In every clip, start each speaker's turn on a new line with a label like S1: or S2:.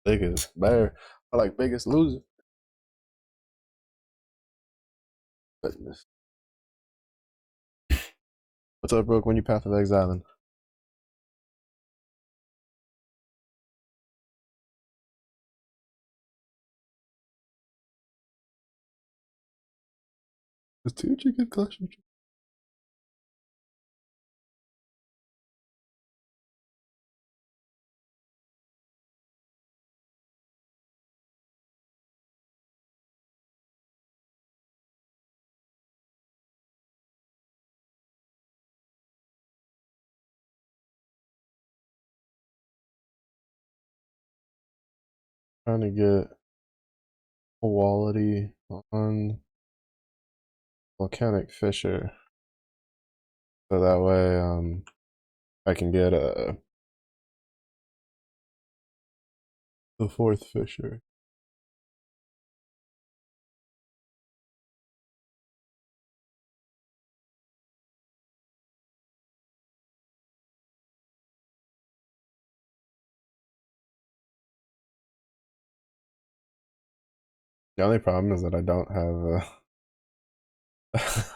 S1: Biggest bear. I like biggest loser. Goodness. What's up, Brooke? When you path of exiling? Is two chicken collection? Trying to get quality on volcanic fissure, so that way I can get the fourth fissure. The only problem is that I don't have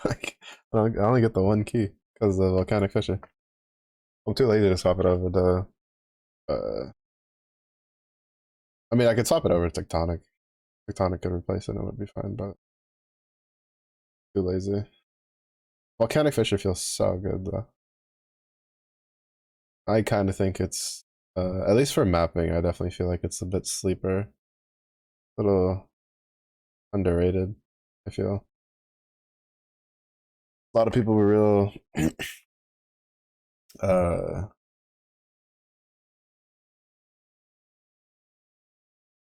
S1: like, I only get the one key because of the volcanic fissure. I'm too lazy to swap it over the I mean I could swap it over to tectonic. Tectonic could replace it and it would be fine, but too lazy. Volcanic fissure feels so good though. I kind of think it's at least for mapping, I definitely feel like it's a bit sleeper, a little underrated. I feel a lot of people were real uh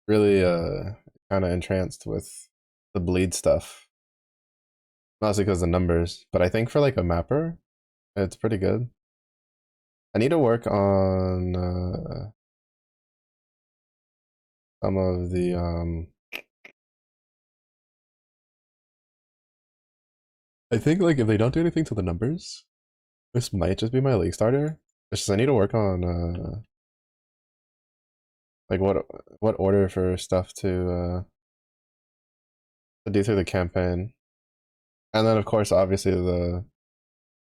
S1: really kind of entranced with the bleed stuff, mostly because of the numbers. But I think for like a mapper, it's pretty good. I need to work on some of the I think like if they don't do anything to the numbers, this might just be my league starter. It's just I need to work on like what order for stuff to do through the campaign. And then of course obviously the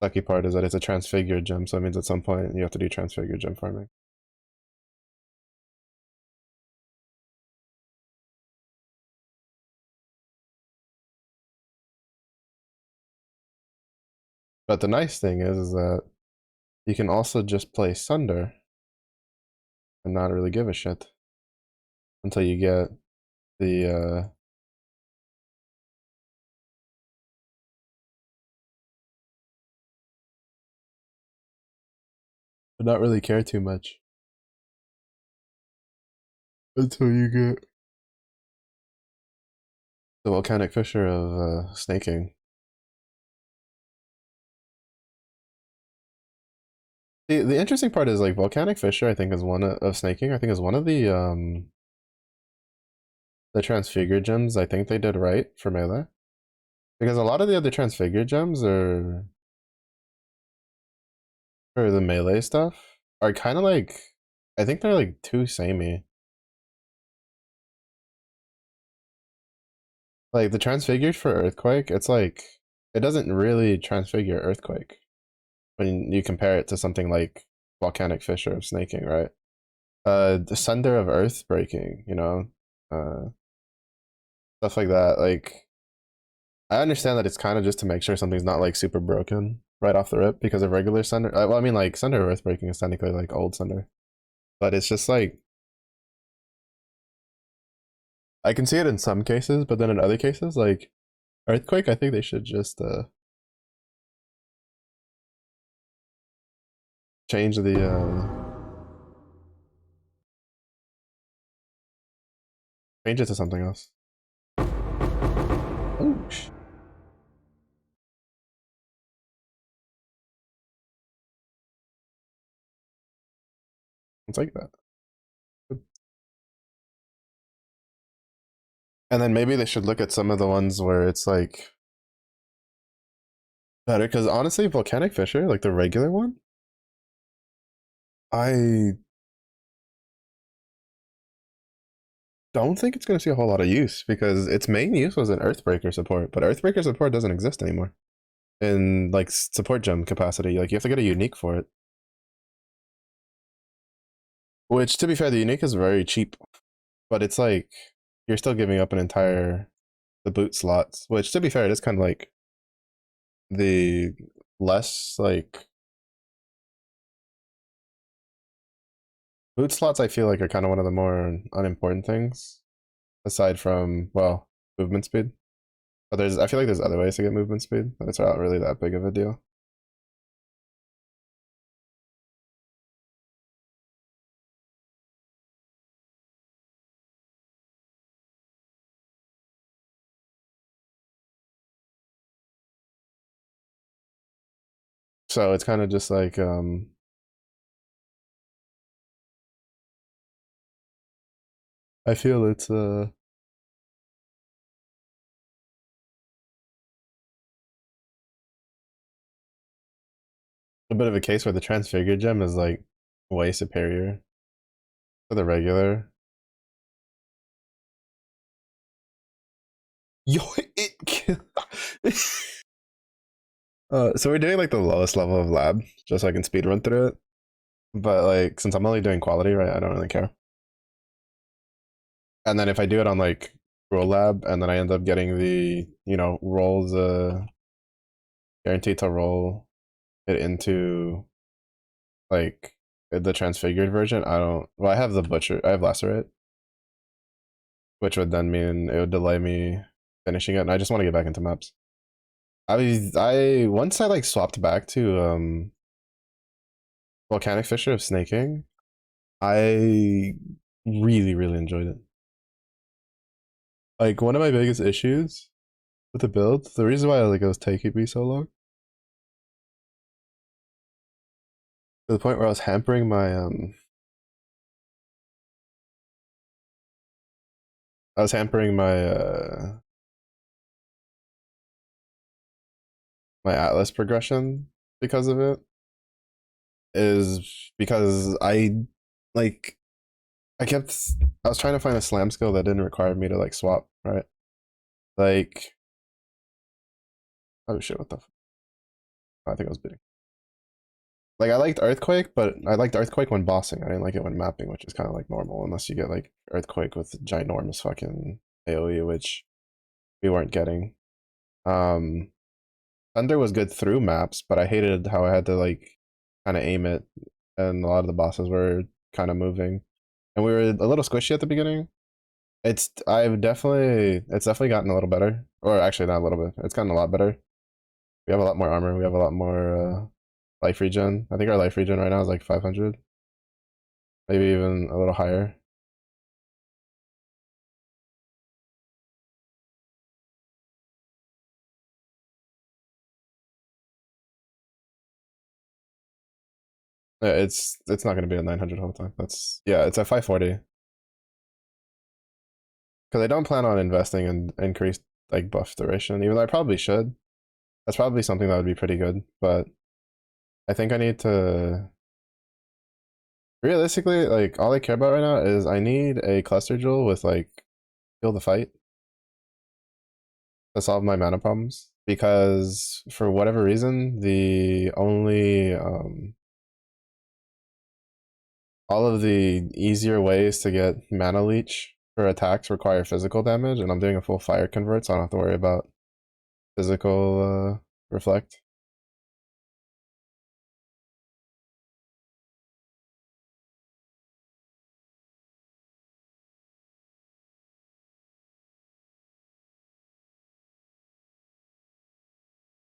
S1: sucky part is that it's a transfigured gem, so it means at some point you have to do transfigured gem farming. But the nice thing is that you can also just play Sunder and not really give a shit until you get the not really care too much until you get the volcanic fissure of snaking. The interesting part is like volcanic fissure. I think is one of snaking. I think is one of the transfigured gems. I think they did right for melee because a lot of the other transfigured gems are for the melee stuff are kind of like I think they're like too samey. Like the transfigured for earthquake, it's like it doesn't really transfigure earthquake when you compare it to something like volcanic fissure of snaking, right? The sunder of earth breaking, uh, stuff like that. Like I understand that it's kind of just to make sure something's not like super broken right off the rip because of regular sunder. Well, I mean, like sunder of earth breaking is technically like old sunder, but it's just like I can see it in some cases, but then in other cases, like earthquake, I think they should just change the change it to something else. Oh, it's like that. And then maybe they should look at some of the ones where it's like better because honestly, volcanic fissure, like the regular one, I don't think it's going to see a whole lot of use because its main use was in Earthbreaker support, but Earthbreaker support doesn't exist anymore in like support gem capacity. Like you have to get a unique for it. Which, to be fair, the unique is very cheap, but it's like you're still giving up an entire the boot slots. Which, to be fair, it is kind of like the less like boot slots. I feel like are kind of one of the more unimportant things aside from well movement speed. But there's I feel like there's other ways to get movement speed. It's not really that big of a deal. So it's kind of just like I feel it's a bit of a case where the transfigured gem is like way superior to the regular. Yo, it. So we're doing like the lowest level of lab just so I can speed run through it. But like since I'm only doing quality, right? I don't really care. And then if I do it on like roll lab, and then I end up getting the rolls guaranteed to roll it into like the transfigured version. I don't. Well, I have the butcher. I have lacerate, which would then mean it would delay me finishing it, and I just want to get back into maps. I once I like swapped back to Volcanic Fissure of Snaking, I really enjoyed it. Like one of my biggest issues with the build, the reason why like it was taking me so long, to the point where I was hampering my I was hampering my Atlas progression because of it, is because like I kept I was trying to find a slam skill that didn't require me to like swap, right? Like oh shit, what the I think I was bidding. Like I liked Earthquake, but I liked Earthquake when bossing. I didn't like it when mapping, which is kind of like normal, unless you get like Earthquake with ginormous fucking AoE, which we weren't getting. Um, Thunder was good through maps, but I hated how I had to like kind of aim it, and a lot of the bosses were kind of moving, and we were a little squishy at the beginning. It's definitely gotten a little better, or actually not a little bit. It's gotten a lot better. We have a lot more armor. We have a lot more life regen. I think our life regen right now is like 500, maybe even a little higher. Yeah, it's not going to be a 900 whole time. That's yeah, it's at 540 because I don't plan on investing in increased like buff duration, even though I probably should. That's probably something that would be pretty good, but I think I need to realistically like all I care about right now is I need a cluster jewel with like kill the fight to solve my mana problems because for whatever reason the only all of the easier ways to get mana leech for attacks require physical damage, and I'm doing a full fire convert, so I don't have to worry about physical reflect.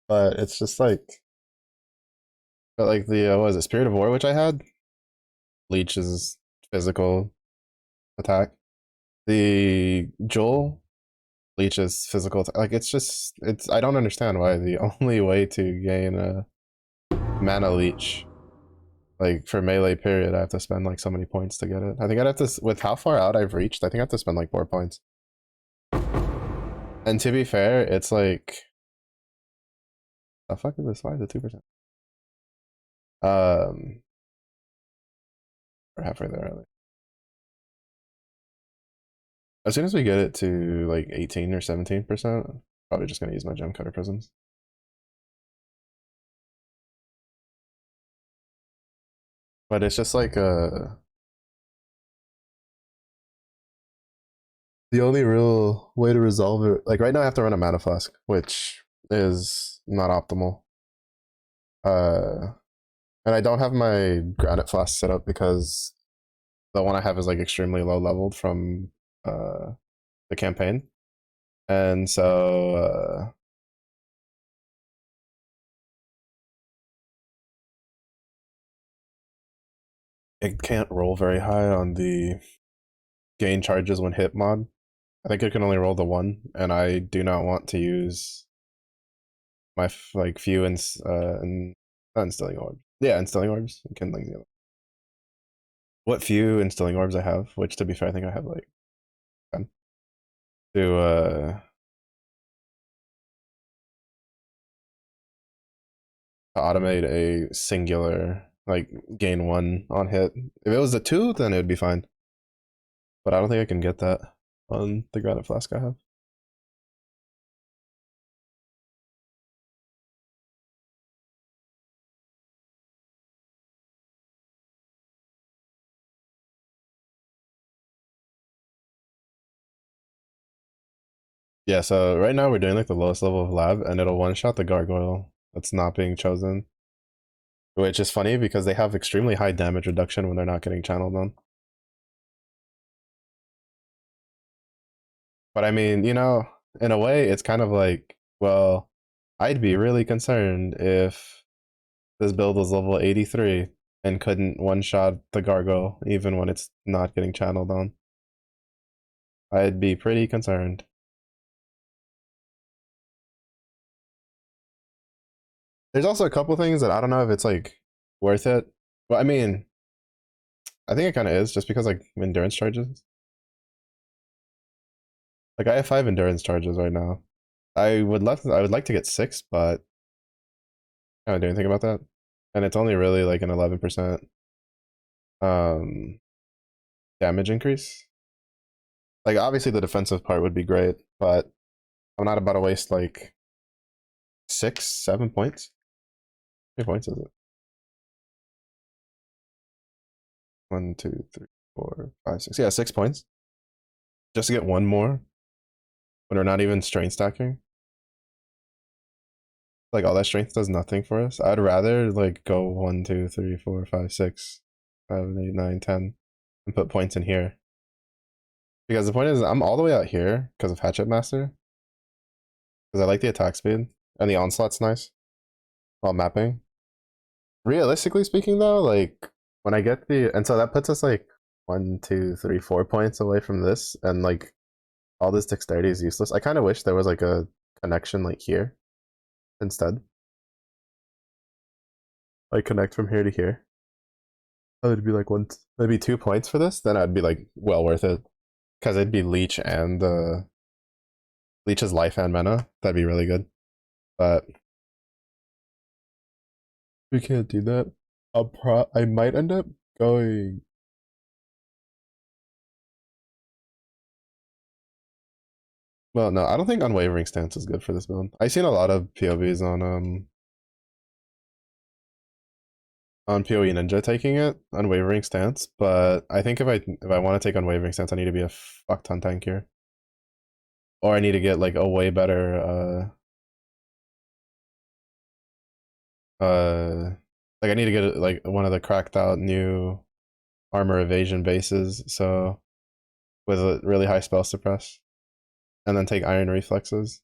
S1: But it's just like, but like the what was it, Spirit of War, which I had leech is physical attack. The Joel leech is physical attack. Like it's just it's I don't understand why the only way to gain a mana leech like for melee period I have to spend like so many points to get it. I think I'd have to with how far out I've reached. I think I have to spend like 4 points. And to be fair, it's like the fuck is this? Why is it 2%? We're halfway there. As soon as we get it to like 18 or 17%, probably just gonna use my gem cutter prisms. But it's just like the only real way to resolve it. Like right now, I have to run a mana flask, which is not optimal. Uh, and I don't have my granite flask set up because the one I have is like extremely low leveled from the campaign, and so it can't roll very high on the gain charges when hit mod. I think it can only roll the one, and I do not want to use my like few and not instilling orbs. Yeah, instilling orbs and kindling the other. What few instilling orbs I have, which to be fair, I think I have like 10 to automate a singular like gain one on hit. If it was a two, then it would be fine. But I don't think I can get that on the granite flask I have. Yeah, so right now we're doing like the lowest level of lab, and it'll one shot the gargoyle that's not being chosen. Which is funny because they have extremely high damage reduction when they're not getting channeled on. But I mean, you know, in a way, it's kind of like, well, I'd be really concerned if this build was level 83 and couldn't one shot the gargoyle even when it's not getting channeled on. I'd be pretty concerned. There's also a couple things that I don't know if it's like worth it. But I mean, I think it kind of is just because like endurance charges. Like I have 5 endurance charges right now. I would like to get 6, but I don't do anything about that. And it's only really like an 11% um damage increase. Like obviously the defensive part would be great, but I'm not about to waste like 6, 7 points. How many points is it? 1, 2, 3, 4, 5, 6. Yeah, 6 points. Just to get one more when we're not even strength stacking. Like all that strength does nothing for us. I'd rather like go 1, 2, 3, 4, 5, 6, 7, 8, 9, 10 and put points in here. Because the point is I'm all the way out here because of Hatchet Master. Because I like the attack speed. And the onslaught's nice while mapping. Realistically speaking though, like when I get the and so that puts us like 1, 2, 3, 4 points away from this, and like all this dexterity is useless. I kind of wish there was like a connection like here instead. Like connect from here to here. That would be like maybe 2 points for this. Then I'd be like well worth it because it'd be leech and leech's life and mana. That'd be really good. But we can't do that. I might end up going. Well, no, I don't think unwavering stance is good for this build. I've seen a lot of POVs on PoE Ninja taking it, unwavering stance, but I think if I want to take unwavering stance, I need to be a fuck ton tankier. Or I need to get like a way better like I need to get like one of the cracked out new armor evasion bases, so with a really high spell suppress. And then take iron reflexes.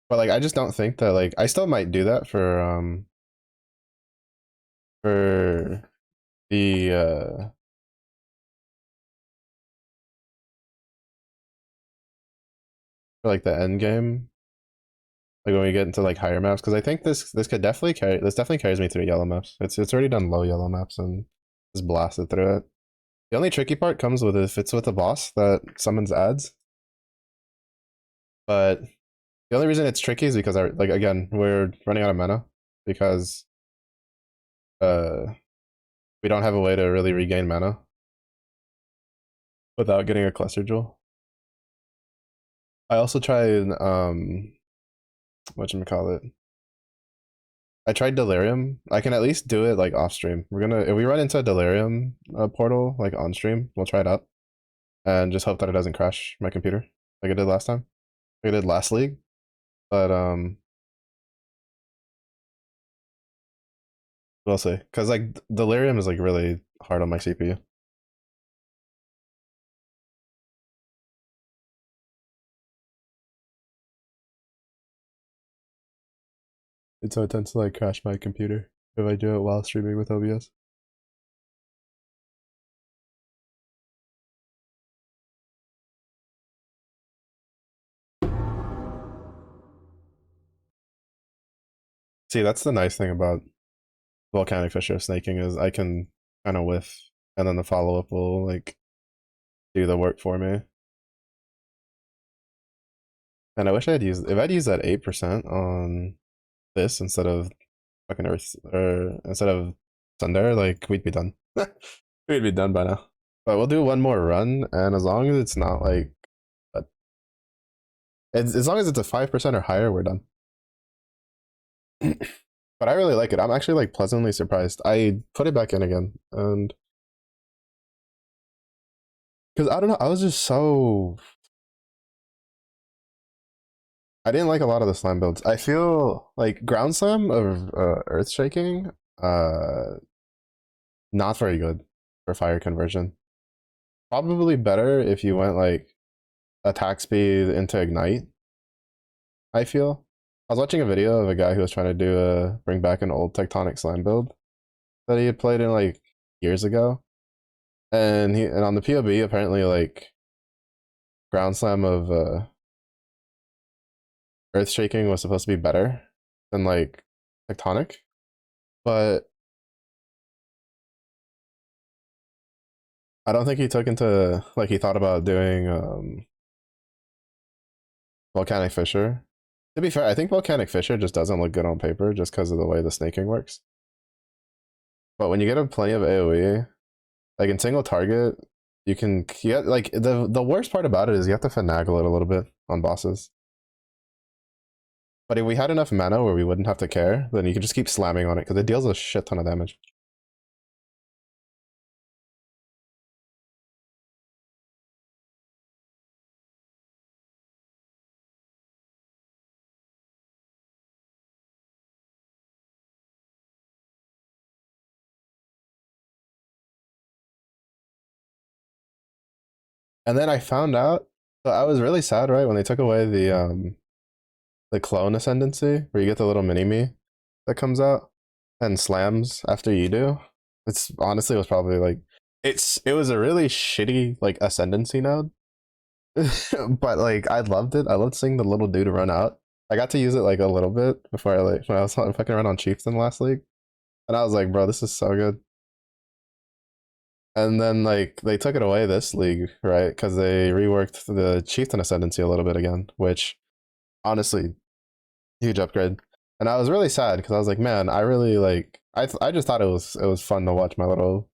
S1: But like I just don't think that like I still might do that for the for like the end game. Like when we get into like higher maps, because I think this definitely carries me through yellow maps. It's already done low yellow maps and just blasted through it. The only tricky part comes with if it's with a boss that summons ads. But the only reason it's tricky is because like again we're running out of mana because uh we don't have a way to really regain mana. without getting a cluster jewel. I also tried whatchamacallit. I tried Delirium. I can at least do it like off stream. We're gonna if we run into a Delirium portal like on stream, we'll try it out and just hope that it doesn't crash my computer like it did last time. Like it did last league. But we'll see. Cause like Delirium is like really hard on my CPU. And so it tends to like crash my computer if I do it while streaming with OBS. See, that's the nice thing about volcanic fissure snaking is I can kind of whiff, and then the follow up will like do the work for me. And I wish I'd used if I'd used that 8% on this instead of fucking Earth or instead of Thunder, like we'd be done. We'd be done by now. But we'll do one more run, and as long as it's not like, as long as it's a 5% or higher, we're done. But I really like it. I'm actually like pleasantly surprised. I put it back in again, and because I don't know, I was just so I didn't like a lot of the slime builds. I feel like ground slam of earth shaking, not very good for fire conversion. Probably better if you went like attack speed into ignite. I feel. I was watching a video of a guy who was trying to do bring back an old tectonic slime build that he had played in like years ago, and on the POB apparently like ground slam of earth shaking was supposed to be better than like tectonic, but I don't think he took into like he thought about doing volcanic fissure. To be fair, I think volcanic fissure just doesn't look good on paper just because of the way the snaking works. But when you get plenty of AoE, like in single target, you can get like the worst part about it is you have to finagle it a little bit on bosses. But if we had enough mana where we wouldn't have to care, then you can just keep slamming on it because it deals a shit ton of damage. And then I found out, so I was really sad, right, when they took away the clone ascendancy, where you get the little mini me that comes out and slams after you do. It's honestly it was probably like it was a really shitty like ascendancy node. But like I loved it. I loved seeing the little dude run out. I got to use it like a little bit before I like when I was fucking around on Chieftan last league. And I was like, bro, this is so good. And then like they took it away this league, right? Because they reworked the Chieftain ascendancy a little bit again, which honestly, huge upgrade. And I was really sad because I was like, man, I really like I just thought it was fun to watch my little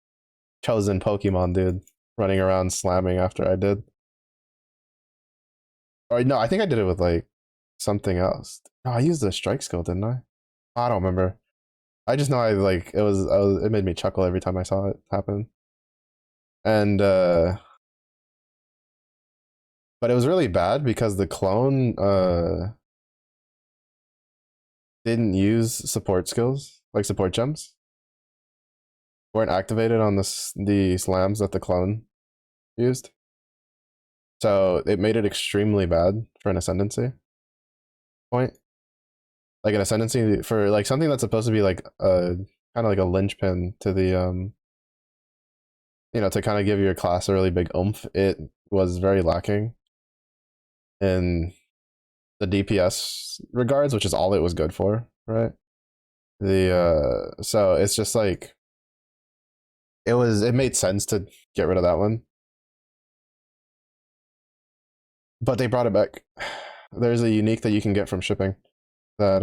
S1: chosen Pokemon dude running around slamming after I did. Or no, I think I did it with like something else. No, I used the strike skill, didn't I? I don't remember. I just know I like it made me chuckle every time I saw it happen. And but it was really bad because the clone didn't use support skills, like support gems. Weren't activated on the slams that the clone used. So it made it extremely bad for an ascendancy point. Like an ascendancy for like something that's supposed to be like a kind of like a linchpin to the to kind of give your class a really big oomph. It was very lacking in the DPS regards, which is all it was good for, right? The so it's just like it made sense to get rid of that one. But they brought it back. There's a unique that you can get from shipping that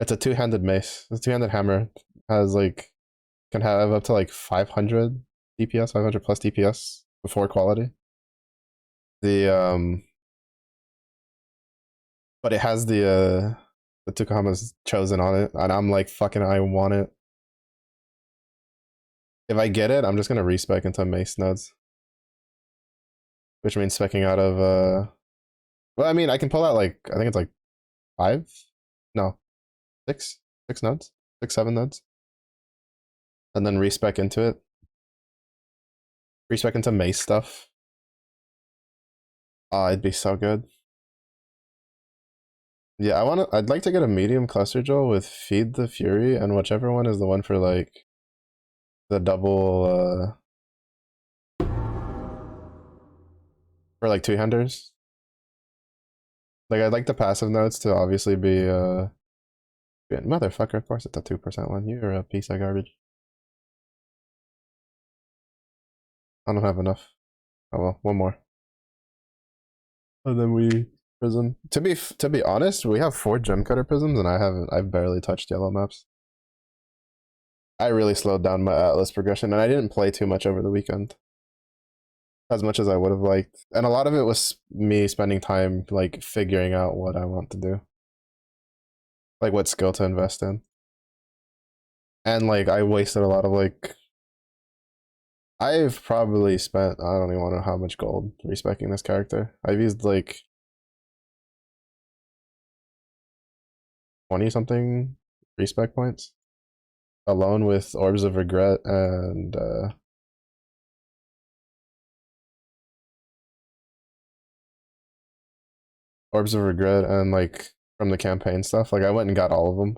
S1: it's a two-handed mace. It's a two-handed hammer. Has like can have up to like 500 DPS, 500 plus DPS before quality. The but it has the Tukahama's chosen on it, and I'm like, fucking, I want it. If I get it, I'm just gonna respec into mace nodes, which means specking out of well, I mean, I can pull out like, I think it's like 5, no, 6 nodes, 6, 7 nodes, and then respec into it, respec into mace stuff. Oh, it'd be so good. Yeah, I'd like to get a medium cluster jewel with Feed the Fury, and whichever one is the one for like the double for like two-handers. Like, I'd like the passive notes to obviously be motherfucker, of course it's a 2% one. You're a piece of garbage. I don't have enough. Oh well, one more. And then we prism. To be honest, we have 4 gem cutter prisms, and I've barely touched yellow maps. I really slowed down my Atlas progression, and I didn't play too much over the weekend. As much as I would have liked. And a lot of it was me spending time like figuring out what I want to do. Like what skill to invest in. And like I wasted a lot of like I've probably spent, I don't even know how much gold respecing this character. I've used like 20 something respec points alone with Orbs of Regret and Orbs of Regret and like from the campaign stuff. Like I went and got all of them.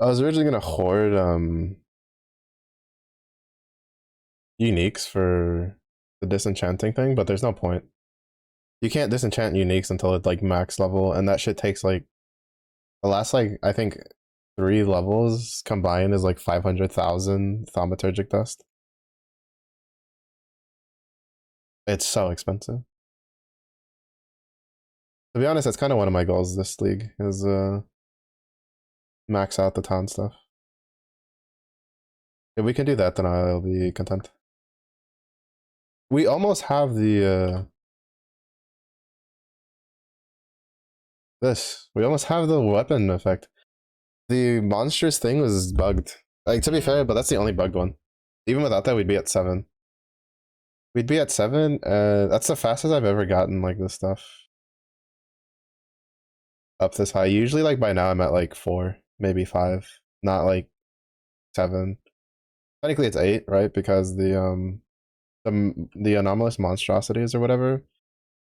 S1: I was originally gonna hoard uniques for the disenchanting thing, but there's no point. You can't disenchant uniques until it's like max level, and that shit takes like the last like I think 3 levels combined is like 500,000 thaumaturgic dust. It's so expensive. To be honest, that's kind of one of my goals this league is max out the town stuff. If we can do that, then I'll be content. We almost have the we almost have the weapon effect. The monstrous thing was bugged. Like to be fair, but that's the only bugged one. Even without that, we'd be at 7. We'd be at 7. That's the fastest I've ever gotten like this stuff up this high. Usually, like by now, I'm at like 4, maybe 5, not like 7. Technically, it's 8, right? Because the anomalous monstrosities or whatever.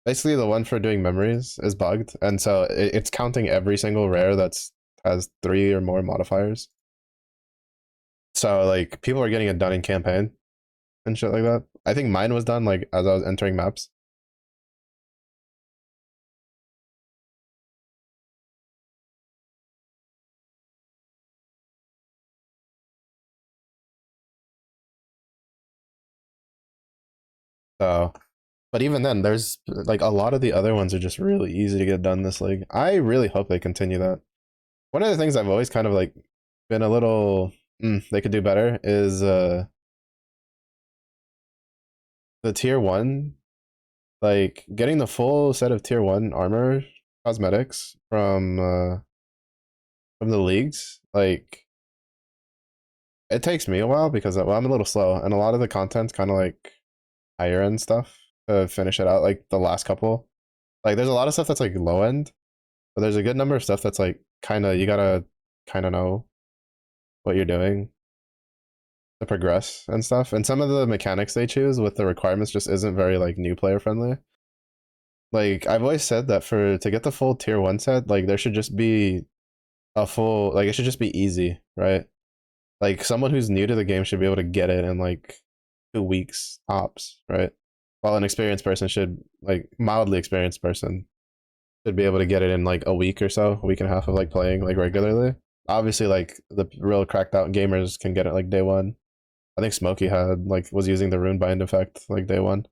S1: Basically, the one for doing memories is bugged, and so it's counting every single rare that's has 3 or more modifiers. So like people are getting it done in campaign and shit like that. I think mine was done like as I was entering maps. So, but even then, there's like a lot of the other ones are just really easy to get done this league. I really hope they continue that. One of the things I've always kind of like been a little they could do better is the tier 1, like getting the full set of tier 1 armor cosmetics from the leagues. Like it takes me a while because well, I'm a little slow, and a lot of the content's kind of like higher end stuff to finish it out. Like the last couple, like there's a lot of stuff that's like low end, but there's a good number of stuff that's like kind of you gotta kind of know what you're doing to progress and stuff. And some of the mechanics they choose with the requirements just isn't very like new player friendly. Like I've always said that to get the full tier 1 set, like there should just be a full, like it should just be easy, right? Like someone who's new to the game should be able to get it in like 2 weeks tops, right? While an experienced person should, like mildly experienced person, should be able to get it in like a week or so, a week and a half of like playing like regularly. Obviously, like the real cracked out gamers can get it like day one. I think Smokey had like was using the rune bind effect like day one.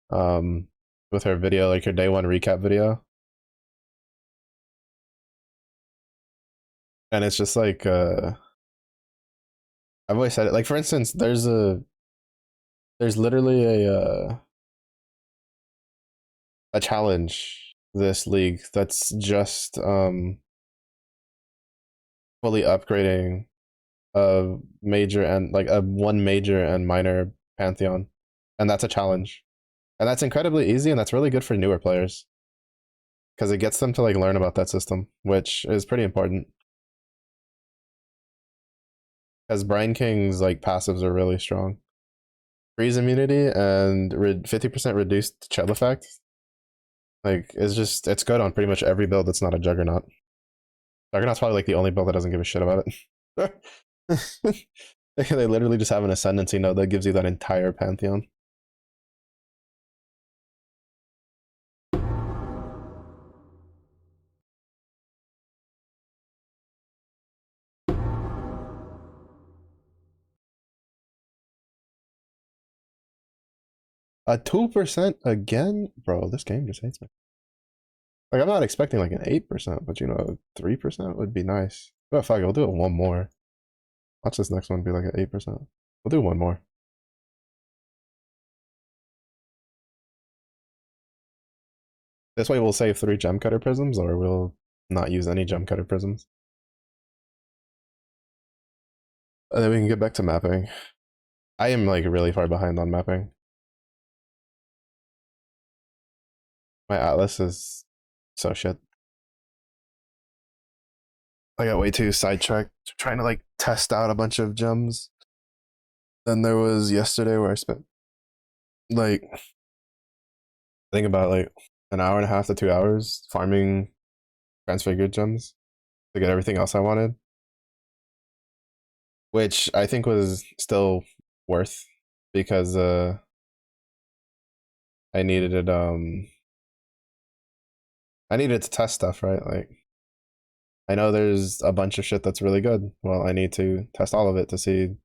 S1: Um, with her video, like her day one recap video, and it's just like I've always said it. Like for instance, there's literally a challenge this league that's just fully upgrading a major and like a one major and minor pantheon, and that's a challenge, and that's incredibly easy, and that's really good for newer players because it gets them to like learn about that system, which is pretty important. Because Brine King's like passives are really strong. Freeze immunity and 50% reduced chill effect. Like it's just it's good on pretty much every build that's not a Juggernaut. Juggernaut's probably like the only build that doesn't give a shit about it. They literally just have an ascendancy node that gives you that entire pantheon. A 2% again? Bro, this game just hates me. Like, I'm not expecting like an 8%, but you know, 3% would be nice. Oh, fuck it, we'll do it one more. Watch this next one be like an 8%. We'll do one more. This way we'll save 3 gem cutter prisms, or we'll not use any gem cutter prisms. And then we can get back to mapping. I am like really far behind on mapping. My atlas is so shit. I got way too sidetracked trying to like test out a bunch of gems. Then there was yesterday where I spent like I think about like an hour and a half to 2 hours farming transfigured gems to get everything else I wanted, which I think was still worth because I needed it I needed to test stuff, right? Like I know there's a bunch of shit that's really good. Well, I need to test all of it to see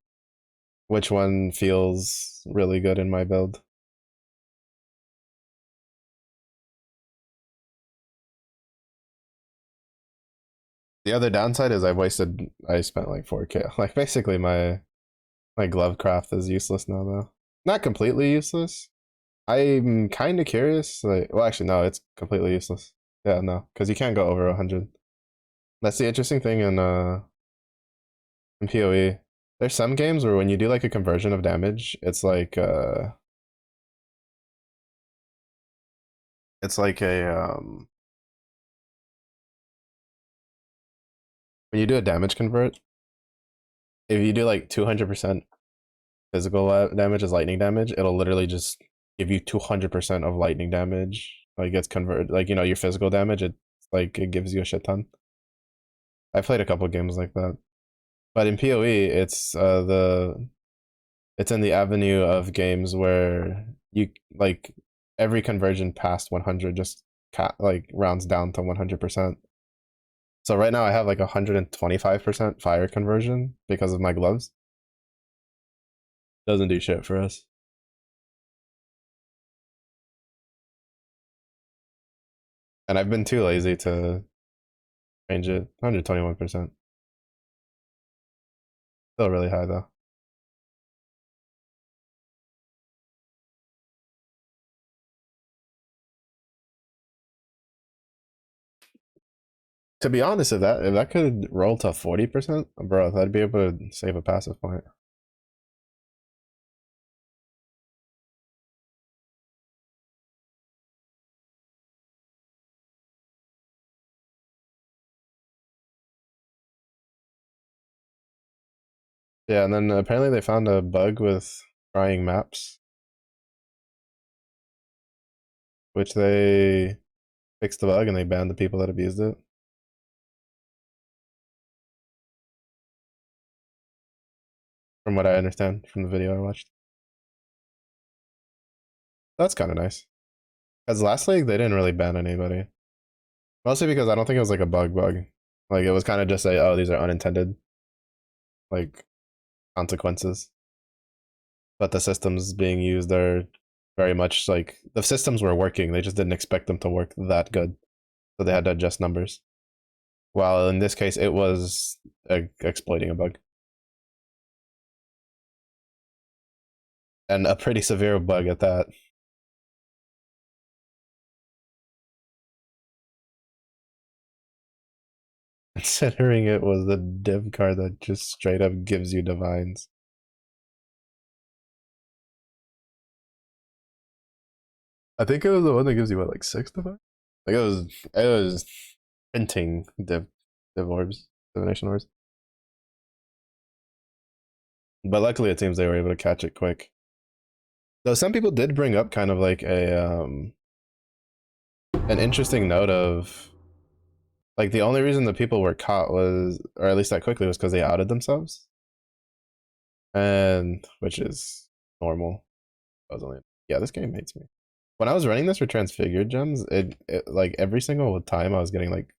S1: which one feels really good in my build. The other downside is I spent like 4K. Like basically my glove craft is useless now though. Not completely useless. I'm kind of curious. Like, well, actually, no, it's completely useless. Yeah, no, because you can't go over 100. That's the interesting thing in PoE. There's some games where when you do like a conversion of damage, it's like a when you do a damage convert, if you do like 200% physical damage as lightning damage, it'll literally just give you 200% of lightning damage. Like it's converted, like you know your physical damage. It's like it gives you a shit ton. I played a couple games like that, but in PoE, it's in the avenue of games where you like every conversion past 100 just like rounds down to 100%. So right now I have like 125% fire conversion because of my gloves. Doesn't do shit for us. And I've been too lazy to change it. 121%. Still really high though. To be honest, if that could roll to 40%, bro, I'd be able to save a passive point. Yeah, and then apparently they found a bug with trying maps, which they fixed the bug and they banned the people that abused it. From what I understand from the video I watched. That's kind of nice. Because last league, they didn't really ban anybody. Mostly because I don't think it was like a bug. Like it was kind of just say, oh, these are unintended like consequences. But the systems being used are very much like the systems were working. They just didn't expect them to work that good, so they had to adjust numbers. While in this case, it was exploiting a bug, and a pretty severe bug at that. Considering it was a div card that just straight up gives you divines. I think it was the one that gives you what, like 6 divines? Like it was printing div orbs, divination orbs. But luckily it seems they were able to catch it quick. Though some people did bring up kind of like a an interesting note of like the only reason the people were caught was, or at least that quickly, was because they outed themselves, and which is normal. I was only, yeah, this game hates me. When I was running this for transfigured gems, it like every single time I was getting like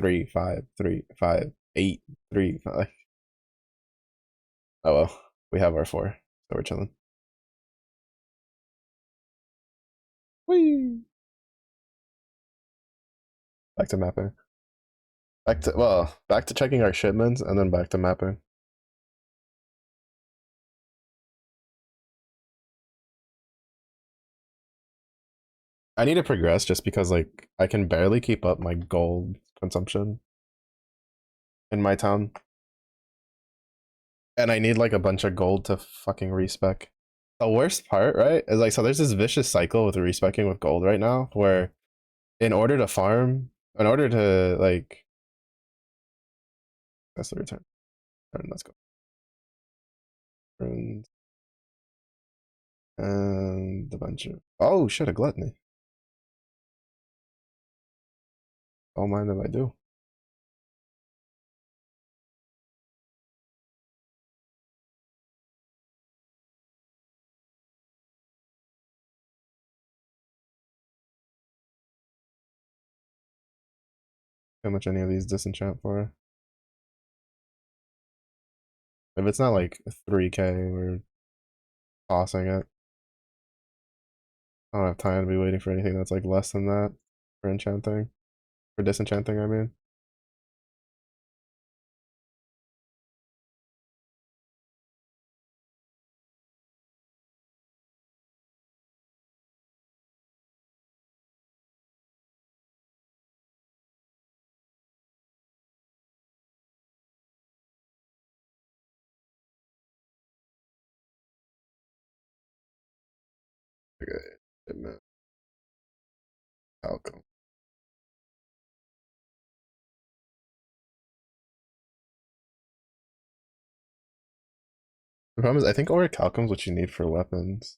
S1: 3, 5, 3, 5, 8, 3, 5. Oh well, we have our 4, so we're chilling. Whee! Back to mapping. Back to checking our shipments and then back to mapping. I need to progress just because like I can barely keep up my gold consumption in my town. And I need like a bunch of gold to fucking respec. The worst part, right, is like so there's this vicious cycle with respecking with gold right now where in order to farm, in order to like that's the return. Let's go. And a bunch of oh shit, a gluttony. Don't mind if I do. How much any of these disenchant for? If it's not like 3K, we're tossing it. I don't have time to be waiting for anything that's like less than that for enchanting. For disenchanting, I mean. Okay. Outcome. The problem is I think orichalcum's what you need for weapons.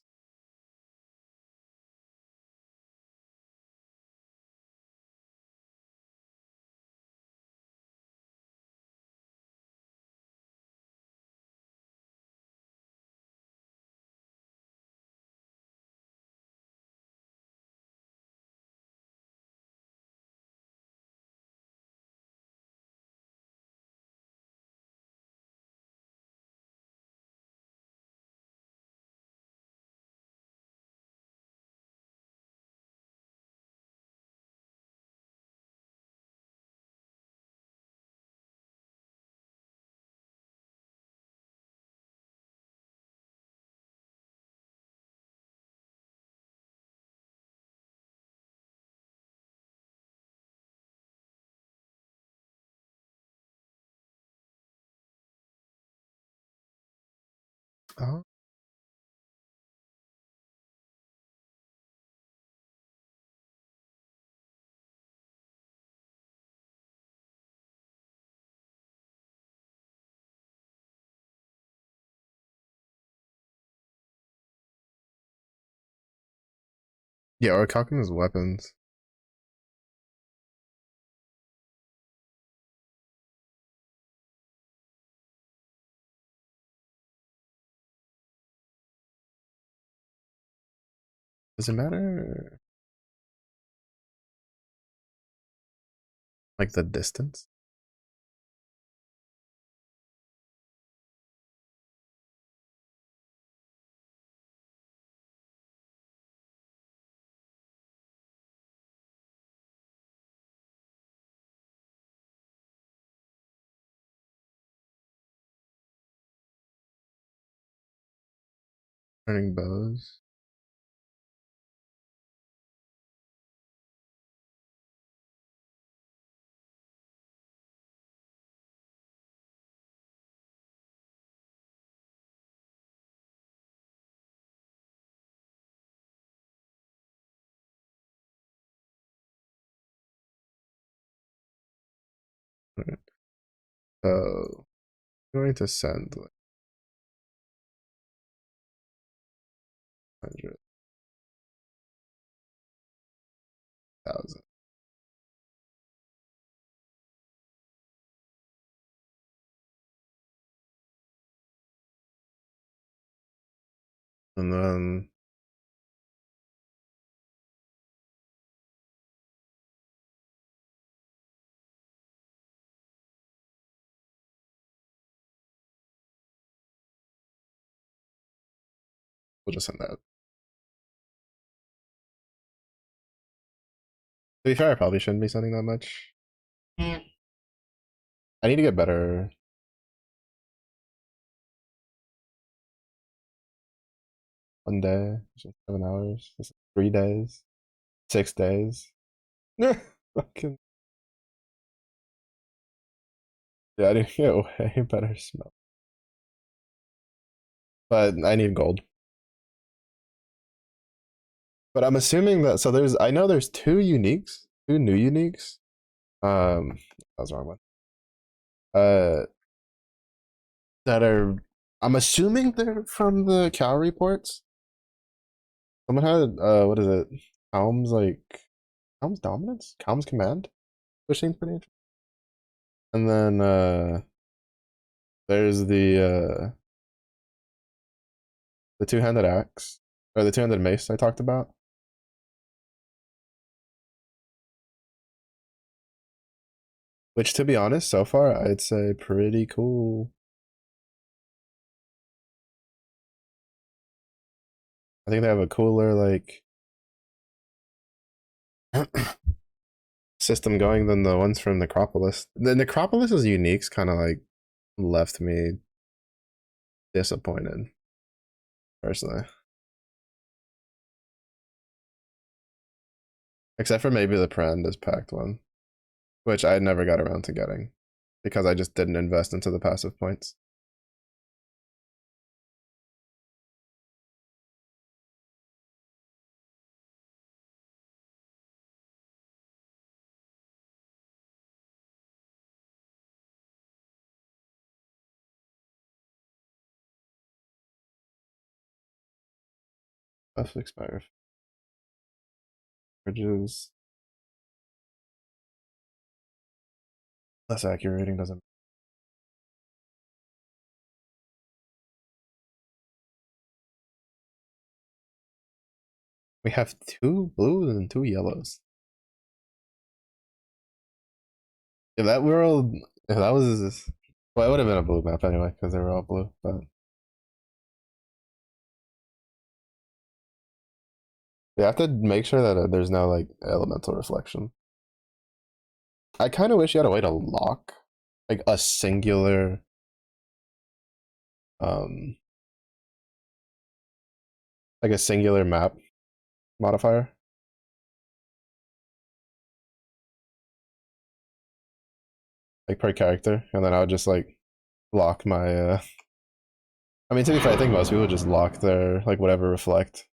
S1: Oh. Yeah, orichalcum is weapons. Does it matter like the distance? Turning bows. Right. So I'm going to send like 100,000. And then we'll just send that. To be fair, I probably shouldn't be sending that much. I need to get better. One day, 7 hours, 3 days, 6 days. Fucking yeah, I need to get way better smell. But I need gold. But I'm assuming that so there's I know there's two new uniques. That was the wrong one. Uh, that are I'm assuming they're from the cow reports. Someone had what is it? Calm's dominance? Calm's command? Which seems pretty interesting. And then there's the two-handed axe. Or the two-handed mace I talked about. Which to be honest, so far I'd say pretty cool. I think they have a cooler like system going than the ones from Necropolis. The Necropolis's uniques kind of like left me disappointed, personally. Except for maybe the Prandis Pact one, which I never got around to getting because I just didn't invest into the passive points. Buff expire. Bridges. Less accurate rating doesn't. We have two blues and two yellows. If that world, if that was, well, it would have been a blue map anyway because they were all blue. But you have to make sure that there's no like elemental reflection. I kind of wish you had a way to lock like a singular, um, like a singular map modifier. Like per character, and then I would just like lock my I mean to be fair, I think most people just lock their like whatever reflect.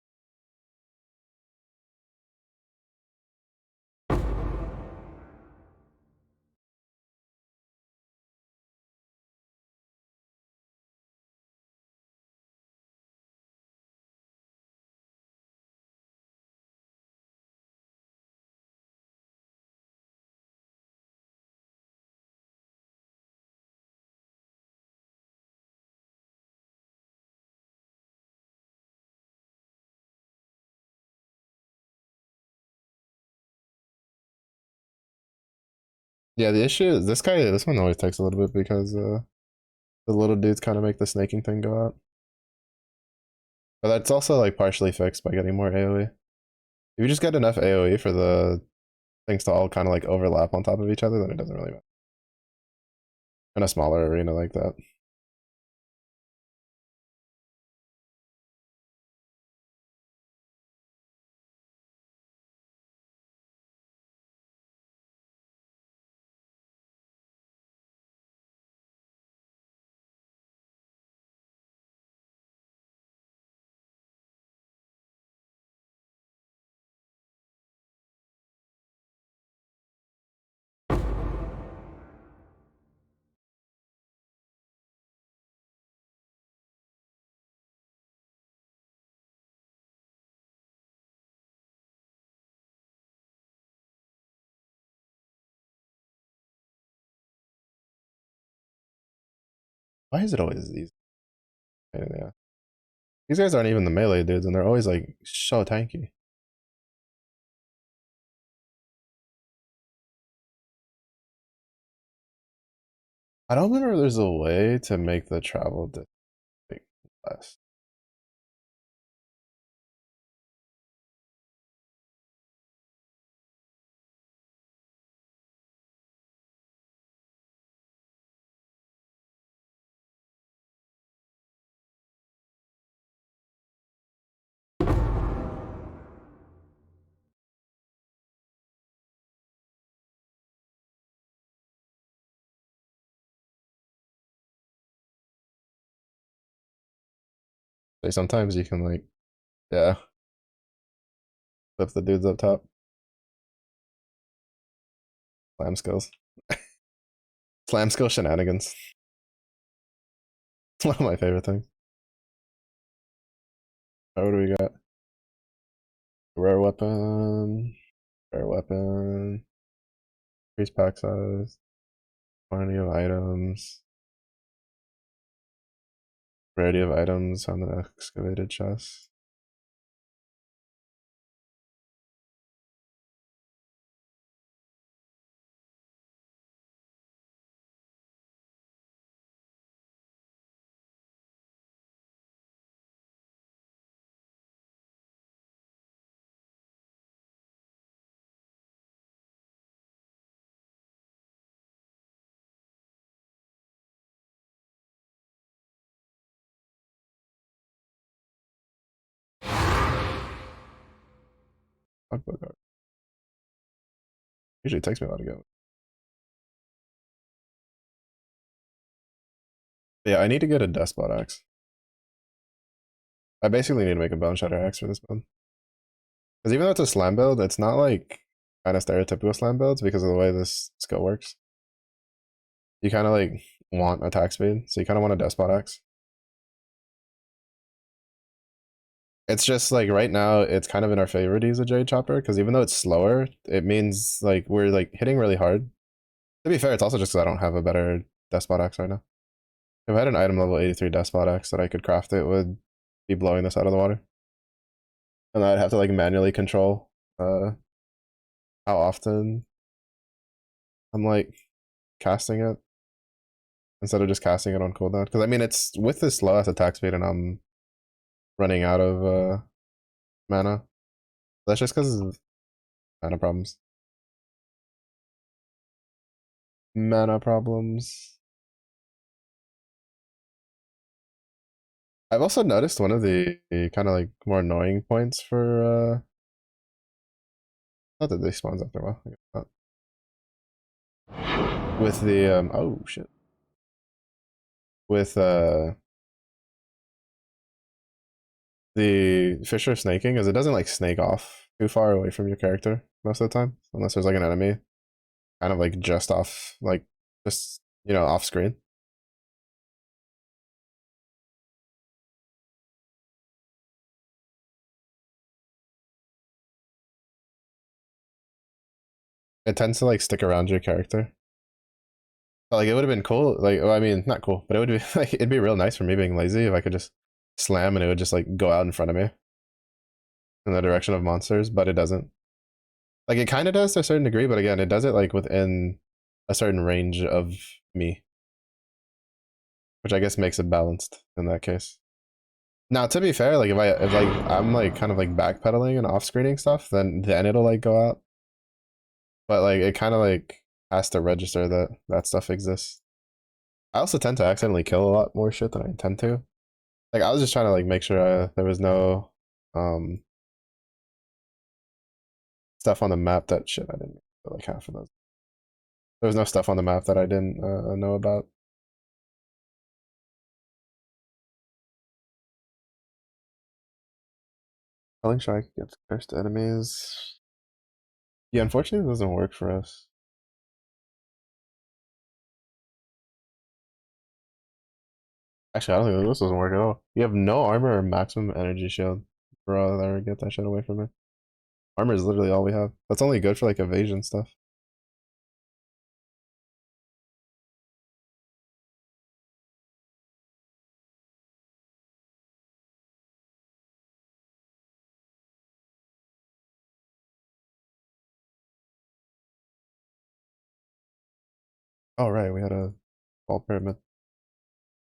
S1: Yeah, the issue is this one always takes a little bit because the little dudes kind of make the snaking thing go out. But that's also like partially fixed by getting more AoE. If you just get enough AoE for the things to all kind of like overlap on top of each other, then it doesn't really matter. In a smaller arena like that. Why is it always these? Yeah. These guys aren't even the melee dudes, and they're always like so tanky. I don't remember if there's a way to make the travel like less. Like sometimes you can like, yeah, flip the dudes up top. Slam skills. Slam skill shenanigans. It's one of my favorite things. What do we got? Rare weapon. Rare weapon. Increase pack size. Quantity of items. Variety of items on the excavated chest. Usually takes me a while to go. Yeah, I need to get a Despot axe. I basically need to make a bone shatter axe for this build. Because even though it's a slam build, it's not like kind of stereotypical slam builds because of the way this skill works. You kind of like want attack speed, so you kind of want a Despot axe. It's just like right now, it's kind of in our favor to use a Jade Chopper because even though it's slower, it means like we're like hitting really hard. To be fair, it's also just because I don't have a better Despot axe right now. If I had an item level 83 Despot axe that I could craft, it would be blowing this out of the water. And I'd have to like manually control how often I'm like casting it instead of just casting it on cooldown. Because I mean, it's with this low ass attack speed, and I'm running out of mana. That's just because of mana problems. Mana problems. I've also noticed one of the kind of like more annoying points for not that they spawns after a while. I guess not. With the oh shit. With the fissure snaking is it doesn't like snake off too far away from your character most of the time, unless there's like an enemy kind of like just off, like just off screen. It tends to like stick around your character. But, like it would have been cool, like well, I mean not cool, but it would be like it'd be real nice for me being lazy if I could just slam and it would just like go out in front of me in the direction of monsters, but it doesn't. Like it kind of does to a certain degree, but again, it does it like within a certain range of me, which I guess makes it balanced in that case. Now, to be fair, like if like I'm like kind of like backpedaling and off screening stuff, then it'll like go out. But like it kind of like has to register that that stuff exists. I also tend to accidentally kill a lot more shit than I intend to. Like I was just trying to like make sure there was no um stuff on the map that shit I didn't like half of those. There was no stuff on the map that I didn't know about. Killing Shark gets cursed enemies. Yeah, unfortunately, it doesn't work for us. Actually, I don't think this doesn't work at all. You have no armor or maximum energy shield. Brother, get that shit away from me. Armor is literally all we have. That's only good for like evasion stuff. Oh right, we had a ball pyramid.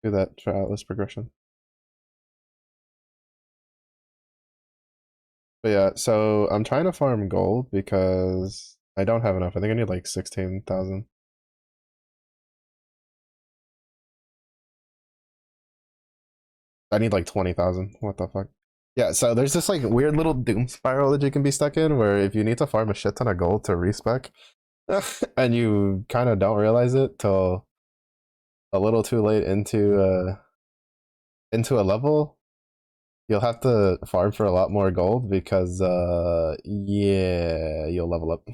S1: Do that for Atlas progression. But yeah, so I'm trying to farm gold because I don't have enough. I think I need like 16,000. I need like 20,000. What the fuck? Yeah, so there's this like weird little doom spiral that you can be stuck in where if you need to farm a shit ton of gold to respec and you kind of don't realize it till a little too late into a level, you'll have to farm for a lot more gold because yeah, you'll level up.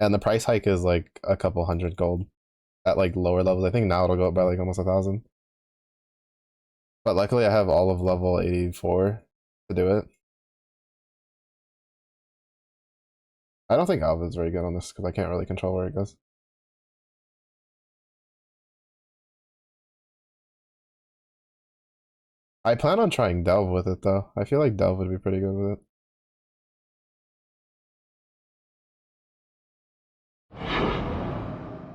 S1: And the price hike is like a couple hundred gold at like lower levels. I think now it'll go up by like almost 1,000. But luckily I have all of level 84 to do it. I don't think Alva is very good on this because I can't really control where it goes. I plan on trying Delve with it though. I feel like Delve would be pretty good with it.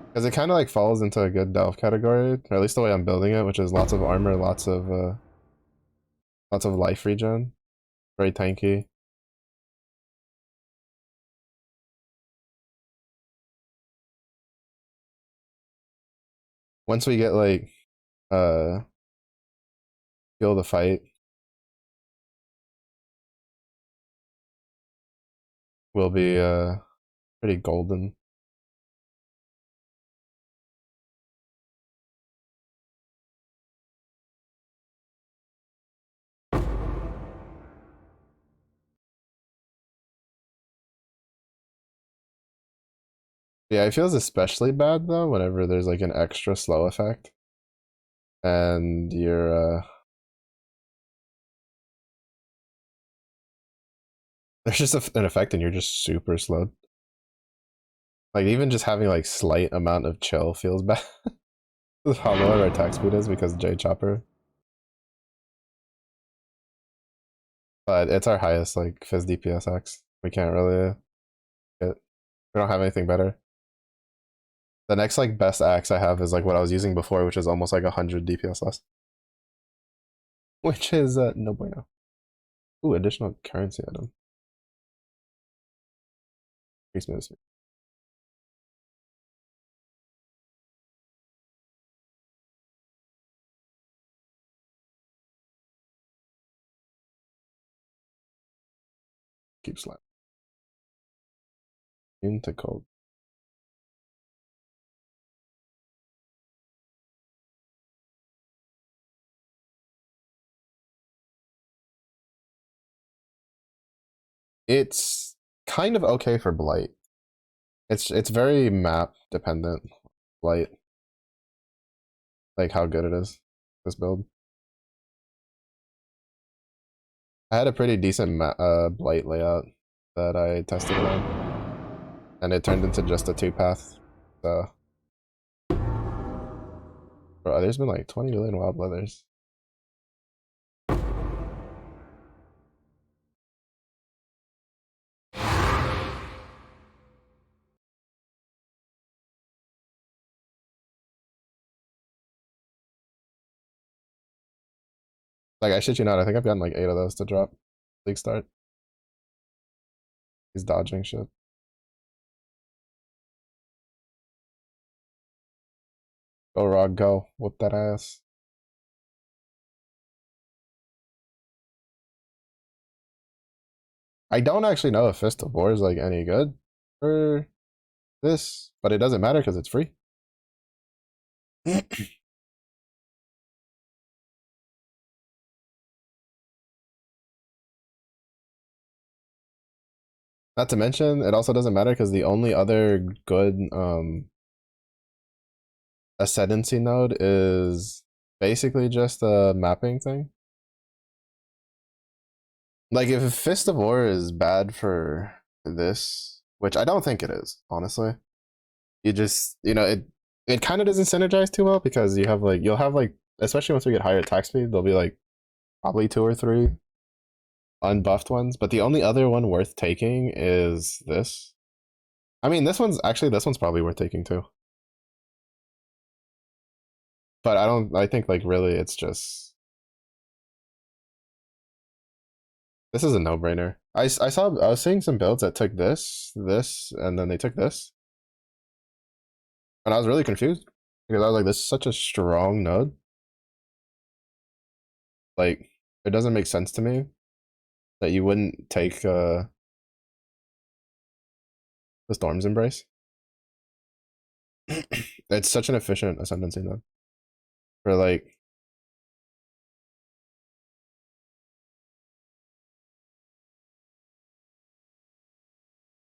S1: Because it kind of like falls into a good Delve category, or at least the way I'm building it, which is lots of armor, lots of life regen, very tanky. Once we get like uh feel the fight, we'll be pretty golden. Yeah, it feels especially bad though whenever there's like an extra slow effect and there's just an effect and you're just super slowed. Like even just having like slight amount of chill feels bad. How low our attack speed is because J Chopper. But it's our highest like Fizz DPS axe. We can't really get we don't have anything better. The next like best axe I have is like what I was using before, which is almost like 100 DPS less. Which is no bueno. Ooh, additional currency item. Increase move speed. Keep slap. Into cold. It's kind of okay for blight. It's very map dependent. Blight, like how good it is. This build. I had a pretty decent blight layout that I tested it on, and it turned into just a two path. So, bro, there's been like 20 million wild weathers. Like I shit you not, I think I've gotten like 8 of those to drop. League start. He's dodging shit. Go Rog, go. Whoop that ass. I don't actually know if Fist of War is like any good for this, but it doesn't matter because it's free. Not to mention, it also doesn't matter because the only other good ascendancy node is basically just a mapping thing. Like if Fist of War is bad for this, which I don't think it is, honestly. You just it kind of doesn't synergize too well because you'll have like especially once we get higher attack speed, there'll be like probably 2 or 3 unbuffed ones. But the only other one worth taking is this. I mean, this one's probably worth taking too. But I don't. I think like really, it's just this is a no-brainer. I was seeing some builds that took this, and then they took this, and I was really confused because I was like, this is such a strong node. Like, it doesn't make sense to me that you wouldn't take the Storm's Embrace. It's such an efficient ascendancy node for like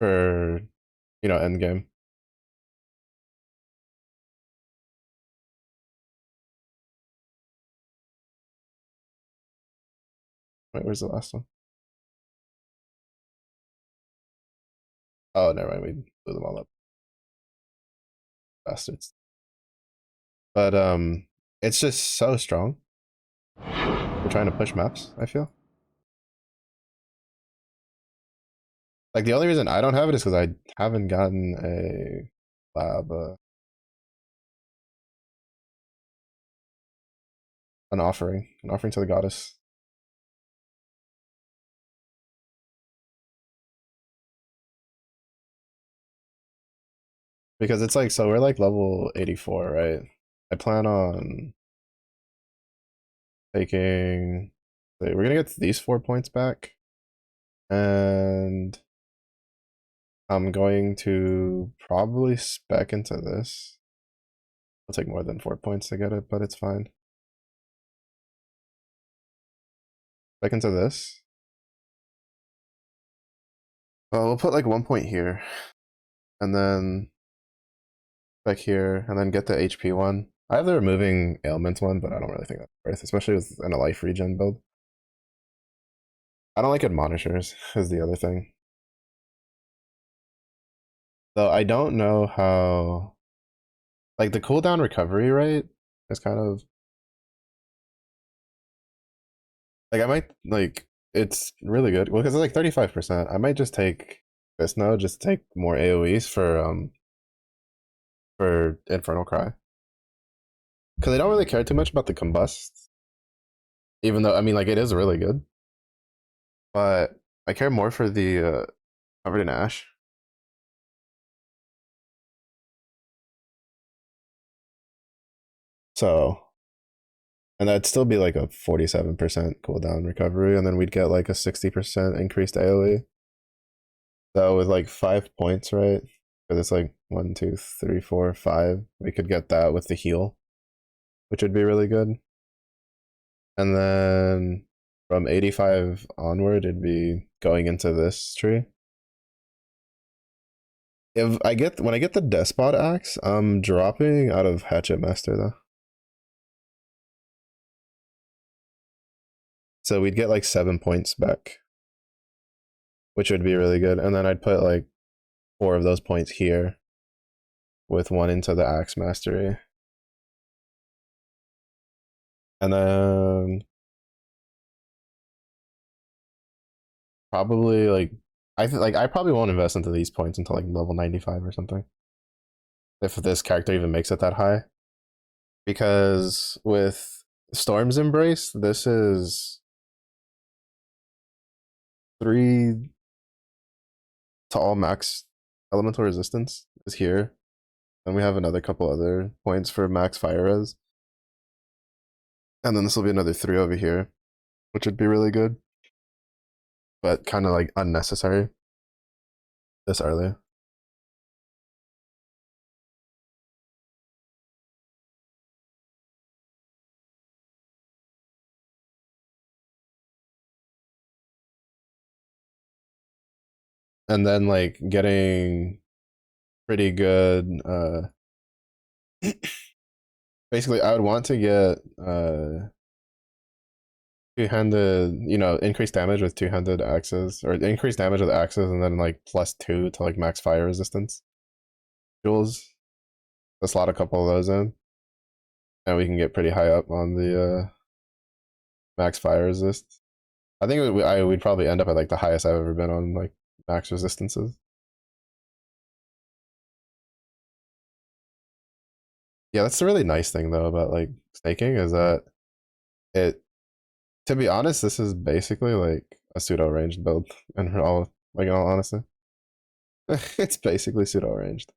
S1: for end game. Wait, where's the last one? Oh, never mind. We blew them all up, bastards. But it's just so strong. We're trying to push maps. I feel like the only reason I don't have it is because I haven't gotten a lab, an offering to the goddess. Because it's like, so we're like level 84, right? I plan on taking, we're gonna get these 4 points back, and I'm going to probably spec into this. It'll take more than 4 points to get it, but it's fine. Spec into this. Well, we'll put like 1 point here, and then back here, and then get the HP one. I have the removing ailments one, but I don't really think that's worth, especially with in a life regen build. I don't like admonishers is the other thing. Though I don't know how, like the cooldown recovery rate is kind of like I might like it's really good. Well, because it's like 35%. I might just take this node, just take more AoEs for Infernal Cry. Because I don't really care too much about the combust. Even though I mean like it is really good. But I care more for the covered in ash. So, and that'd still be like a 47% cooldown recovery, and then we'd get like a 60% increased AoE. So with like 5 points, right? Because it's like 1, 2, 3, 4, 5. We could get that with the heal, which would be really good. And then from 85 onward, it'd be going into this tree. If I get when I get the Despot axe, I'm dropping out of Hatchet Master though. So we'd get like 7 points back, which would be really good. And then I'd put like 4 of those points here with 1 into the axe mastery. And then probably like I probably won't invest into these points until like level 95 or something. If this character even makes it that high. Because with Storm's Embrace, this is 3 to all max elemental resistance is here. And we have another couple other points for max fire res. And then this will be another 3 over here, which would be really good. But kind of like unnecessary this early. And then like getting pretty good basically I would want to get two-handed, increased damage with two-handed axes, or increased damage with axes, and then like +2 to like max fire resistance jewels. Let's slot a couple of those in, and we can get pretty high up on the max fire resist. I think we'd probably end up at like the highest I've ever been on like max resistances. Yeah, that's the really nice thing though about like snaking is that it. To be honest, this is basically like a pseudo ranged build, and all like in all honesty, it's basically pseudo ranged.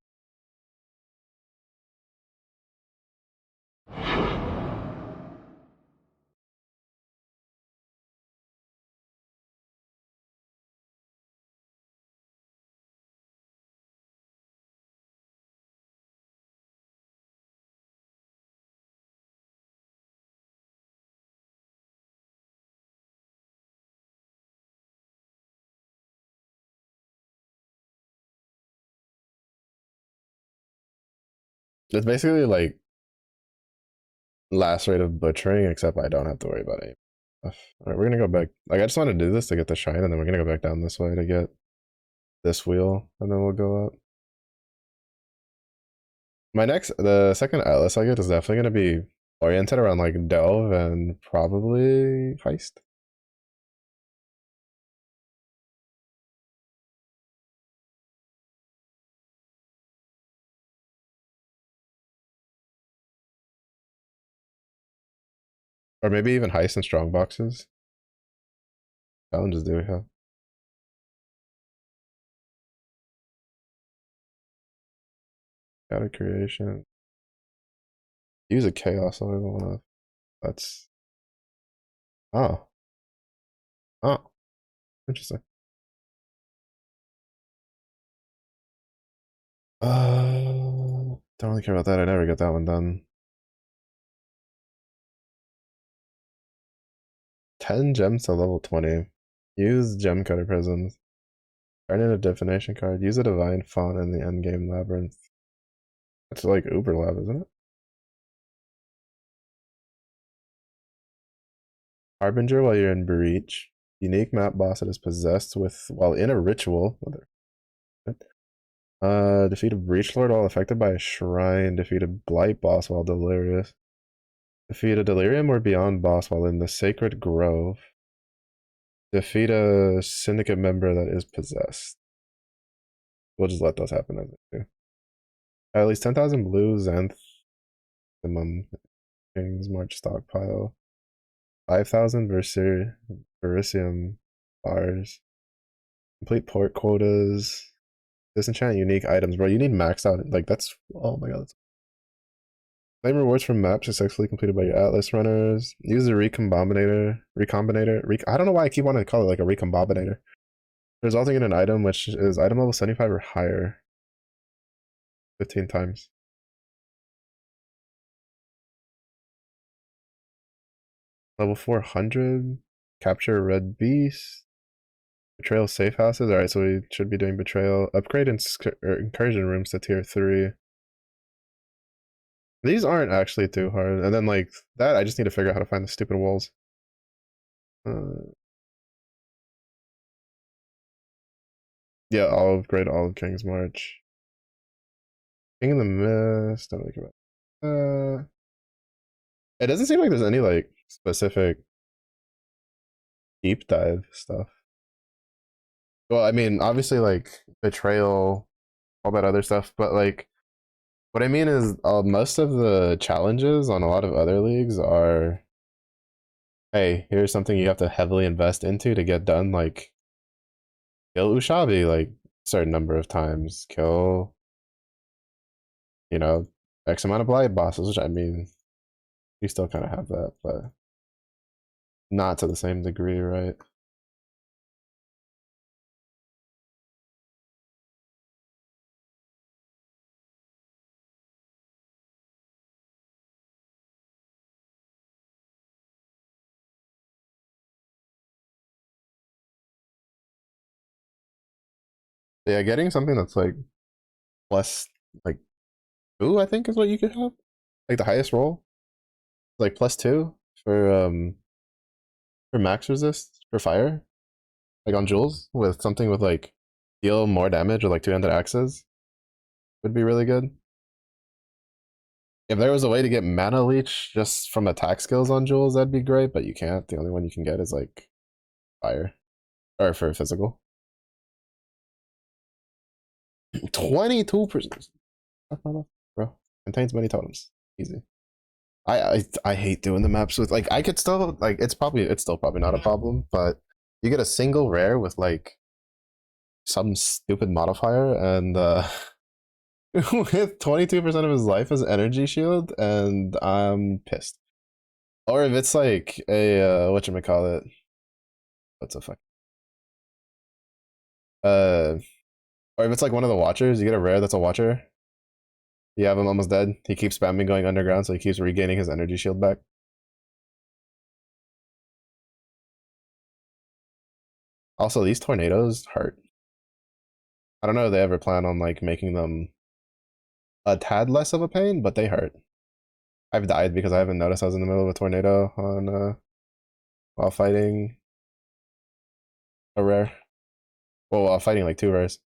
S1: It's basically like last rate of butchering, except I don't have to worry about it. All right, we're gonna go back. Like I just want to do this to get the shine, and then we're gonna go back down this way to get this wheel, and then we'll go up. The second Atlas I get is definitely gonna be oriented around like delve and probably heist. Or maybe even heist and strong boxes. Challenges do we have? Data creation. Use a chaos. I don't even wanna. That's oh oh interesting. Don't really care about that. I never get that one done. 10 gems to level 20. Use gem cutter prisms. Turn in a divination card. Use a divine font in the endgame labyrinth. That's like Uber Lab, isn't it? Harbinger while you're in Breach. Unique map boss that is possessed with while in a ritual. Defeat a Breach Lord while affected by a shrine. Defeat a Blight boss while delirious. Defeat a Delirium or Beyond boss while in the Sacred Grove. Defeat a Syndicate member that is possessed. We'll just let those happen as they do. At least 10,000 blues and minimum King's March stockpile. 5,000 Verisium bars. Complete port quotas. Disenchant unique items, bro. You need maxed out. Like, that's. Oh my god. That's... Claim rewards from maps successfully completed by your Atlas runners. Use the recombinator. I don't know why I keep wanting to call it like a recombinator. Resulting in an item which is item level 75 or higher. 15 times. Level 400. Capture red beast. Betrayal safe houses. Alright, so we should be doing betrayal. Upgrade incursion rooms to tier 3. These aren't actually too hard. And then like that, I just need to figure out how to find the stupid walls. Yeah, Olive King's March. King of the Mist. Don't really care about. It doesn't seem like there's any like specific deep dive stuff. Well, I mean, obviously like betrayal, all that other stuff, but like what I mean is most of the challenges on a lot of other leagues are, hey, here's something you have to heavily invest into to get done. Like kill Ushabi like a certain number of times, kill, you know, X amount of blight bosses, which I mean, you still kind of have that, but not to the same degree, right? Yeah, getting something that's like plus like 2, I think is what you could have. Like the highest roll, like +2 for max resist for fire, like on Jules with something with like deal more damage or like 200 axes would be really good. If there was a way to get mana leech just from attack skills on Jules, that'd be great, but you can't. The only one you can get is like fire or for physical. 22%. Bro. Contains many totems. Easy. I hate doing the maps with like I could still like it's still probably not a problem, but you get a single rare with like some stupid modifier and with 22% of his life as energy shield and I'm pissed. Or if it's like a whatchamacallit. What's a fuck? Uh or if it's like one of the watchers, you get a rare that's a watcher. You have him almost dead. He keeps spamming going underground, so he keeps regaining his energy shield back. Also, these tornadoes hurt. I don't know if they ever plan on like making them a tad less of a pain, but they hurt. I've died because I haven't noticed I was in the middle of a tornado on while fighting a rare. Well, while fighting like two rares.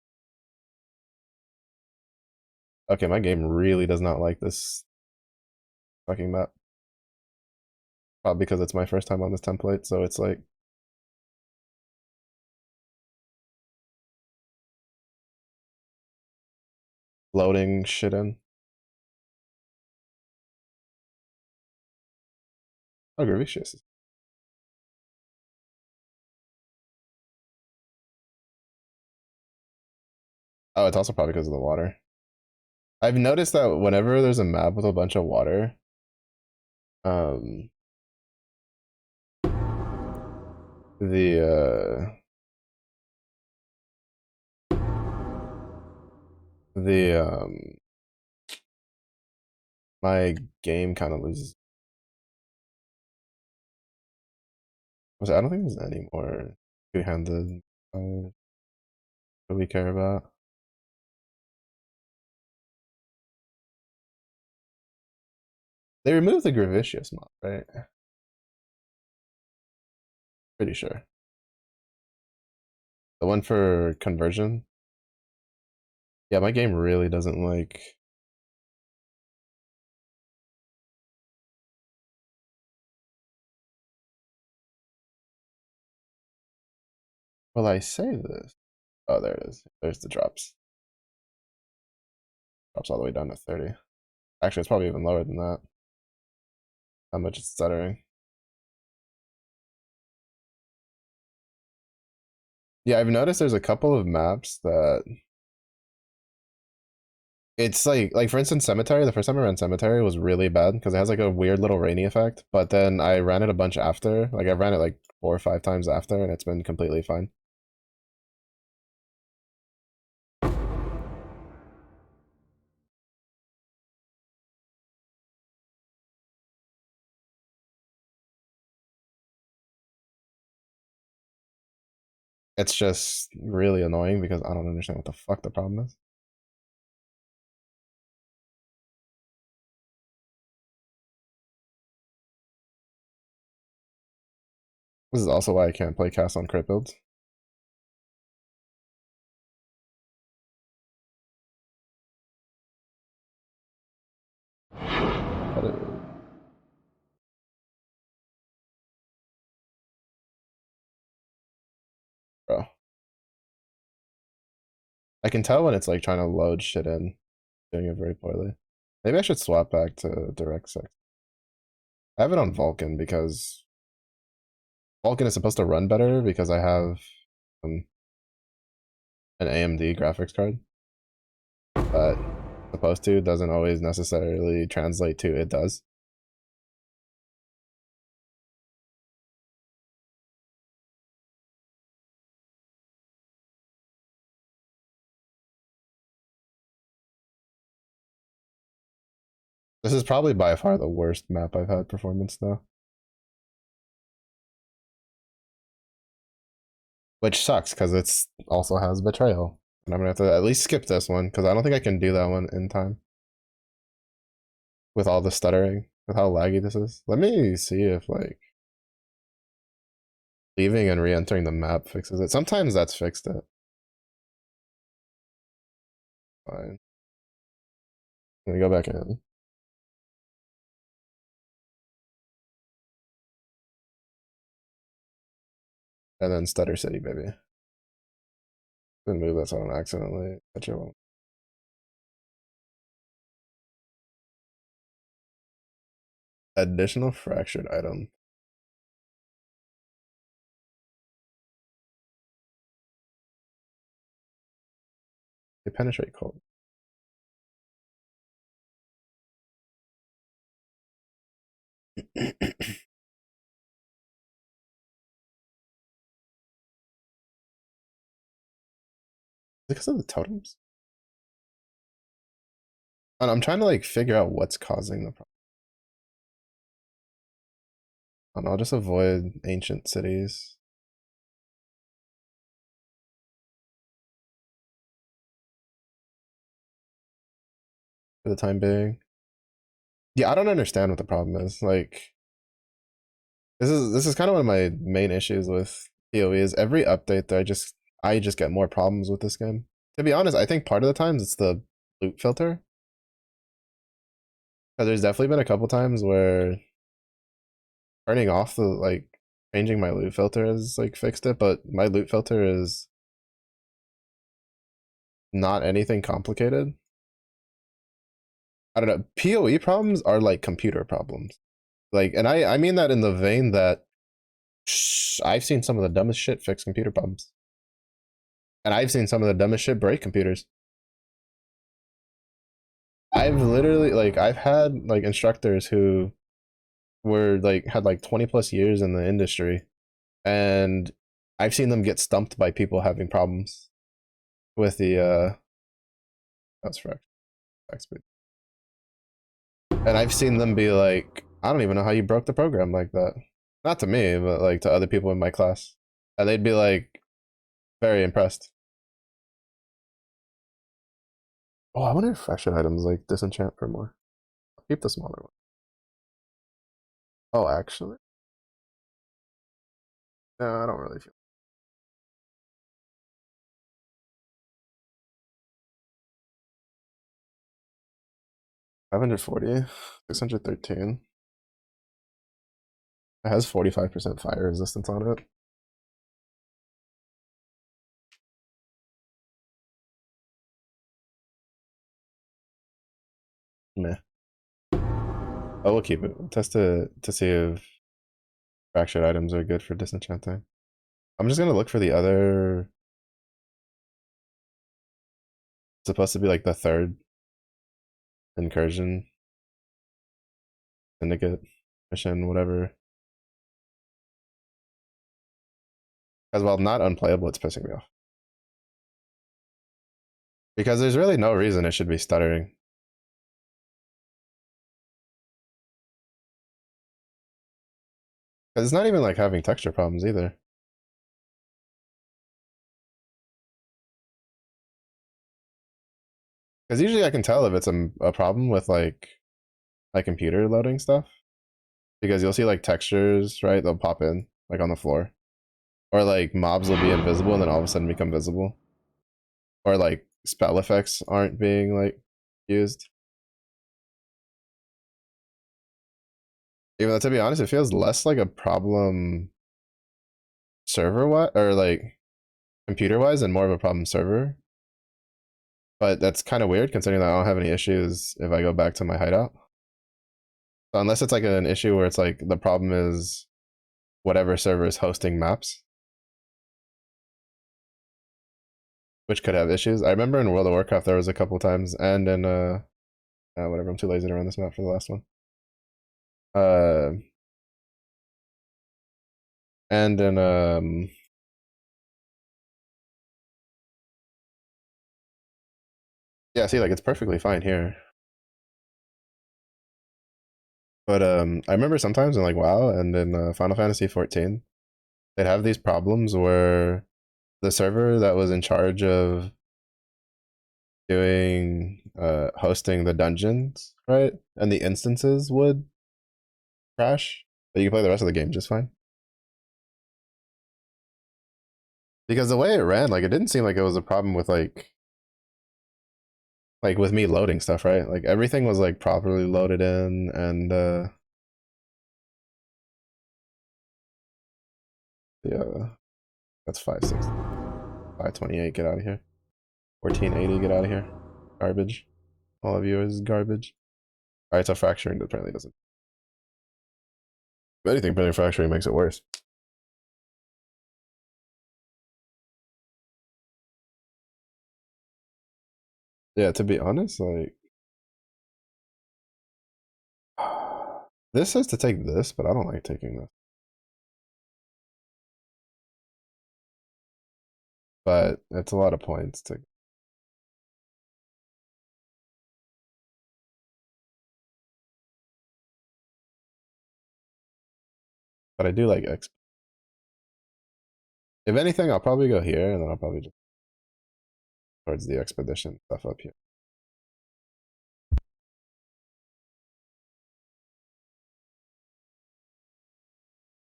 S1: Okay, my game really does not like this fucking map. Probably because it's my first time on this template, so it's like loading shit in. Oh, gracious. Oh, it's also probably because of the water. I've noticed that whenever there's a map with a bunch of water, um, the my game kind of loses. I don't think there's any more two-handed that we care about. They removed the Gravicious mod, right? Pretty sure. The one for conversion. Yeah, my game really doesn't like. Will I save this? Oh, there it is. There's the drops. Drops all the way down to 30. Actually, it's probably even lower than that. How much it's stuttering. Yeah, I've noticed there's a couple of maps that it's like for instance Cemetery. The first time I ran Cemetery was really bad because it has like a weird little rainy effect. But then I ran it a bunch after. Like I ran it like 4 or 5 times after, and it's been completely fine. It's just really annoying because I don't understand what the fuck the problem is. This is also why I can't play cast on crit builds. But bro, I can tell when it's like trying to load shit in, doing it very poorly. Maybe I should swap back to direct six. I have it on Vulcan because Vulcan is supposed to run better because I have um, an AMD graphics card, but supposed to doesn't always necessarily translate to it does. This is probably by far the worst map I've had performance though. Which sucks because it's also has betrayal. And I'm gonna have to at least skip this one because I don't think I can do that one in time. With all the stuttering, with how laggy this is. Let me see if like leaving and re-entering the map fixes it. Sometimes that's fixed it. Fine. Let me go back in. And then Stutter City, baby. Didn't move that so I don't accidentally touch it. Additional fractured item. They penetrate cold. Because of the totems. And I'm trying to like figure out what's causing the problem. And I'll just avoid ancient cities. For the time being. Yeah, I don't understand what the problem is. Like this is kind of one of my main issues with PoE is every update that I just get more problems with this game. To be honest, I think part of the times it's the loot filter. Because there's definitely been a couple times where turning off the like changing my loot filter has like fixed it, but my loot filter is not anything complicated. I don't know. PoE problems are like computer problems. Like, and I mean that in the vein that I've seen some of the dumbest shit fix computer problems. And I've seen some of the dumbest shit break computers. I've literally like I've had like instructors who were like had like 20 plus years in the industry, and I've seen them get stumped by people having problems with the that's correct. And I've seen them be like, I don't even know how you broke the program like that. Not to me, but like to other people in my class. And they'd be like very impressed. Oh, I wonder if fractured items like disenchant for more. I'll keep the smaller one. Oh, actually? No, I don't really feel 540, 613. It has 45% fire resistance on it. Meh. Oh, we'll keep it. We'll test it to see if fractured items are good for disenchanting. I'm just gonna look for the other. It's supposed to be like the third incursion, syndicate, mission, whatever. As well, not unplayable, it's pissing me off. Because there's really no reason it should be stuttering. Because it's not even like having texture problems either. Because usually I can tell if it's a problem with like my computer loading stuff. Because you'll see like textures, right? They'll pop in like on the floor. Or like mobs will be invisible and then all of a sudden become visible. Or like spell effects aren't being like used. Even though to be honest, it feels less like a problem server wise or like computer wise and more of a problem server. But that's kind of weird considering that I don't have any issues if I go back to my hideout. So unless it's like an issue where it's like the problem is whatever server is hosting maps, which could have issues. I remember in World of Warcraft there was a couple times, and in whatever, I'm too lazy to run this map for the last one. Uh, and in yeah, see, like it's perfectly fine here. But I remember sometimes in like WoW and in Final Fantasy 14, they'd have these problems where the server that was in charge of doing hosting the dungeons, right? And the instances would crash, but you can play the rest of the game just fine. Because the way it ran, like it didn't seem like it was a problem with like with me loading stuff, right? Like everything was like properly loaded in and yeah, that's 528, get out of here. 1480, get out of here. Garbage. All of you is garbage. Alright, so fracturing apparently doesn't anything, manufacturing makes it worse. Yeah, to be honest, like this says to take this, but I don't like taking this. But it's a lot of points to. But I do like X. If anything, I'll probably go here, and then I'll probably just towards the expedition stuff up here.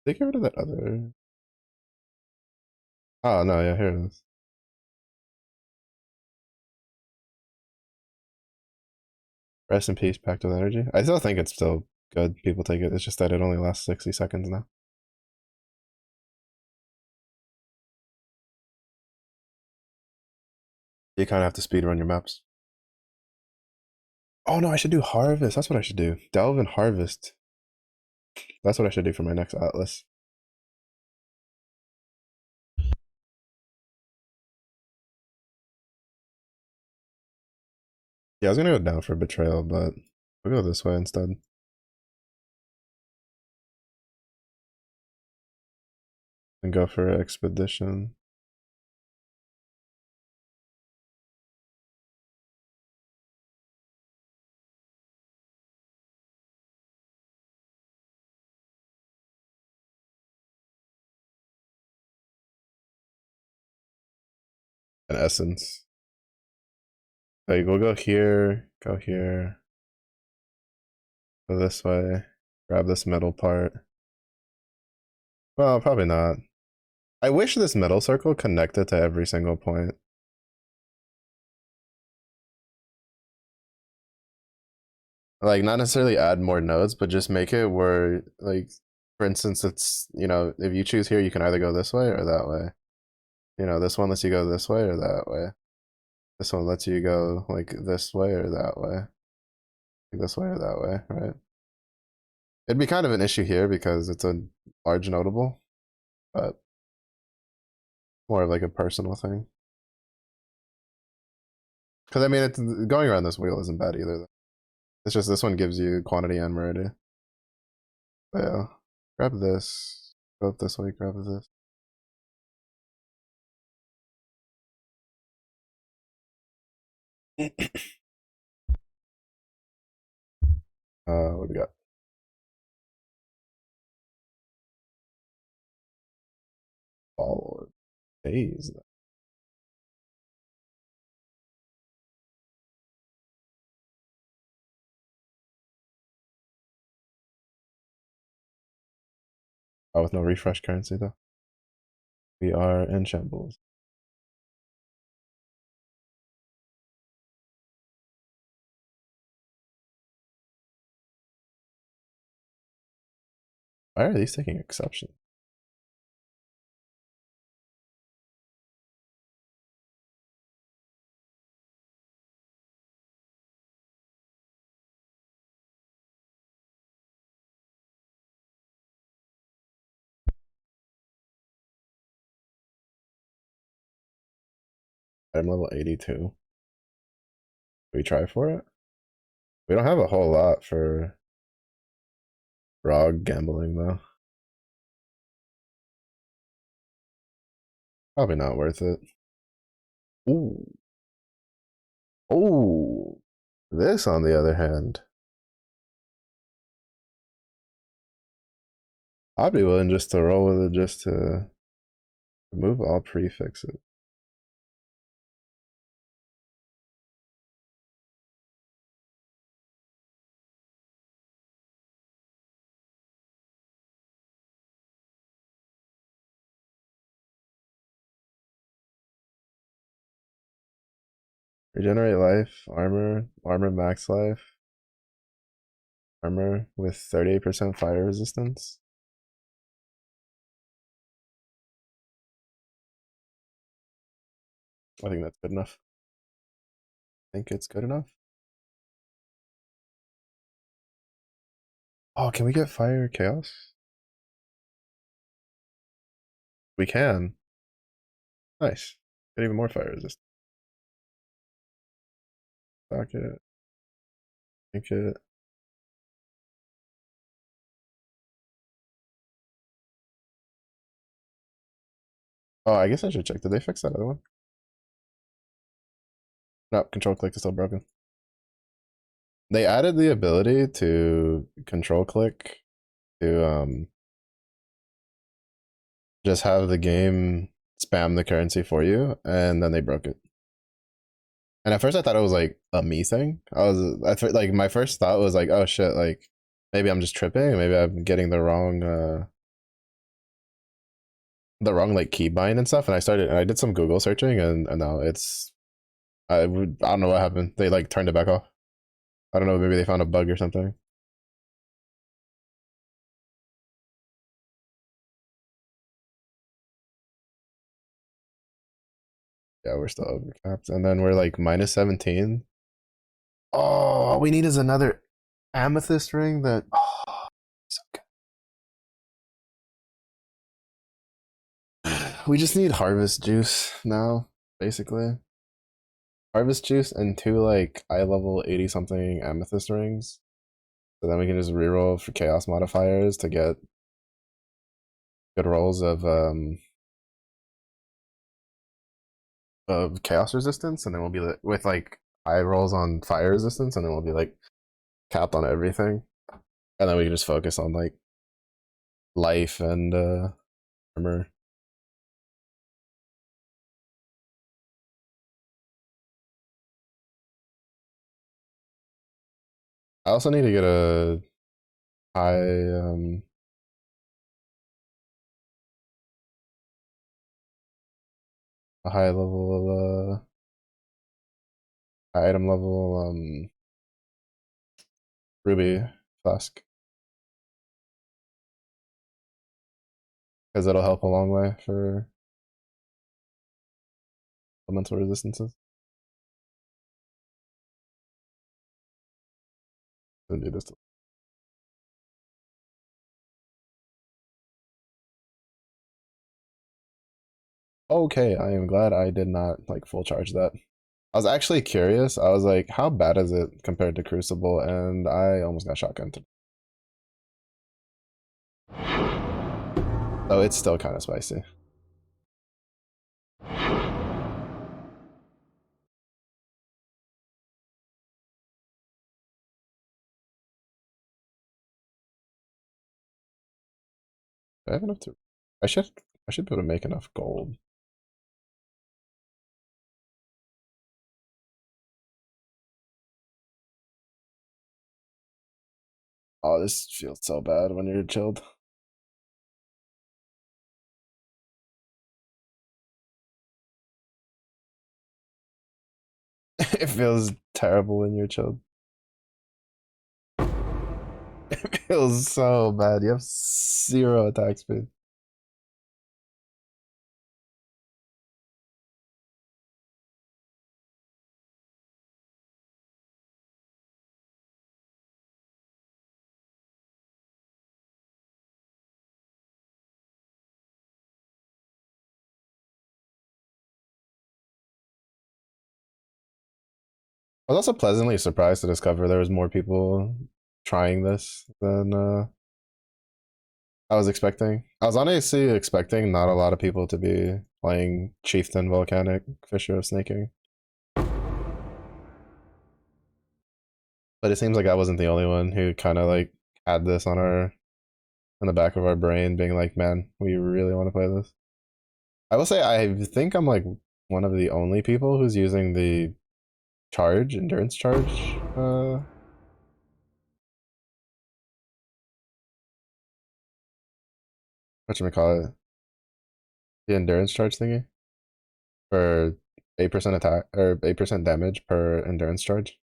S1: Did they get rid of that other? Oh no, yeah, here it is. Rest in peace, packed with energy. I still think it's still good. People take it. It's just that it only lasts 60 seconds now. You kind of have to speed run your maps. Oh no, I should do harvest. That's what I should do. Delve and harvest. That's what I should do for my next atlas. Yeah, I was gonna go down for betrayal, but we'll go this way instead. And go for expedition. An essence. Like we'll go here, go here, go this way, grab this middle part. Well, probably not. I wish this middle circle connected to every single point. Like not necessarily add more nodes, but just make it where like for instance it's if you choose here you can either go this way or that way. This one lets you go this way or that way. This one lets you go like this way or that way. Like this way or that way, right? It'd be kind of an issue here because it's a large notable, but more of like a personal thing. Because I mean, it's going around this wheel isn't bad either. It's just this one gives you quantity and variety. But yeah, grab this. Go up this way. Grab this. What do we got? All days. Oh, with no refresh currency though. We are in shambles. Why are these taking exception? I'm level 82. We try for it? We don't have a whole lot for Rog gambling though. Probably not worth it. Ooh. Oh. This on the other hand. I'd be willing just to roll with it just to remove all prefixes. Regenerate life, armor max life, armor with 38% fire resistance. I think that's good enough. I think it's good enough. Oh, can we get fire chaos? We can. Nice. Get even more fire resist. Stock it. Make it. Oh, I guess I should check. Did they fix that other one? No, control click is still broken. They added the ability to control click to just have the game spam the currency for you, and then they broke it. And at first I thought it was like a me thing. Like my first thought was like, oh shit, like maybe I'm just tripping, maybe I'm getting the wrong like keybind and stuff. And I did some Google searching, and now it's I don't know what happened. They like turned it back off. I don't know, maybe they found a bug or something. Yeah, we're still overcapped, and then we're like minus 17. Oh, all we need is another amethyst ring that. Oh, so good. We just need harvest juice now, basically. Harvest juice and two like eye level 80 something amethyst rings. So then we can just reroll for chaos modifiers to get good rolls of chaos resistance, and then we'll be with like high rolls on fire resistance, and then we'll be like capped on everything. And then we can just focus on like life and armor. I also need to get high a high level item level ruby flask, because it'll help a long way for elemental resistances. I'll do this. Okay, I am glad I did not like full charge that. I was actually curious. I was like, how bad is it compared to Crucible? And I almost got shotgunned. So it's still kind of spicy. Do I have enough to. I should I should be able to make enough gold. Oh, this feels so bad when you're chilled. It feels terrible when you're chilled. It feels so bad. You have zero attack speed. I was also pleasantly surprised to discover there was more people trying this than I was expecting. I was honestly expecting not a lot of people to be playing Chieftan, Volcanic, Fissure of Snaking. But it seems like I wasn't the only one who kind of like had this on our in the back of our brain, being like, "Man, we really want to play this." I will say, I think I'm like one of the only people who's using the endurance charge. Whatchamacallit, the endurance charge thingy for 8% attack or 8% damage per endurance charge.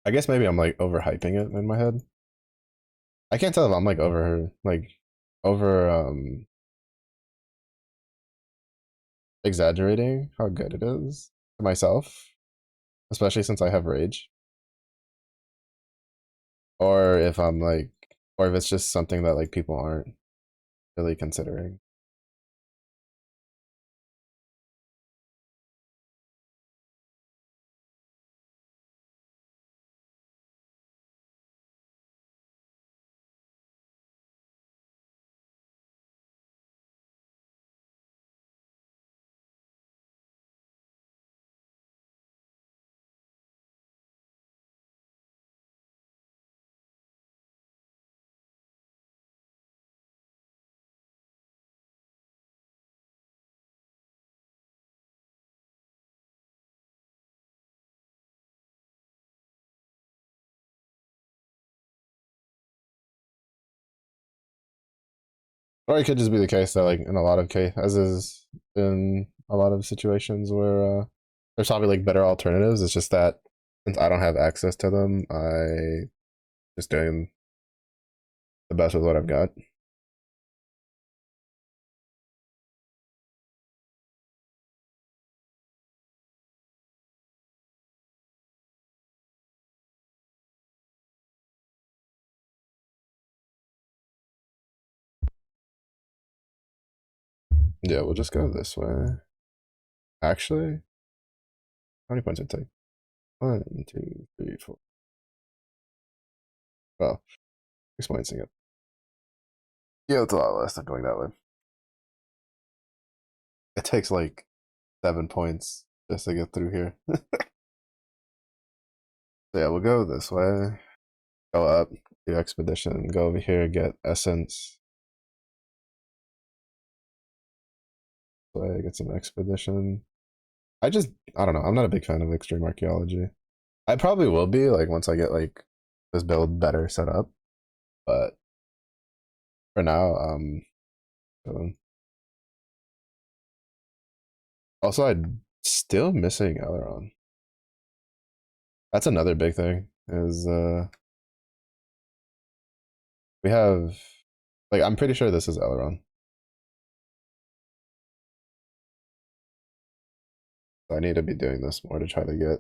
S1: I guess maybe I'm like overhyping it in my head. I can't tell if I'm like over exaggerating how good it is to myself, especially since I have rage. Or if I'm like, or if it's just something that like people aren't really considering. Or it could just be the case that like in a lot of case, as is in a lot of situations where there's probably like better alternatives. It's just that since I don't have access to them, I just doing the best with what I've got. Yeah, we'll just go this way. Actually, how many points did it take? 1, 2, 3, 4. Well, 6 points again. Yeah, it's a lot less than going that way. It takes like 7 points just to get through here. So yeah, we'll go this way. Go up, do expedition, go over here, get essence. Play, get some expedition. I don't know. I'm not a big fan of extreme archaeology. I probably will be like once I get like this build better set up, but for now, also I'm still missing Aileron. That's another big thing. Is we have like I'm pretty sure this is Aileron. So I need to be doing this more to try to get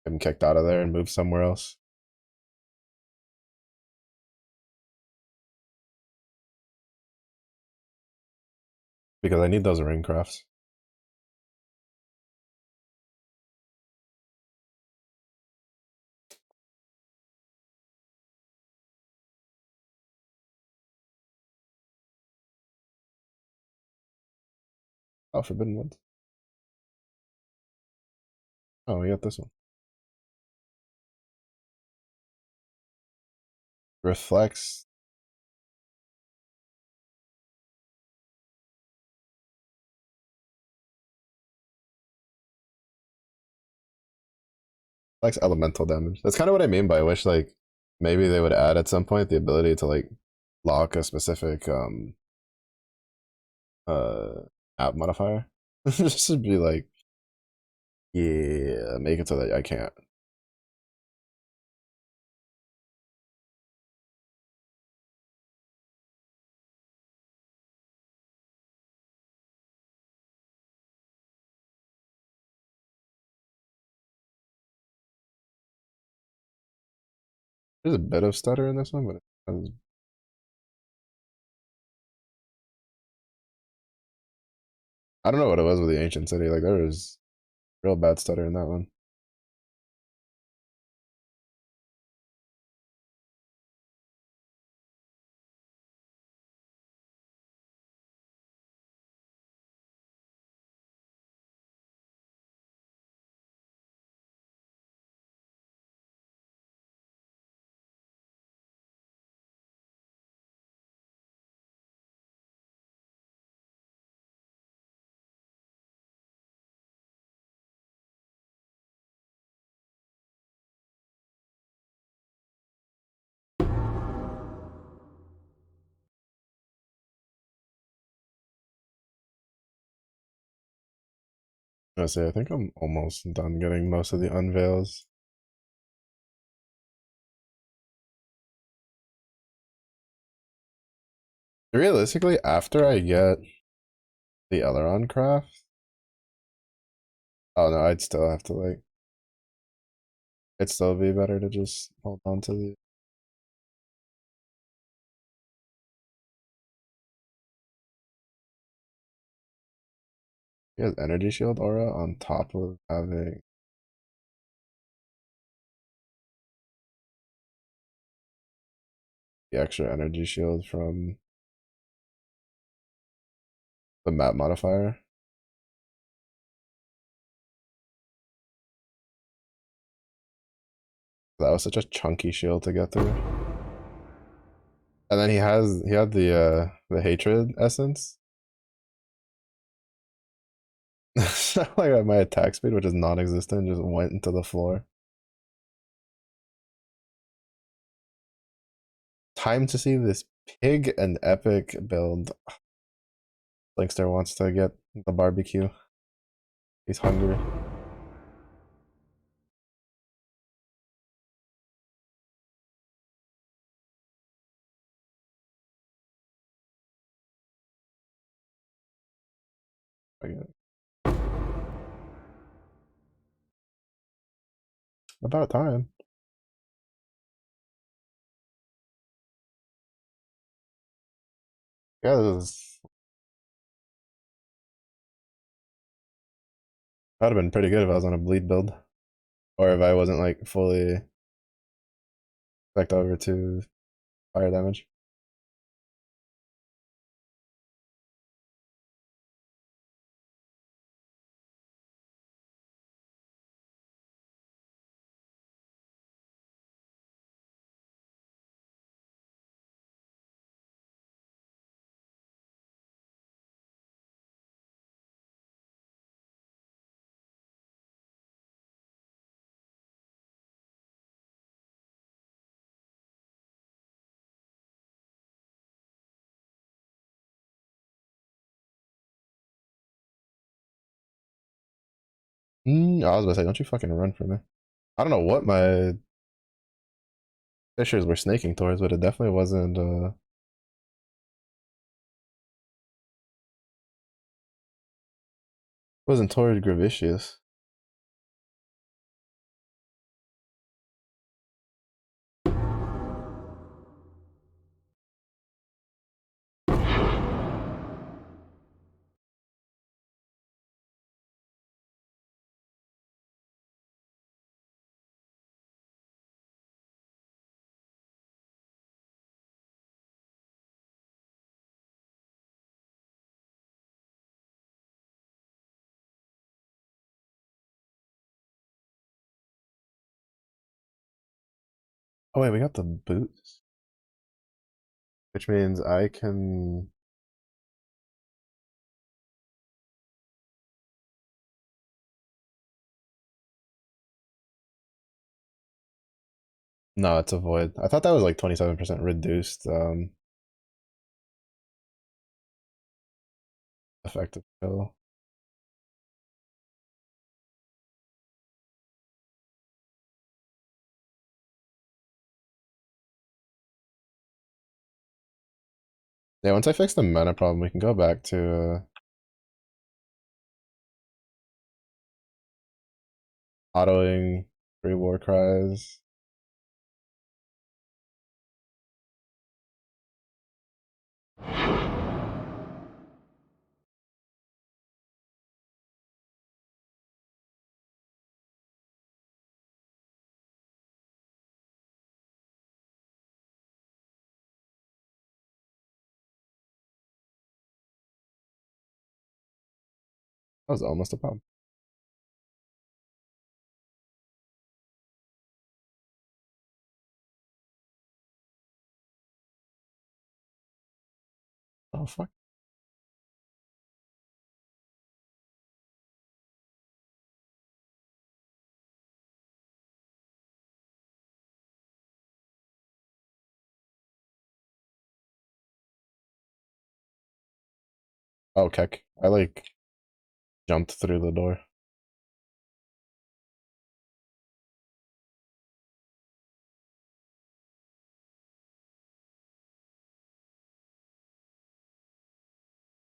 S1: him kicked out of there and move somewhere else. Because I need those ring crafts. Oh, Forbidden Woods. Oh, we got this one. Reflects. Reflects elemental damage. That's kind of what I mean by I wish like maybe they would add at some point the ability to like lock a specific uh app modifier. Just to be like, yeah, make it so that I can't. There's a bit of stutter in this one, but I don't know what it was with the ancient city. Like there was real bad stutter in that one. I say I think I'm almost done getting most of the unveils. Realistically, after I get the Aileron craft, Oh no, I'd still have to like. It'd still be better to just hold on to the. He has energy shield aura on top of having the extra energy shield from the map modifier. That was such a chunky shield to get through. And then he had the hatred essence. So like my attack speed, which is non-existent, just went into the floor. Time to see this pig and epic build. Linkster wants to get the barbecue. He's hungry. About time. Yeah, that would have been pretty good if I was on a bleed build. Or if I wasn't like fully backed over to fire damage. I was about to say, don't you fucking run from me. I don't know what my fishers were snaking towards, but it definitely wasn't towards Gravicious. Oh wait, we got the boots. Which means I can. No, it's a void. I thought that was like 27% reduced effective kill. Yeah, once I fix the mana problem, we can go back to autoing 3 war cries. That was almost a problem. Oh fuck. Oh, Keck. I like jumped through the door.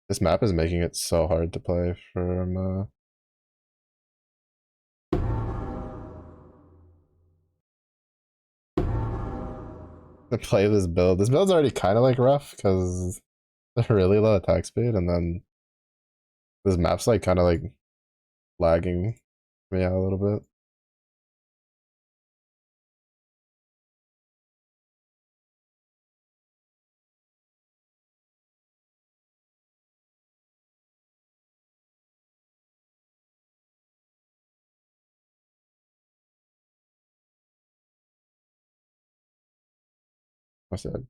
S1: This map is making it so hard to play from to play this build. This build's already kind of like rough because they're really low attack speed, and then this map's like kind of like lagging me out a little bit. I said,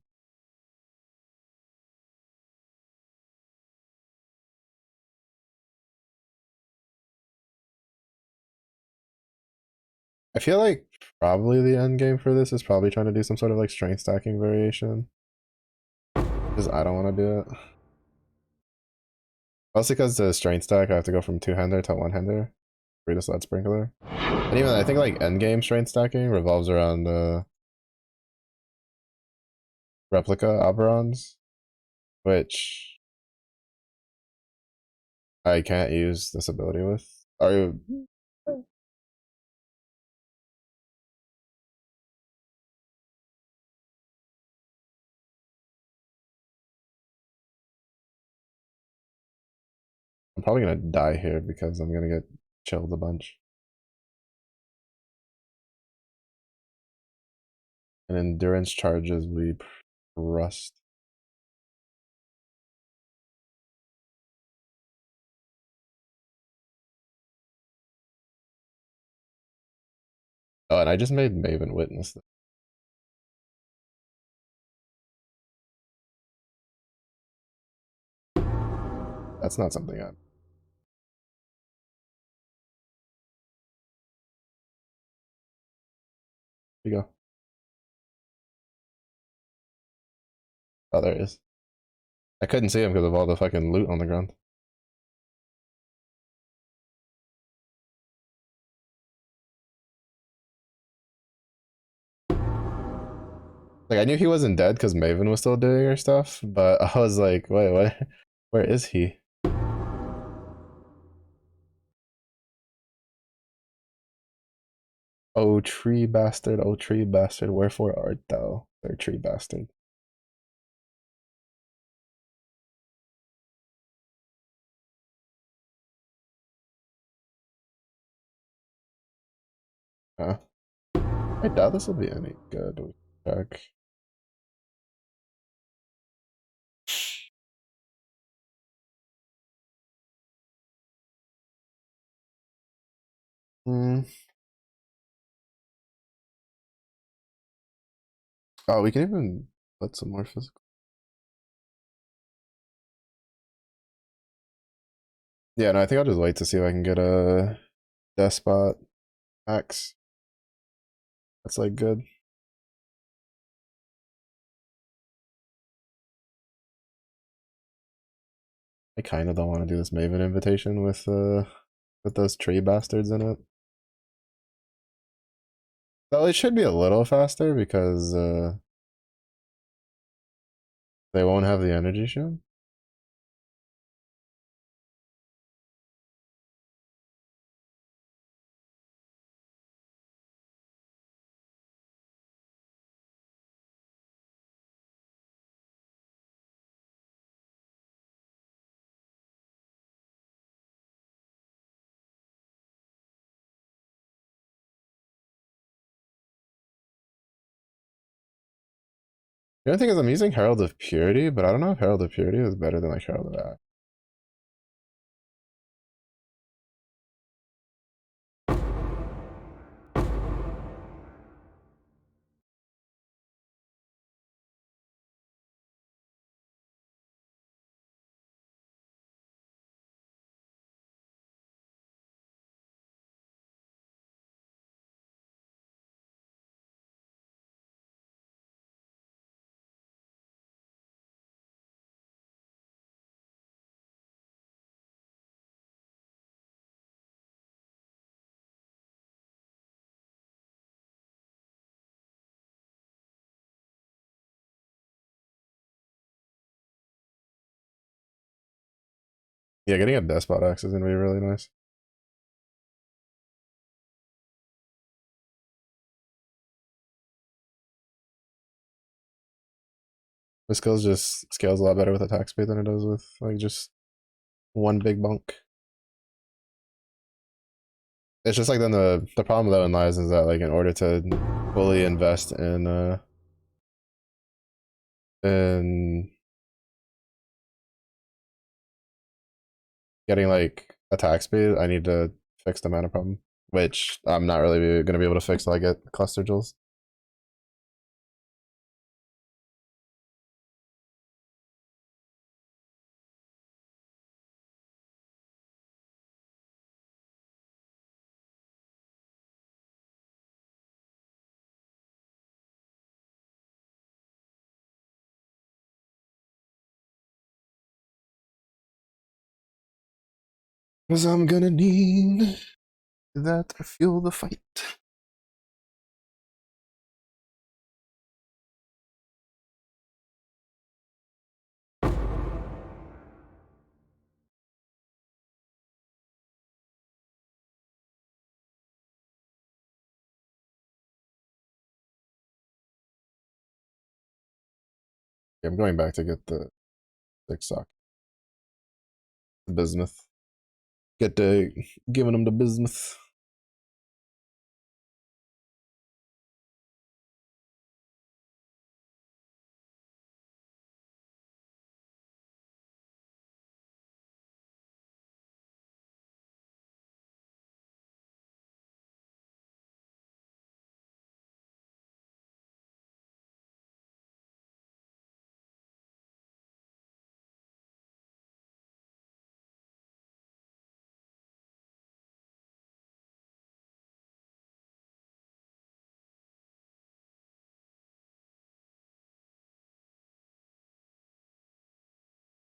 S1: I feel like probably the end game for this is probably trying to do some sort of like strength stacking variation. Because I don't want to do it. Also because the strength stack, I have to go from two-hander to one-hander. Free to sled sprinkler. And even I think like end game strength stacking revolves around replica operons, which I can't use this ability with. Are you? I'm probably gonna die here because I'm gonna get chilled a bunch. And endurance charges we rust. Oh, and I just made Maven witness this. That's not something I. Here you go. Oh, there it is. I couldn't see him because of all the fucking loot on the ground. Like I knew he wasn't dead because Maven was still doing her stuff, but I was like, wait, what? Where is he? Oh tree bastard, oh tree bastard, wherefore art thou, there tree bastard? Huh? I doubt this will be any good. Check. Hmm. Oh, we can even put some more physical. Yeah, no, I think I'll just wait to see if I can get a despot axe. That's like good. I kind of don't want to do this Maven invitation with those tree bastards in it. Well, it should be a little faster because they won't have the energy shield. The only thing is I'm using Herald of Purity, but I don't know if Herald of Purity is better than like Herald of Axe. Yeah, getting a Despot Axe is gonna be really nice. The skills just scales a lot better with attack speed than it does with like just one big bunk. It's just like then the problem though in lies is that like in order to fully invest in getting like attack speed, I need to fix the mana problem, which I'm not really gonna be able to fix till I get cluster jewels. Cause I'm gonna need that to fuel the fight. I'm going back to get the six sock. The bismuth. Get to giving them the bismuth.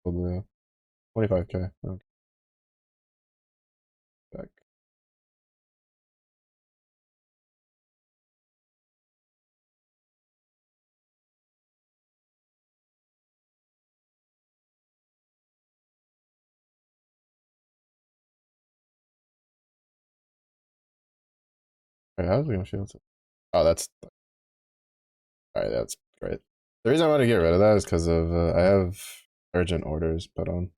S1: Probably 25k. Okay. Back. Alright, how's it gonna feel? Oh, that's alright. That's great. The reason I want to get rid of that is because of I have urgent orders put on.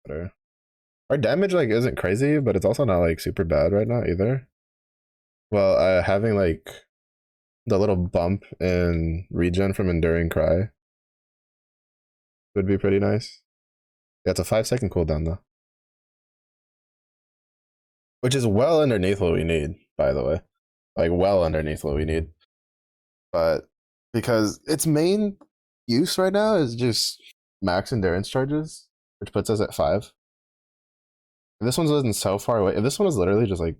S1: Better. Our damage like isn't crazy, but it's also not like super bad right now either. Well, having like the little bump in regen from Enduring Cry would be pretty nice. Yeah, it's a 5-second cooldown though, which is well underneath what we need, by the way. Like well underneath what we need. But because its main use right now is just max endurance charges, which puts us at 5. If this one wasn't so far away, if this one was literally just like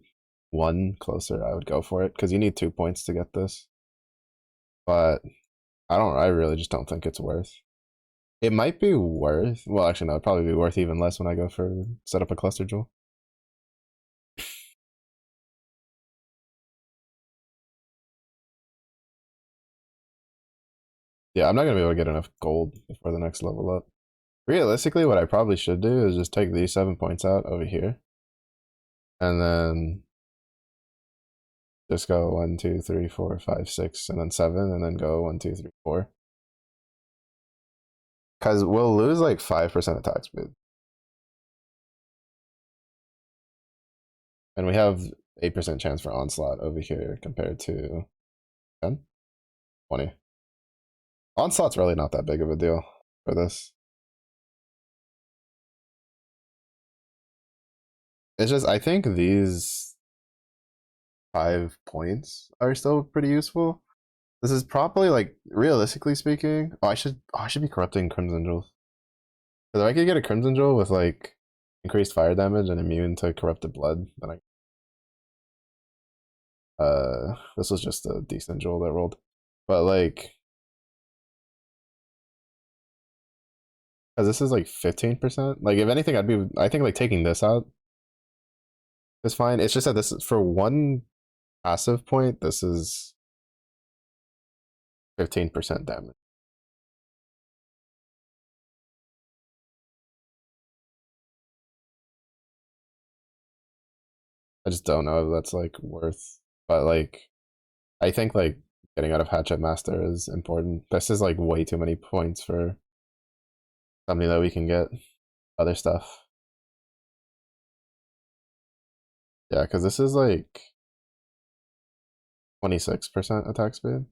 S1: one closer, I would go for it because you need 2 points to get this. But I really just don't think it's worth. It might be worth, well, actually, no, it'd probably be worth even less when I go for set up a cluster jewel. Yeah, I'm not gonna be able to get enough gold before the next level up. Realistically, what I probably should do is just take these 7 points out over here. And then just go 1, 2, 3, 4, 5, 6, and then 7, and then go 1, 2, 3, 4. Because we'll lose like 5% attack speed. And we have 8% chance for onslaught over here compared to 10? 20. Onslaught's really not that big of a deal for this. It's just, I think these 5 points are still pretty useful. This is probably like, realistically speaking, I should be corrupting Crimson Jewels. Because if I could get a Crimson Jewel with like increased fire damage and immune to corrupted blood, then I This was just a decent jewel that rolled, but like, cause this is like 15%. Like, if anything, I think like taking this out is fine. It's just that this is for one passive point. This is 15% damage. I just don't know if that's like worth, but like, I think like getting out of Hatchet Master is important. This is like way too many points for something that we can get other stuff. Yeah, because this is like 26% attack speed.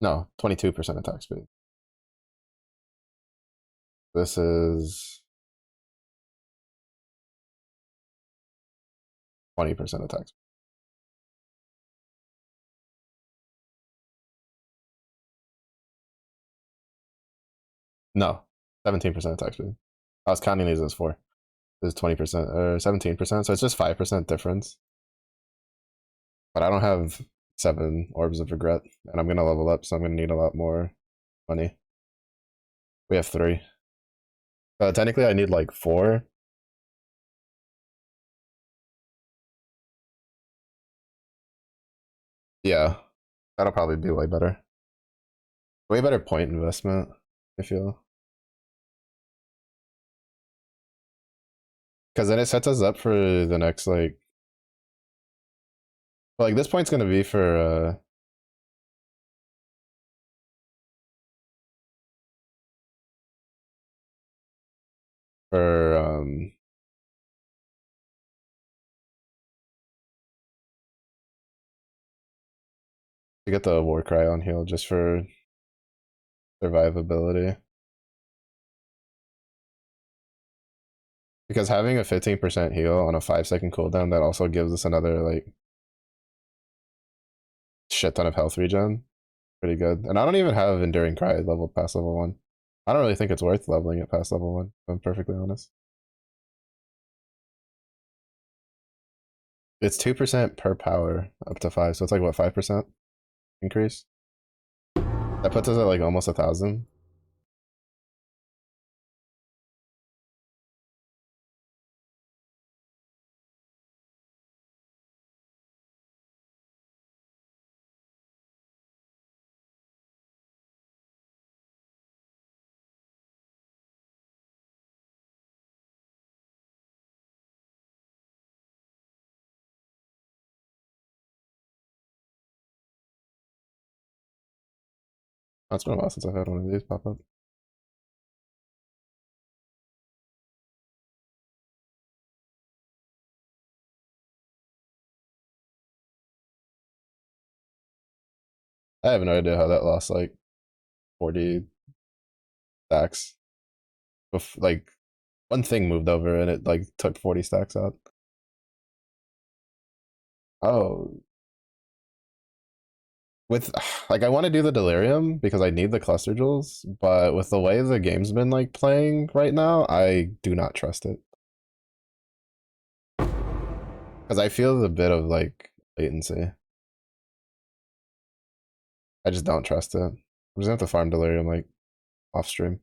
S1: No, 22% attack speed. This is 20% attack speed. No, 17% attack speed. I was counting these as four. This is 20% or 17%, so it's just 5% difference. But I don't have 7 orbs of regret, and I'm gonna level up, so I'm gonna need a lot more money. We have 3. Technically, I need like 4. Yeah, that'll probably be way better. Way better point investment, I feel. Because then it sets us up for the next, like, well, like this point's gonna be for to get the war cry on heal just for survivability. Because having a 15% heal on a 5-second cooldown, that also gives us another like shit ton of health regen. Pretty good. And I don't even have Enduring Cry leveled past level 1. I don't really think it's worth leveling it past level 1, if I'm perfectly honest. It's 2% per power up to 5, so it's like what, 5% increase? That puts us at like almost 1,000. That's been a while since I've had one of these pop up. I have no idea how that lost like 40 stacks. Like one thing moved over and it like took 40 stacks out. Oh, with like I want to do the delirium because I need the cluster jewels, but with the way the game's been like playing right now, I do not trust it because I feel a bit of like latency. I just don't trust it. I'm just gonna have to farm delirium like off stream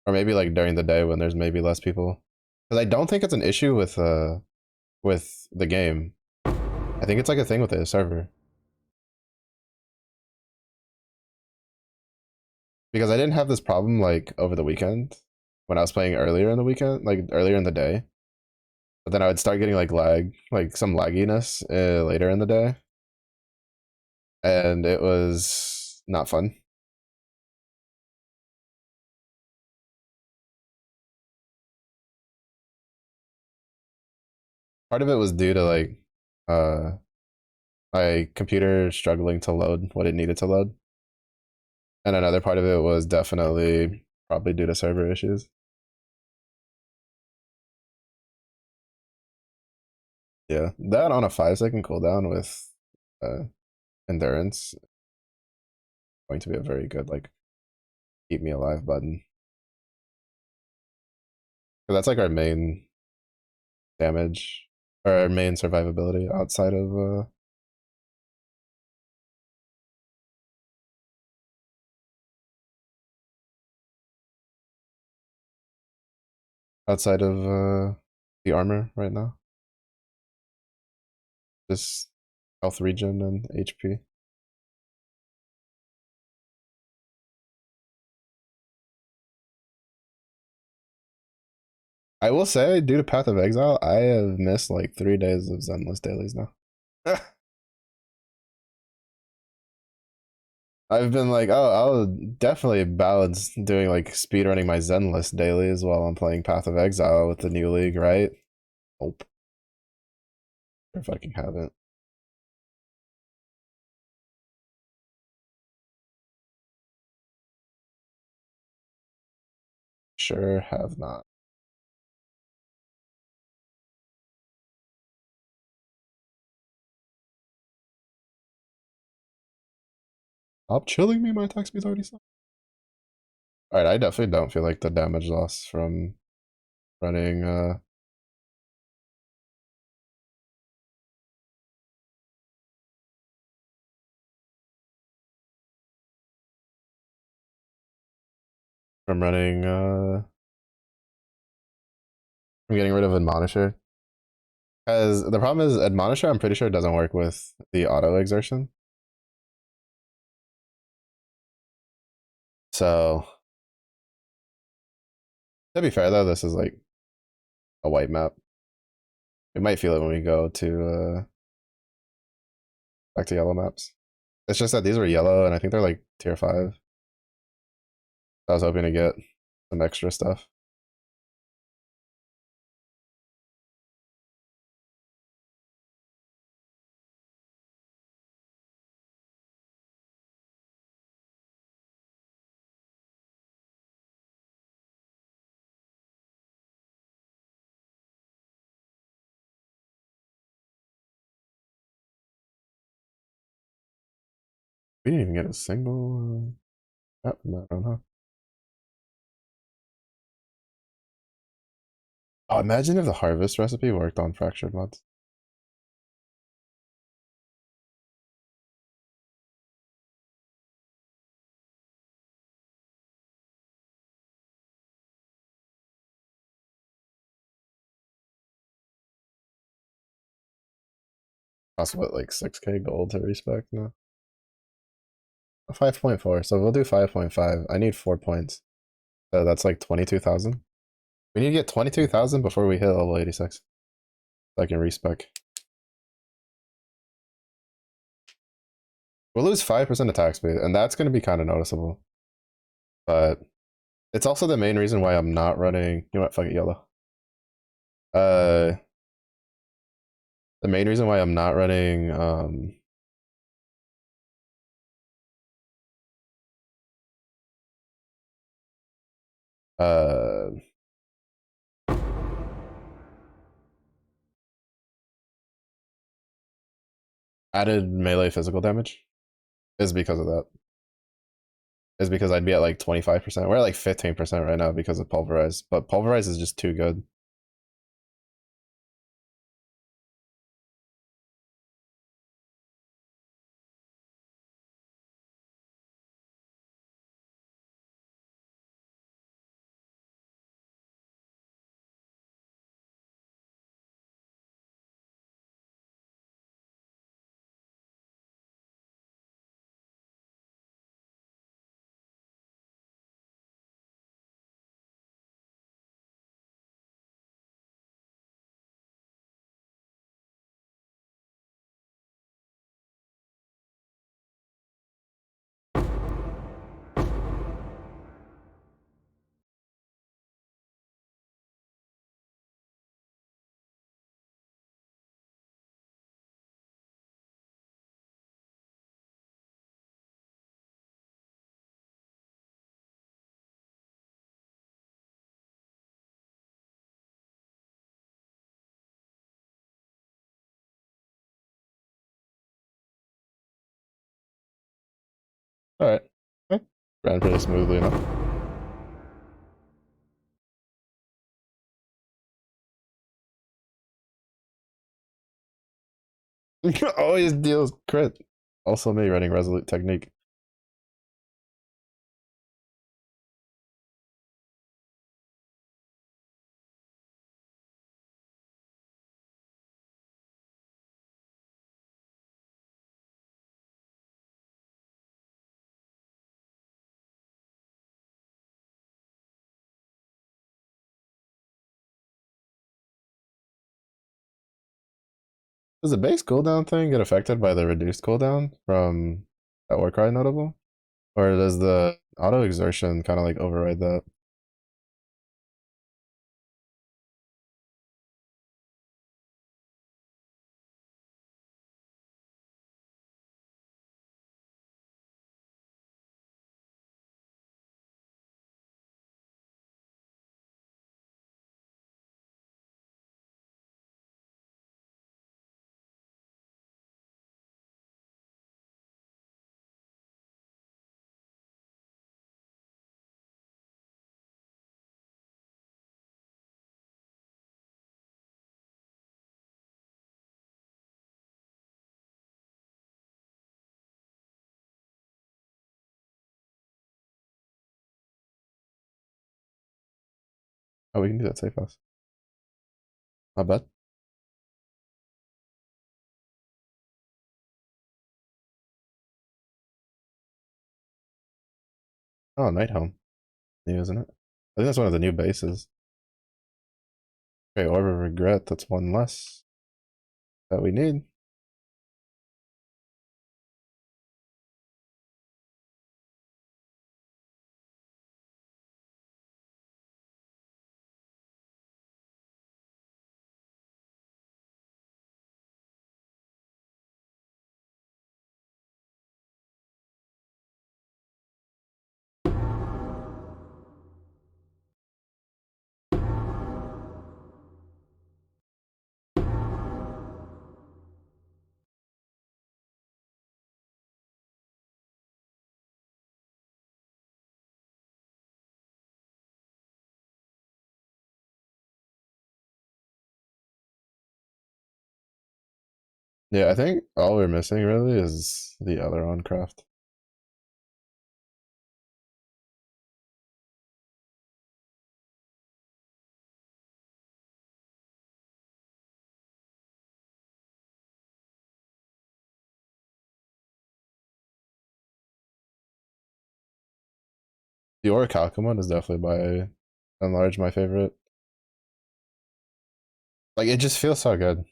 S1: or maybe like during the day when there's maybe less people. Because I don't think it's an issue with the game. I think it's like a thing with the server. Because I didn't have this problem like over the weekend when I was playing earlier in the weekend, like earlier in the day. But then I would start getting like lag, like some lagginess later in the day, and it was not fun. Part of it was due to like uh my computer struggling to load what it needed to load, and another part of it was definitely probably due to server issues. Yeah, that on a 5-second cooldown with uh, endurance going to be a very good like keep me alive button. So that's like our main damage. or our main survivability outside of the armor right now. Just health regen and HP. I will say, due to Path of Exile, I have missed like 3 days of Zenless dailies now. I've been like, oh, I'll definitely balance doing like speedrunning my Zenless dailies while I'm playing Path of Exile with the new league, right? Nope. I fucking haven't. Sure have not. Stop chilling me, my attack speed's already slow. Alright, I definitely don't feel like the damage loss from running from running from getting rid of Admonisher. Because the problem is Admonisher, I'm pretty sure it doesn't work with the auto exertion. So to be fair though, this is like a white map. We might feel it when we go to back to yellow maps. It's just that these were yellow and I think they're like tier 5. I was hoping to get some extra stuff. We didn't even get a single map from that run, huh? Oh, imagine if the harvest recipe worked on fractured mods. Cost what, like 6k gold to respec? No. 5.4, so we'll do 5.5. I need 4 points. So that's like 22,000. We need to get 22,000 before we hit level 86. So I can respec. We'll lose 5% attack speed, and that's going to be kind of noticeable. But it's also the main reason why I'm not running. You know what? Fuck it, yellow. Uh, the main reason why I'm not running uh added melee physical damage is because of that. Is because I'd be at like 25%. We're at like 15% right now because of pulverize, but pulverize is just too good. All right, okay. Ran pretty smoothly enough. Always deals crit. Also me running resolute technique. Does the base cooldown thing get affected by the reduced cooldown from that Warcry notable? Or does the auto exertion kind of like override that? Oh, we can do that safe house. I bet. Oh, Night Home. New, isn't it? I think that's one of the new bases. Okay, Orb of Regret, that's one less that we need. Yeah, I think all we're missing really is the other on craft. The Orichalcum one is definitely by and large my favorite. Like it just feels so good.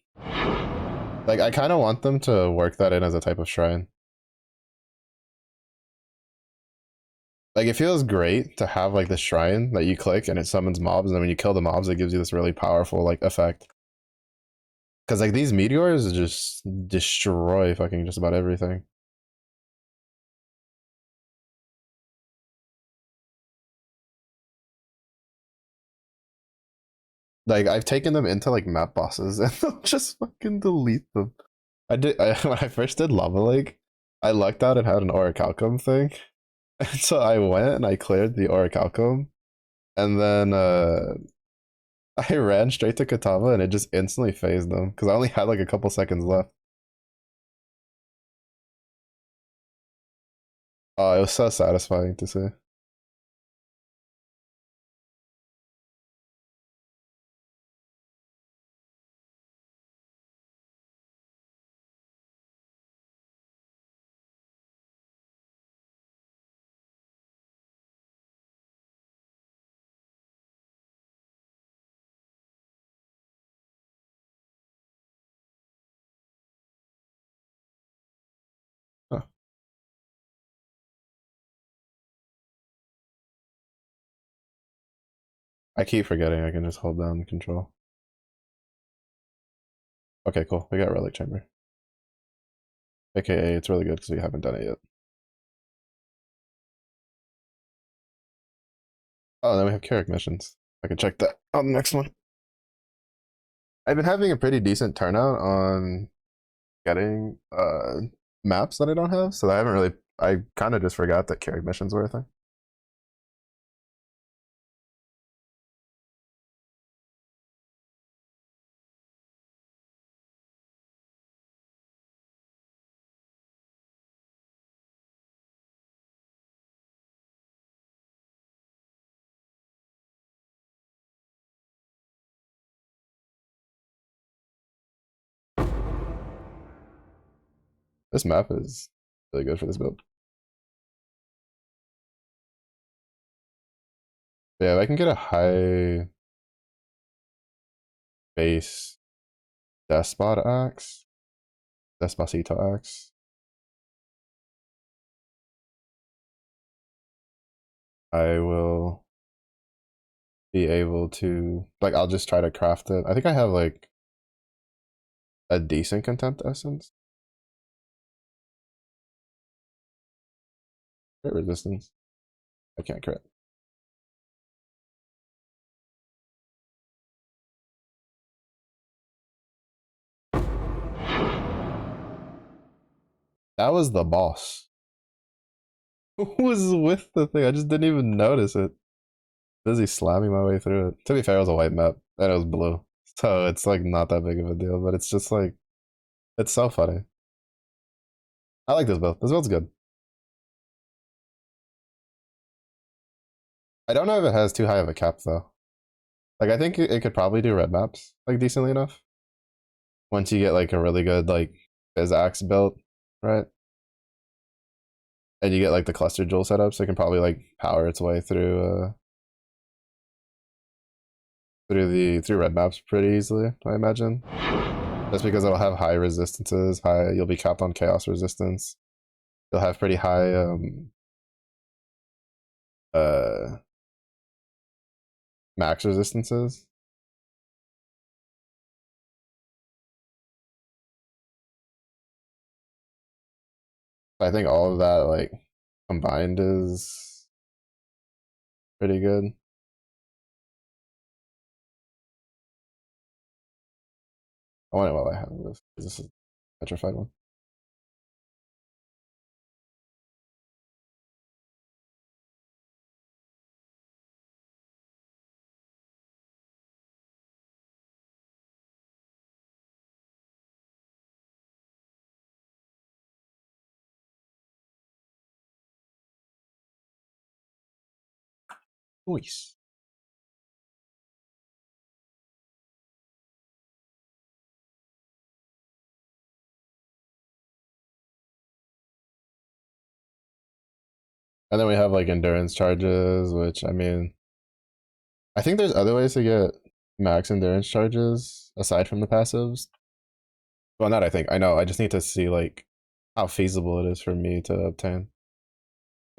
S1: Like I kind of want them to work that in as a type of shrine. Like it feels great to have like the shrine that you click and it summons mobs, and then when you kill the mobs, it gives you this really powerful like effect. Because like these meteors just destroy fucking just about everything. Like I've taken them into like map bosses and they'll just fucking delete them. When I first did Lava Lake, I lucked out and had an Orichalcum thing. And so I went and I cleared the Orichalcum, and then I ran straight to Katava and it just instantly phased them because I only had like a couple seconds left. Oh, it was so satisfying to see. Huh. I keep forgetting I can just hold down control. Okay, cool. We got Relic Chamber. AKA, it's really good because we haven't done it yet. Oh, then we have Carrick missions. I can check that on the next one. I've been having a pretty decent turnout on getting maps that I don't have, so I haven't really. I kind of just forgot that Carrick missions were a thing. This map is really good for this build. Yeah, if I can get a high base Despot axe, Despacito axe, I will be able to, like, I'll just try to craft it. I think I have, like, a decent contempt essence. Crit resistance. I can't crit. That was the boss. Who was with the thing? I just didn't even notice it. Busy slamming my way through it. To be fair, it was a white map and it was blue. So it's like not that big of a deal, but it's just like, it's so funny. I like this build. This build's good. I don't know if it has too high of a cap though. Like I think it could probably do red maps like decently enough. Once you get like a really good like Biz Axe built, right? And you get like the cluster jewel setups, it can probably like power its way through red maps pretty easily, I imagine. Just because it'll have high resistances, you'll be capped on chaos resistance. You'll have pretty high uh max resistances. I think all of that like combined is pretty good. I want it while I have this because this is a petrified one. Nice. And then we have like endurance charges, which I mean, I think there's other ways to get max endurance charges aside from the passives. Well, not I think. I know. I just need to see like how feasible it is for me to obtain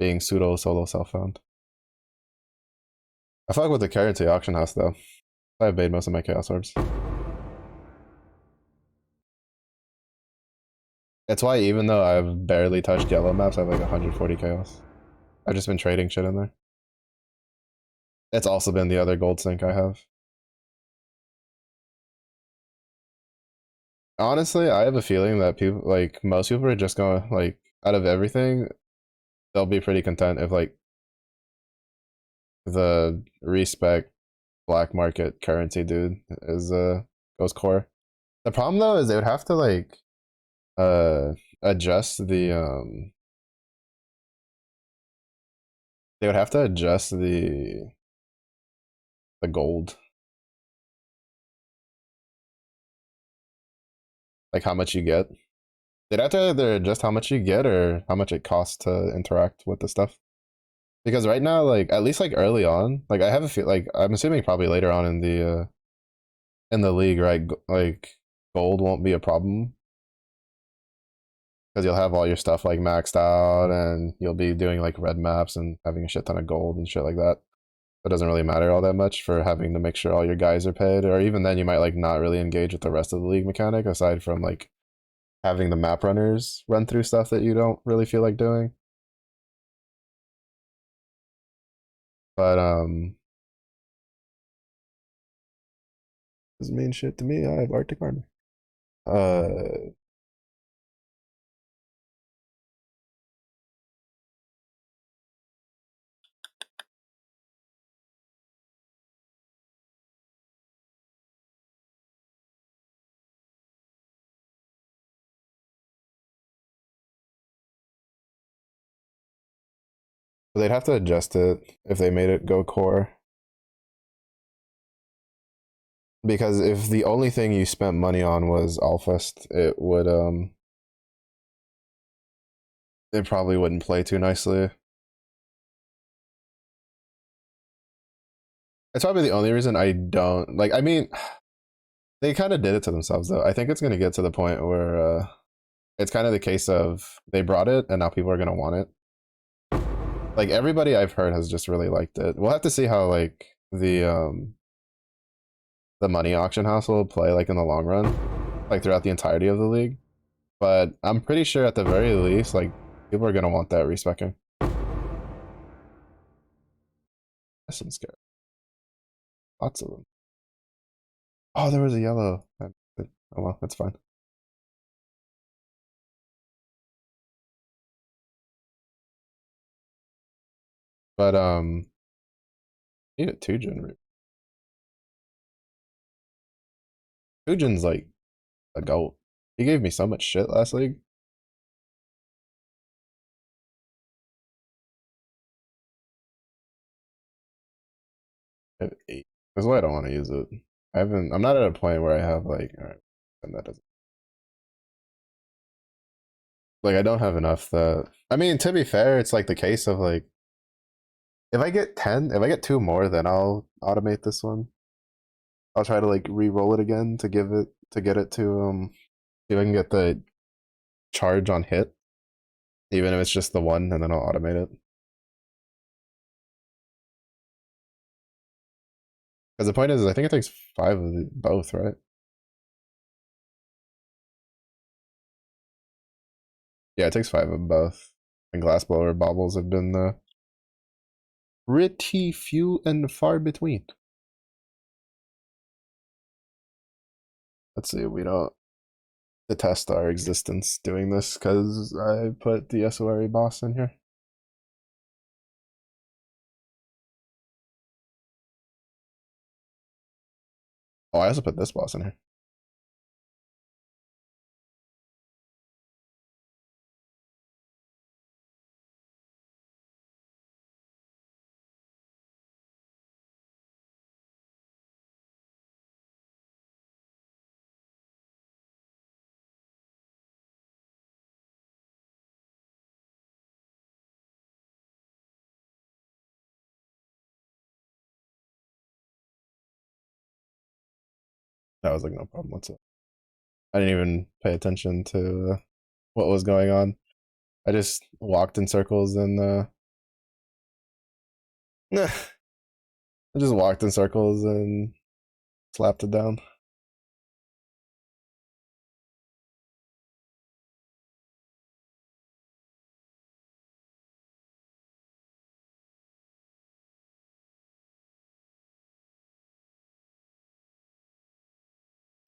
S1: being pseudo solo self found. I fuck with the currency auction house though. I've made most of my chaos orbs. That's why even though I've barely touched yellow maps, I have like 140 chaos. I've just been trading shit in there. It's also been the other gold sink I have. Honestly, I have a feeling that people like most people are just gonna like out of everything, they'll be pretty content if like the respec black market currency dude is goes core. The problem though is they would have to like uh adjust they would have to adjust the gold. Like how much you get. They'd have to either adjust how much you get or how much it costs to interact with the stuff. Because right now, like at least like early on, like I have a feel like I'm assuming probably later on in the league, right? Like gold won't be a problem because you'll have all your stuff like maxed out and you'll be doing like red maps and having a shit ton of gold and shit like that. It doesn't really matter all that much for having to make sure all your guys are paid, or even then you might like not really engage with the rest of the league mechanic aside from like having the map runners run through stuff that you don't really feel like doing. But doesn't mean shit to me. I have Arctic armor. Uh they'd have to adjust it if they made it go core. Because if the only thing you spent money on was Alfest, it would it probably wouldn't play too nicely. It's probably the only reason I don't like. I mean, they kind of did it to themselves though. I think it's gonna get to the point where it's kind of the case of they brought it and now people are gonna want it. Like everybody I've heard has just really liked it. We'll have to see how like the money auction house will play like in the long run, like throughout the entirety of the league. But I'm pretty sure at the very least, like people are gonna want that respecking. Essence scared. Lots of them. Oh, there was a yellow. Oh well, that's fine. But need a Tujin. Tujin's like a goat. He gave me so much shit last league. I have 8. That's why I don't want to use it. I haven't. I'm not at a point where I have like. All right, and that doesn't. Like I don't have enough that. I mean, to be fair, it's like the case of like if I get 10, if I get 2 more, then I'll automate this one. I'll try to like re-roll it again to give it to get it to see if I can get the charge on hit, even if it's just the one, and then I'll automate it. Because the point is, I think it takes 5 of both, right? Yeah, it takes 5 of both. And glassblower baubles have been pretty few and far between. Let's see, we don't detest our existence doing this because I put the SORE boss in here. Oh, I also put this boss in here. That was like no problem whatsoever. I didn't even pay attention to what was going on. I just walked in circles and I just walked in circles and slapped it down.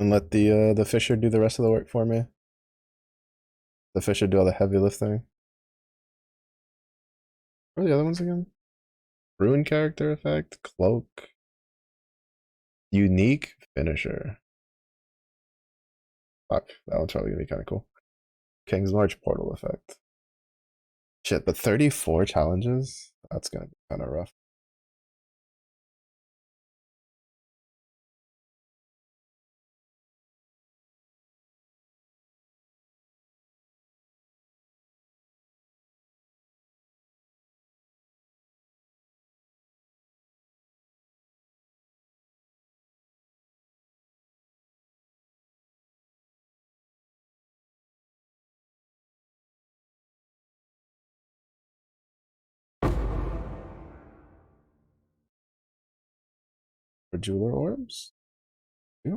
S1: And let the fissure do the rest of the work for me. The fissure do all the heavy lifting. What are the other ones again? Ruin character effect, cloak, unique finisher. Fuck, that one's probably gonna be kind of cool. King's March portal effect. Shit, but 34 challenges? That's gonna be kind of rough. For jeweler orbs? Yeah.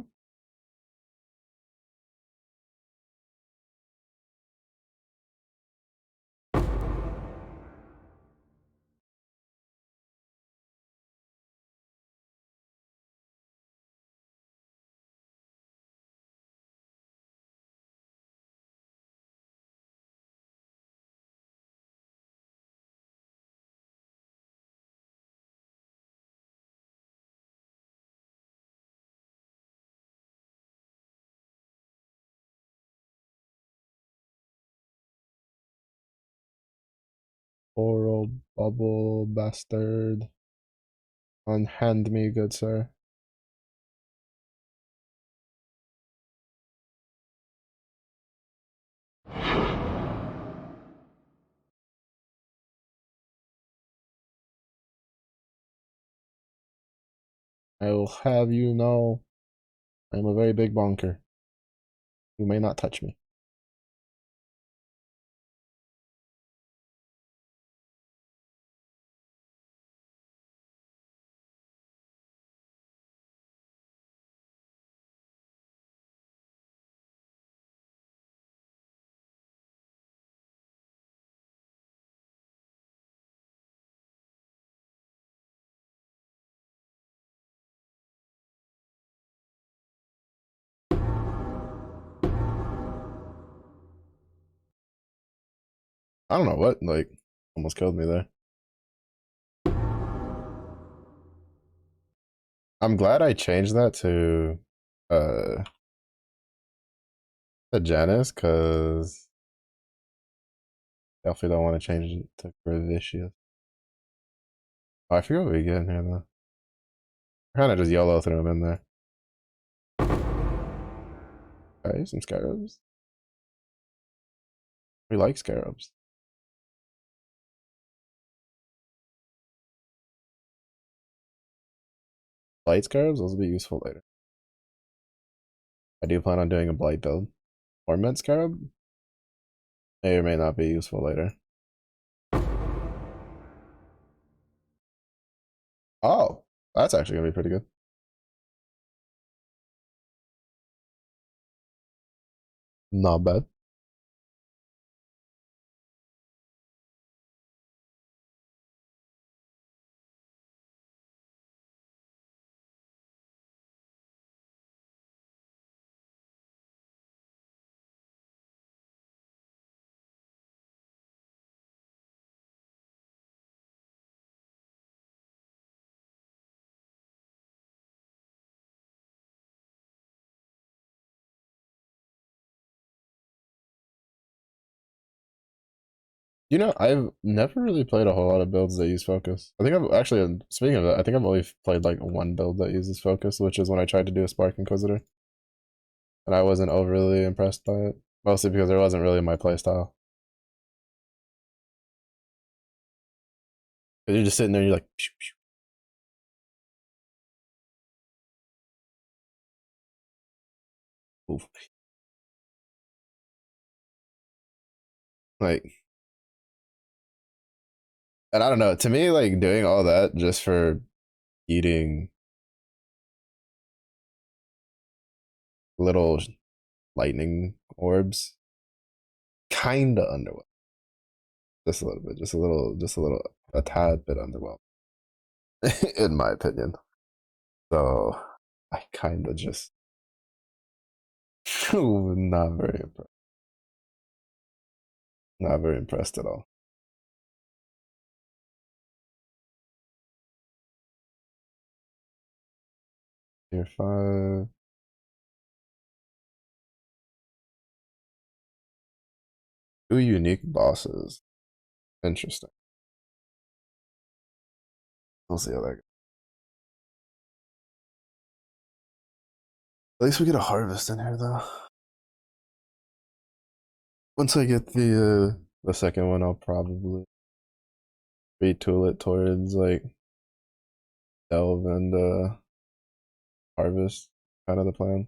S1: Oral bubble bastard. Unhand me, good sir. I will have you know I am a very big bonker. You may not touch me. I don't know what, like, almost killed me there. I'm glad I changed that uh to Janice, because definitely don't want to change it to Gravicious. Oh, I forget what we get in here though. Kind of just YOLO threw him in there. Okay, some scarabs. We like scarabs. Blight scarabs, those will be useful later. I do plan on doing a blight build. Torment scarab may or may not be useful later. Oh, that's actually gonna be pretty good. Not bad. You know, I've never really played a whole lot of builds that use focus. I think I've actually, speaking of that, I think I've only played like one build that uses focus, which is when I tried to do a Spark Inquisitor. And I wasn't overly impressed by it. Mostly because it wasn't really my playstyle. You're just sitting there, you're like, pew, pew, oof. Like, and I don't know, to me, like doing all that just for eating little lightning orbs, kinda underwhelming. Just a little bit, a tad bit underwhelming, in my opinion. So I kind of just not very impressed. Not very impressed at all. Tier 5. 2 unique bosses. Interesting. We'll see how that goes. At least we get a harvest in here though. Once I get the second one, I'll probably retool it towards like delve and harvest, kind of the plan.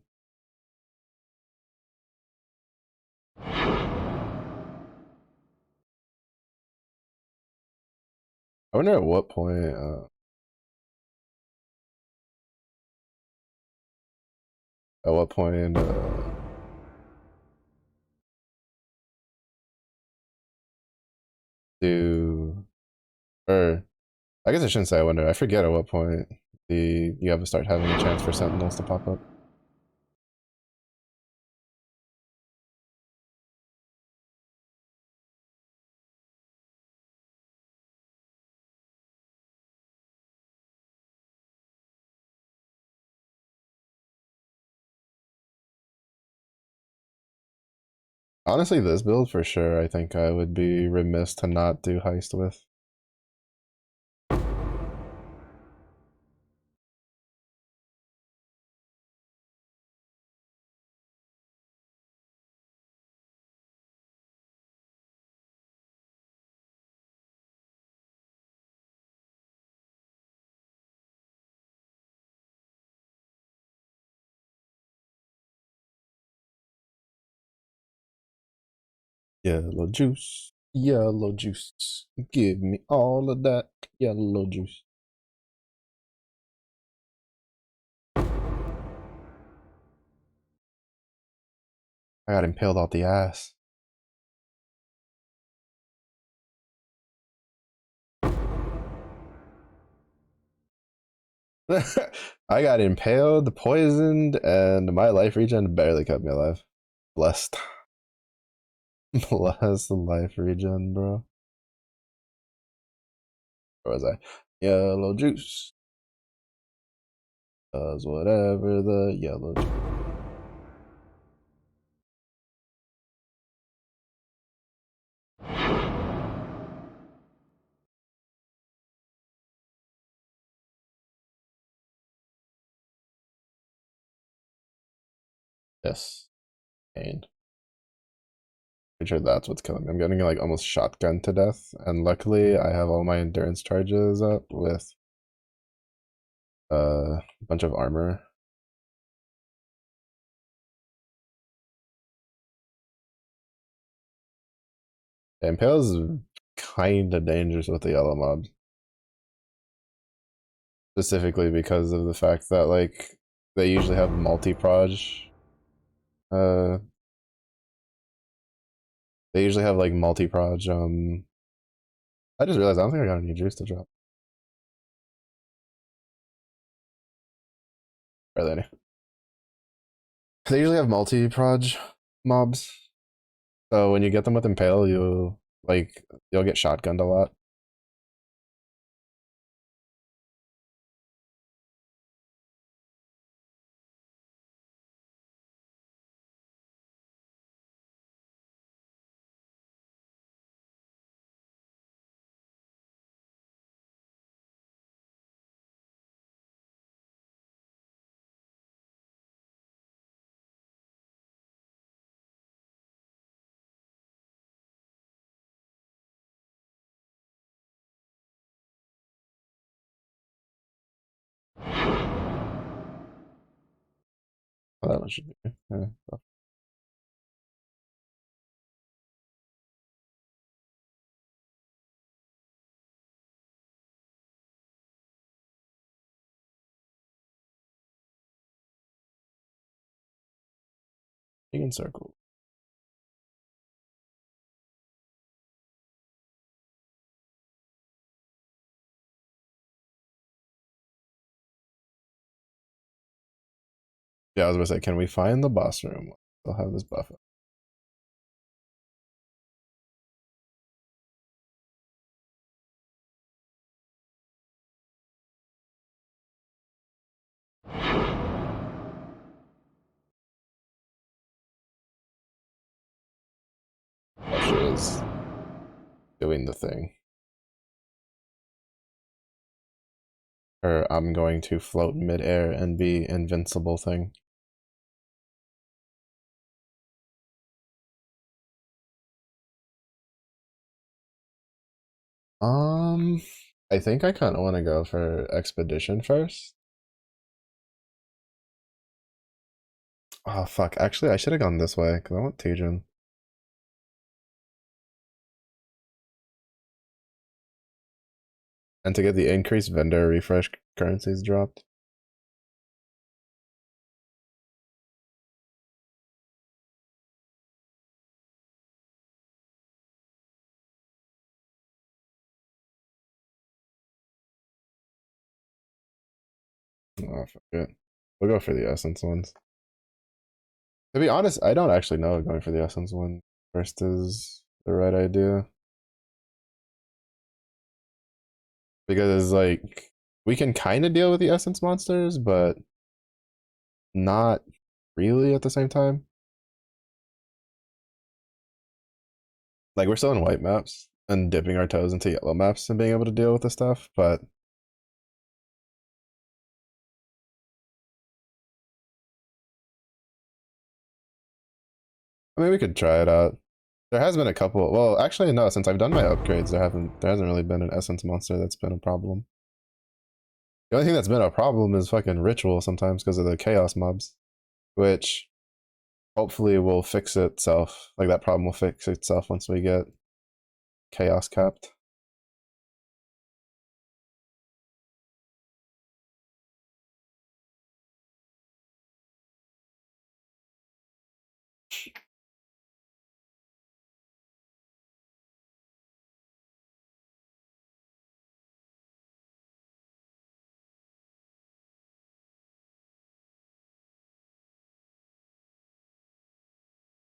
S1: I wonder at what point do or I guess I shouldn't say I wonder. I forget at what point you have to start having a chance for sentinels to pop up. Honestly, this build for sure, I think I would be remiss to not do heist with. Yellow juice. Yellow juice. Give me all of that yellow juice. I got impaled out the ass. I got impaled, poisoned, and my life regen barely kept me alive. Blessed. Blessed life regen, bro. Where was I? Yellow juice. Does whatever the yellow juice. Yes. Pain. Pretty sure that's what's killing me. I'm getting like almost shotgun to death, and luckily I have all my endurance charges up with a bunch of armor. The Impale is kind of dangerous with the yellow mob, specifically because of the fact that like they usually have multi-proj. Uh, they usually have like multi-proj. I just realized I don't think I got any juice to drop. Barely any. They usually have multi-proj mobs, so when you get them with Impale, you'll get shotgunned a lot. Oh, that one should be. Yeah. You can circle. Yeah, I was gonna say, can we find the boss room? They'll have this buff up. Fissure is doing the thing. Or I'm going to float mid-air and be invincible thing. I think I kind of want to go for expedition first. Oh fuck! Actually, I should have gone this way because I want Tajin. And to get the increased vendor refresh currencies dropped. Oh fuck it. We'll go for the essence ones. To be honest, I don't actually know if going for the essence one first is the right idea. Because like we can kind of deal with the essence monsters, but not really at the same time. Like we're still in white maps and dipping our toes into yellow maps and being able to deal with this stuff, but I mean we could try it out. There has been a couple. Well, actually no, since I've done my upgrades, there hasn't really been an essence monster that's been a problem. The only thing that's been a problem is fucking ritual sometimes because of the chaos mobs, which hopefully will fix itself. Like that problem will fix itself once we get chaos capped.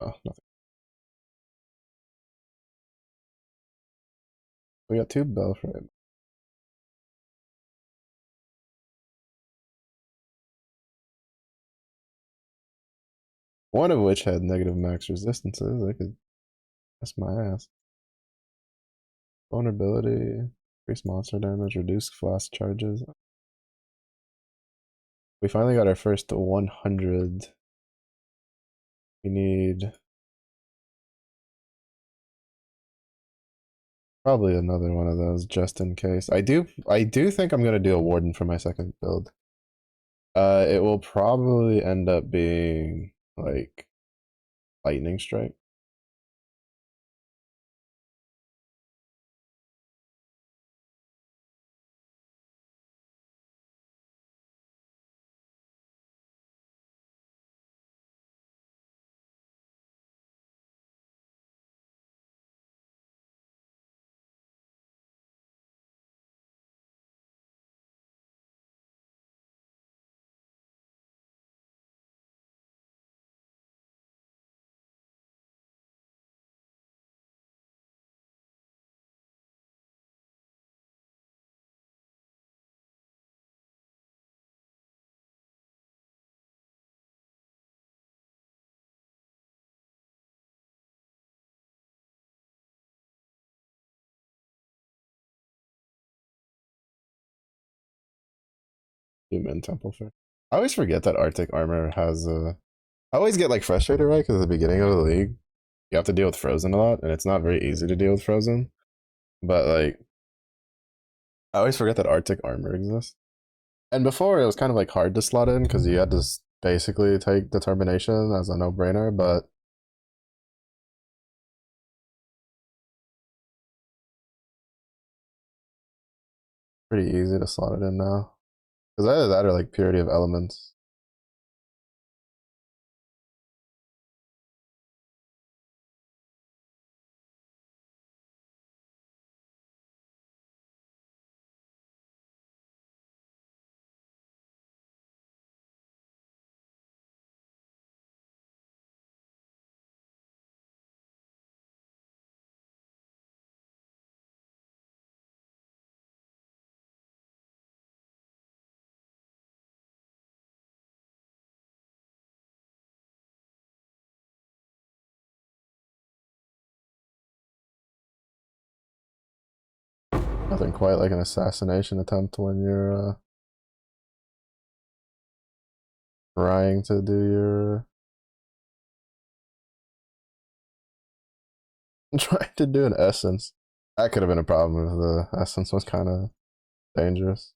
S1: Oh, nothing. We got two Belfry. One of which had negative max resistances. I could kiss my ass. Vulnerability, increase monster damage, reduce flask charges. We finally got our first 100. We need probably another one of those just in case. I do think I'm gonna do a warden for my second build. It will probably end up being like lightning strike. Human temple fair. I always forget that Arctic armor has a. I always get like frustrated, right? Because at the beginning of the league, you have to deal with frozen a lot, and it's not very easy to deal with frozen. But like, I always forget that Arctic armor exists. And before it was kind of like hard to slot in because you had to basically take determination as a no-brainer, but pretty easy to slot it in now. Because either that or like purity of elements. Nothing quite like an assassination attempt when you're trying to do your trying to do an essence. That could have been a problem if the essence was kind of dangerous.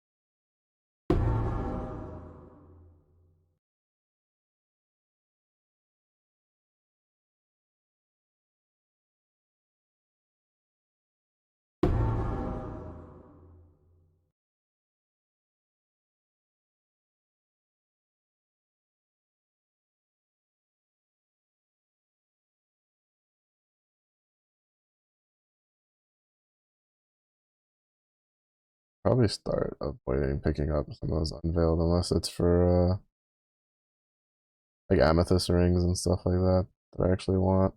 S1: Probably start avoiding picking up some of those unveiled unless it's for like amethyst rings and stuff like that that I actually want.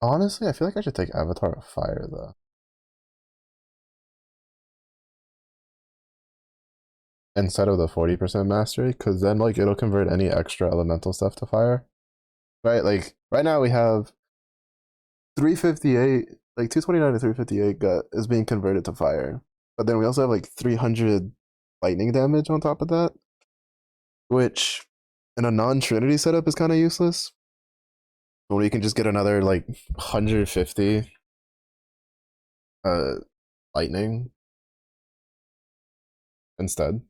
S1: Honestly, I feel like I should take Avatar of Fire though. Instead of the 40% mastery, because then like it'll convert any extra elemental stuff to fire. Right? Like right now we have 358, like 229 to 358 got is being converted to fire. But then we also have like 300 lightning damage on top of that, which in a non-Trinity setup is kind of useless. When you can just get another like 150 uh lightning instead.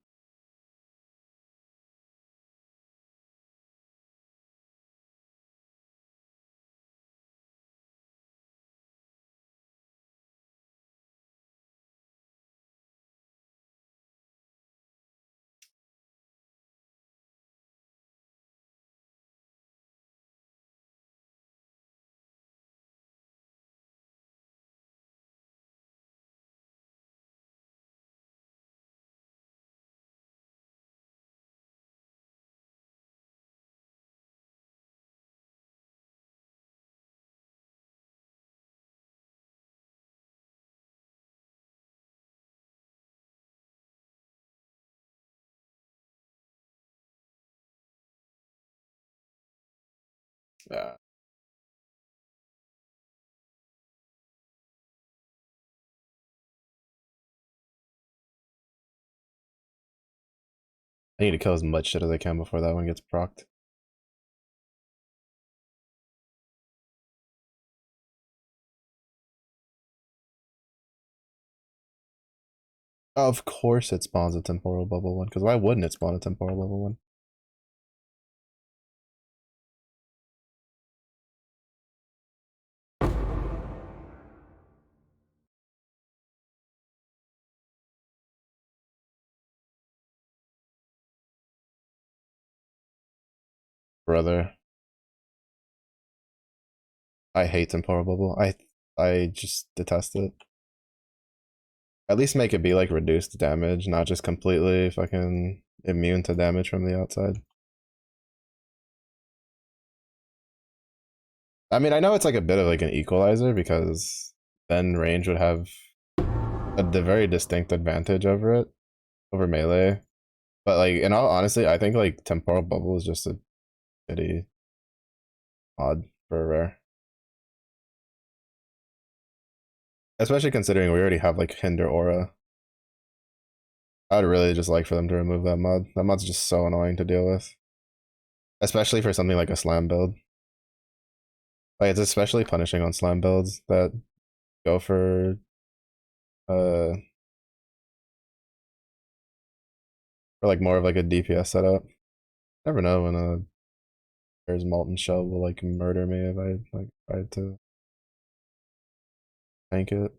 S1: Yeah. I need to kill as much shit as I can before that one gets procced. Of course it spawns a temporal bubble one, because why wouldn't it spawn a temporal bubble one? Brother, I hate temporal bubble. I just detest it. At least make it be like reduced damage, not just completely fucking immune to damage from the outside. I mean, I know it's like a bit of like an equalizer because then range would have a very distinct advantage over it, over melee. But like in all honesty, I think like temporal bubble is just a shitty mod for a rare. Especially considering we already have like hinder aura. I would really just like for them to remove that mod. That mod's just so annoying to deal with. Especially for something like a slam build. Like it's especially punishing on slam builds that go uh for like more of like a DPS setup. Never know when there's molten shell will like murder me if I like tried to tank it.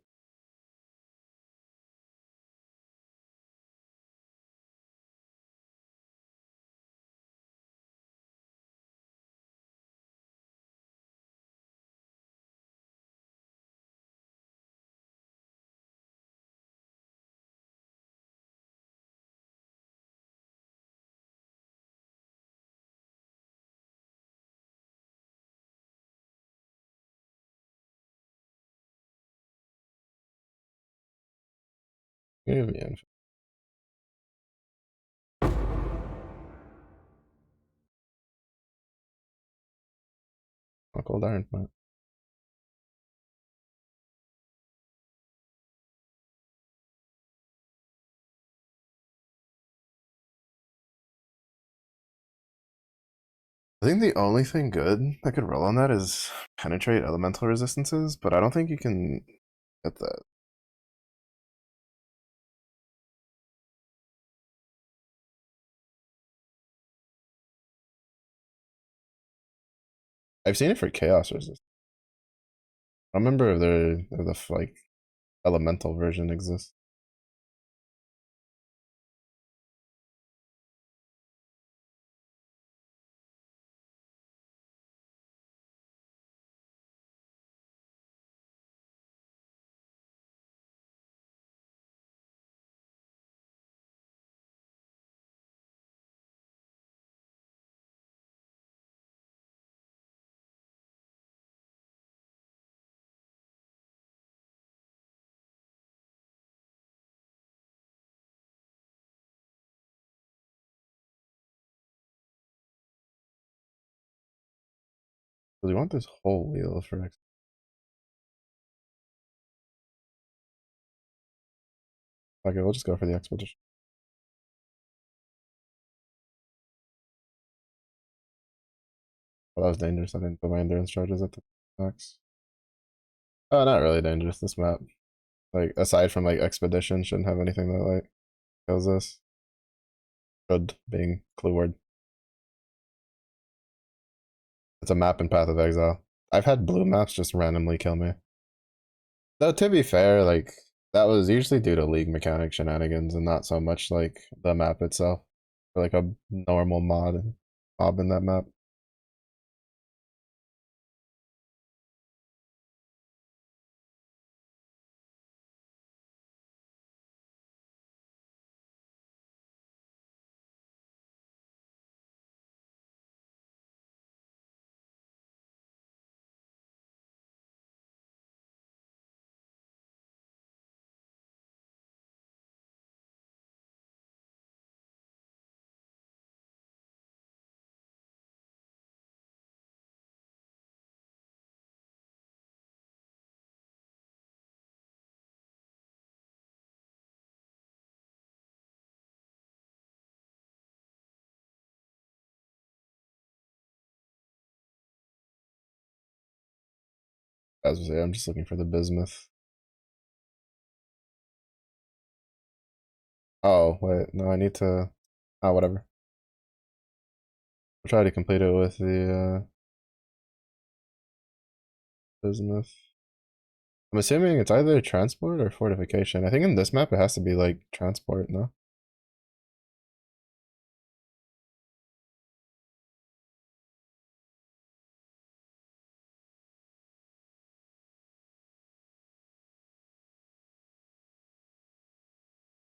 S1: Give me info. Cold iron plant. I think the only thing good that could roll on that is penetrate elemental resistances, but I don't think you can get that. I've seen it for chaos resist. I don't remember if the like elemental version exists. Because we want this whole wheel for X. Okay, we'll just go for the expedition. Well, that was dangerous. I didn't put my endurance charges at the max. Oh, not really dangerous, this map. Like, aside from, like, Expedition, shouldn't have anything that, like, kills us. Should, being clue word. It's a map in Path of Exile. I've had blue maps just randomly kill me. Though, to be fair, like, that was usually due to league mechanic shenanigans and not so much, like, the map itself. Or, like, a normal mob in that map. As I say, I'm just looking for the bismuth. Oh, wait, no, I need to... Oh, whatever. I'll try to complete it with the, bismuth. I'm assuming it's either transport or fortification. I think in this map it has to be, like, transport, no?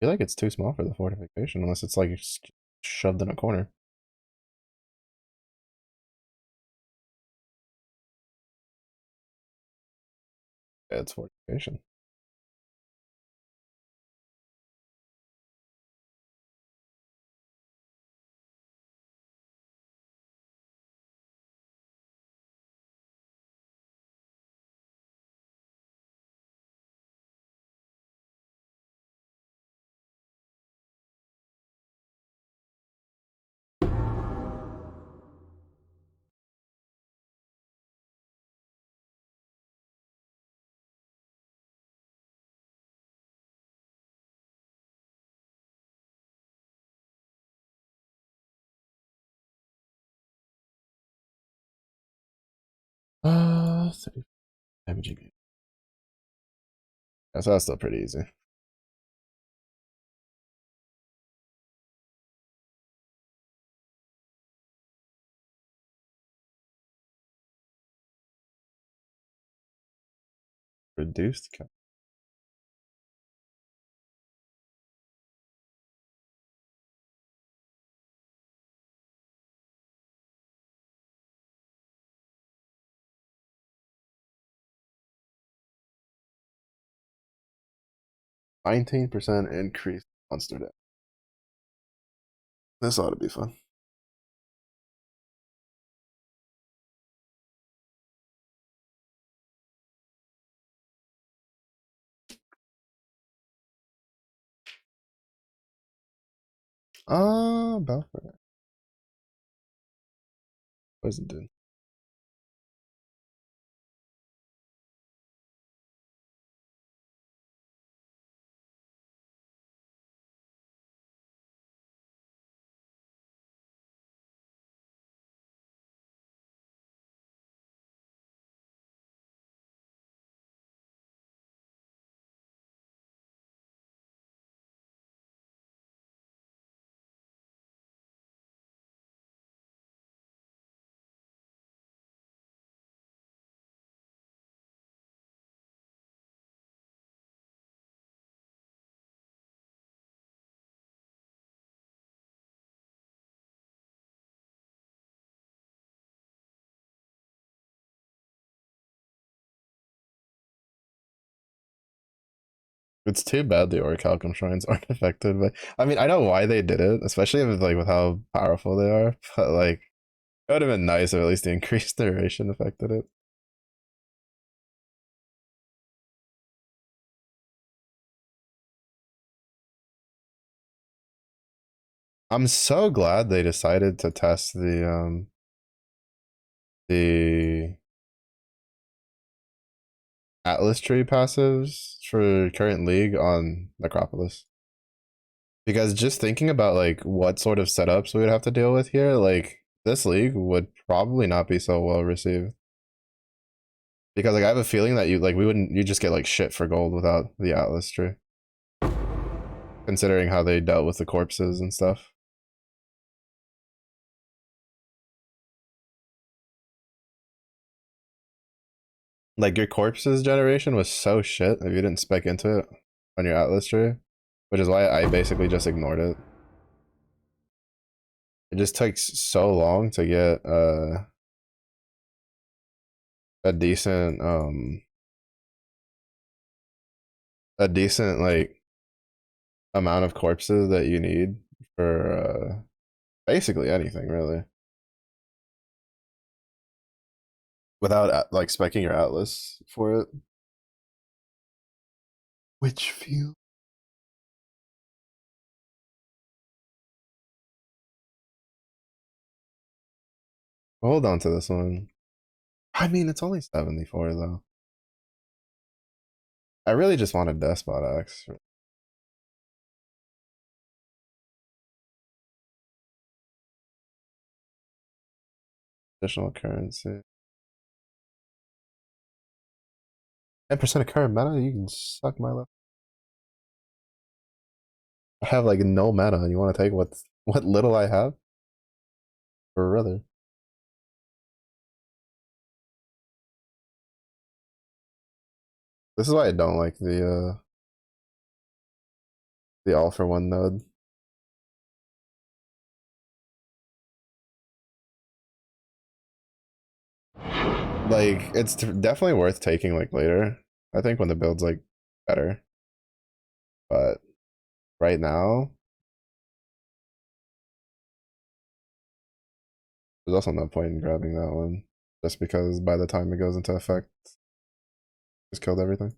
S1: I feel like it's too small for the fortification, unless it's, like, shoved in a corner. Yeah, it's fortification. Uh, 30 damage again. Yeah, so that's still pretty easy. Reduced cap. 19% increase monster damage. This ought to be fun. Balfour. Poison did. It's too bad the orichalcum shrines aren't affected, but I mean I know why they did it, especially with how powerful they are, but like it would have been nice if at least the increased duration affected it. I'm so glad they decided to test the Atlas tree passives for current league on Necropolis. Because just thinking about like what sort of setups we would have to deal with here, like this league would probably not be so well received. Because like I have a feeling that you just get like shit for gold without the Atlas tree. Considering how they dealt with the corpses and stuff. Like your corpses generation was so shit if you didn't spec into it on your Atlas tree. Which is why I basically just ignored it. It just takes so long to get a decent like amount of corpses that you need for basically anything really without like specking your Atlas for it. Which feel hold on to this one. I mean, it's only 74 though. I really just wanted Despot Axe. Additional currency. 10% of current meta? You can suck my left. I have like no meta and you want to take what little I have? Brother. This is why I don't like the all for one node. Like it's definitely worth taking like later. I think when the build's like better. But right now, there's also no point in grabbing that one. Just because by the time it goes into effect, just killed everything.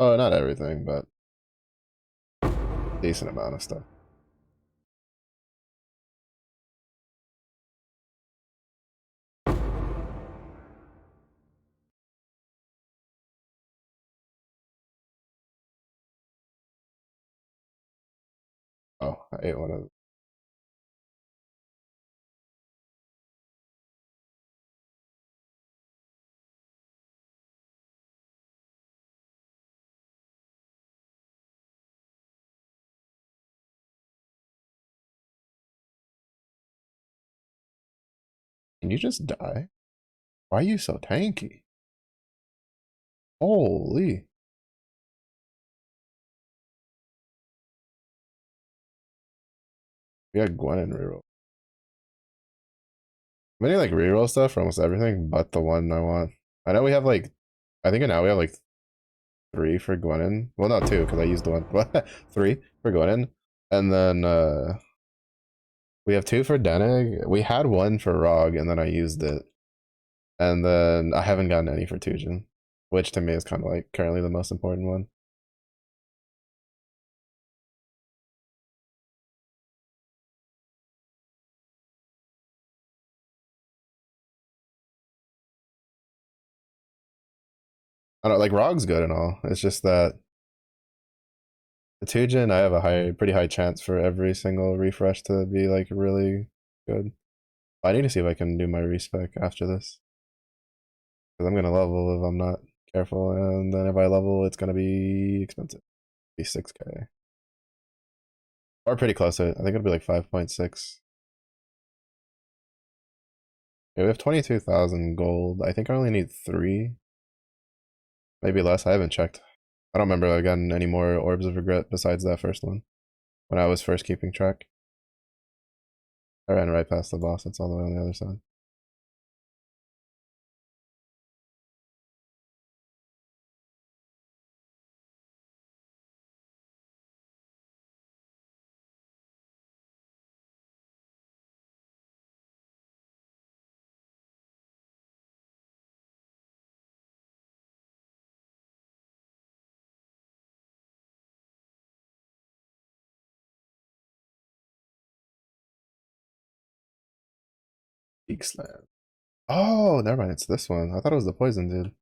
S1: Oh, not everything, but decent amount of stuff. Oh, I ate one of. Can you just die? Why are you so tanky? Holy. We got Gwen and reroll. Many like reroll stuff for almost everything, but the one I want. I know we have like, I think now we have like 3 for Gwenin. Well, not 2 because I used the one. 3 for Gwenin, and then we have 2 for Denig. We had 1 for Rog, and then I used it, and then I haven't gotten any for Tujin, which to me is kind of like currently the most important one. I don't like Rog's good and all. It's just that the Tujin, I have a pretty high chance for every single refresh to be like really good. I need to see if I can do my respec after this. Because I'm gonna level if I'm not careful, and then if I level, it's gonna be expensive. Be 6K. Or pretty close to it. I think it'll be like 5.6. Yeah, we have 22,000 gold. I think I only need 3. Maybe less. I haven't checked. I don't remember I gotten any more orbs of regret besides that first one. When I was first keeping track. I ran right past the boss. It's all the way on the other side. Peak slam. Oh, never mind. It's this one. I thought it was the poison dude.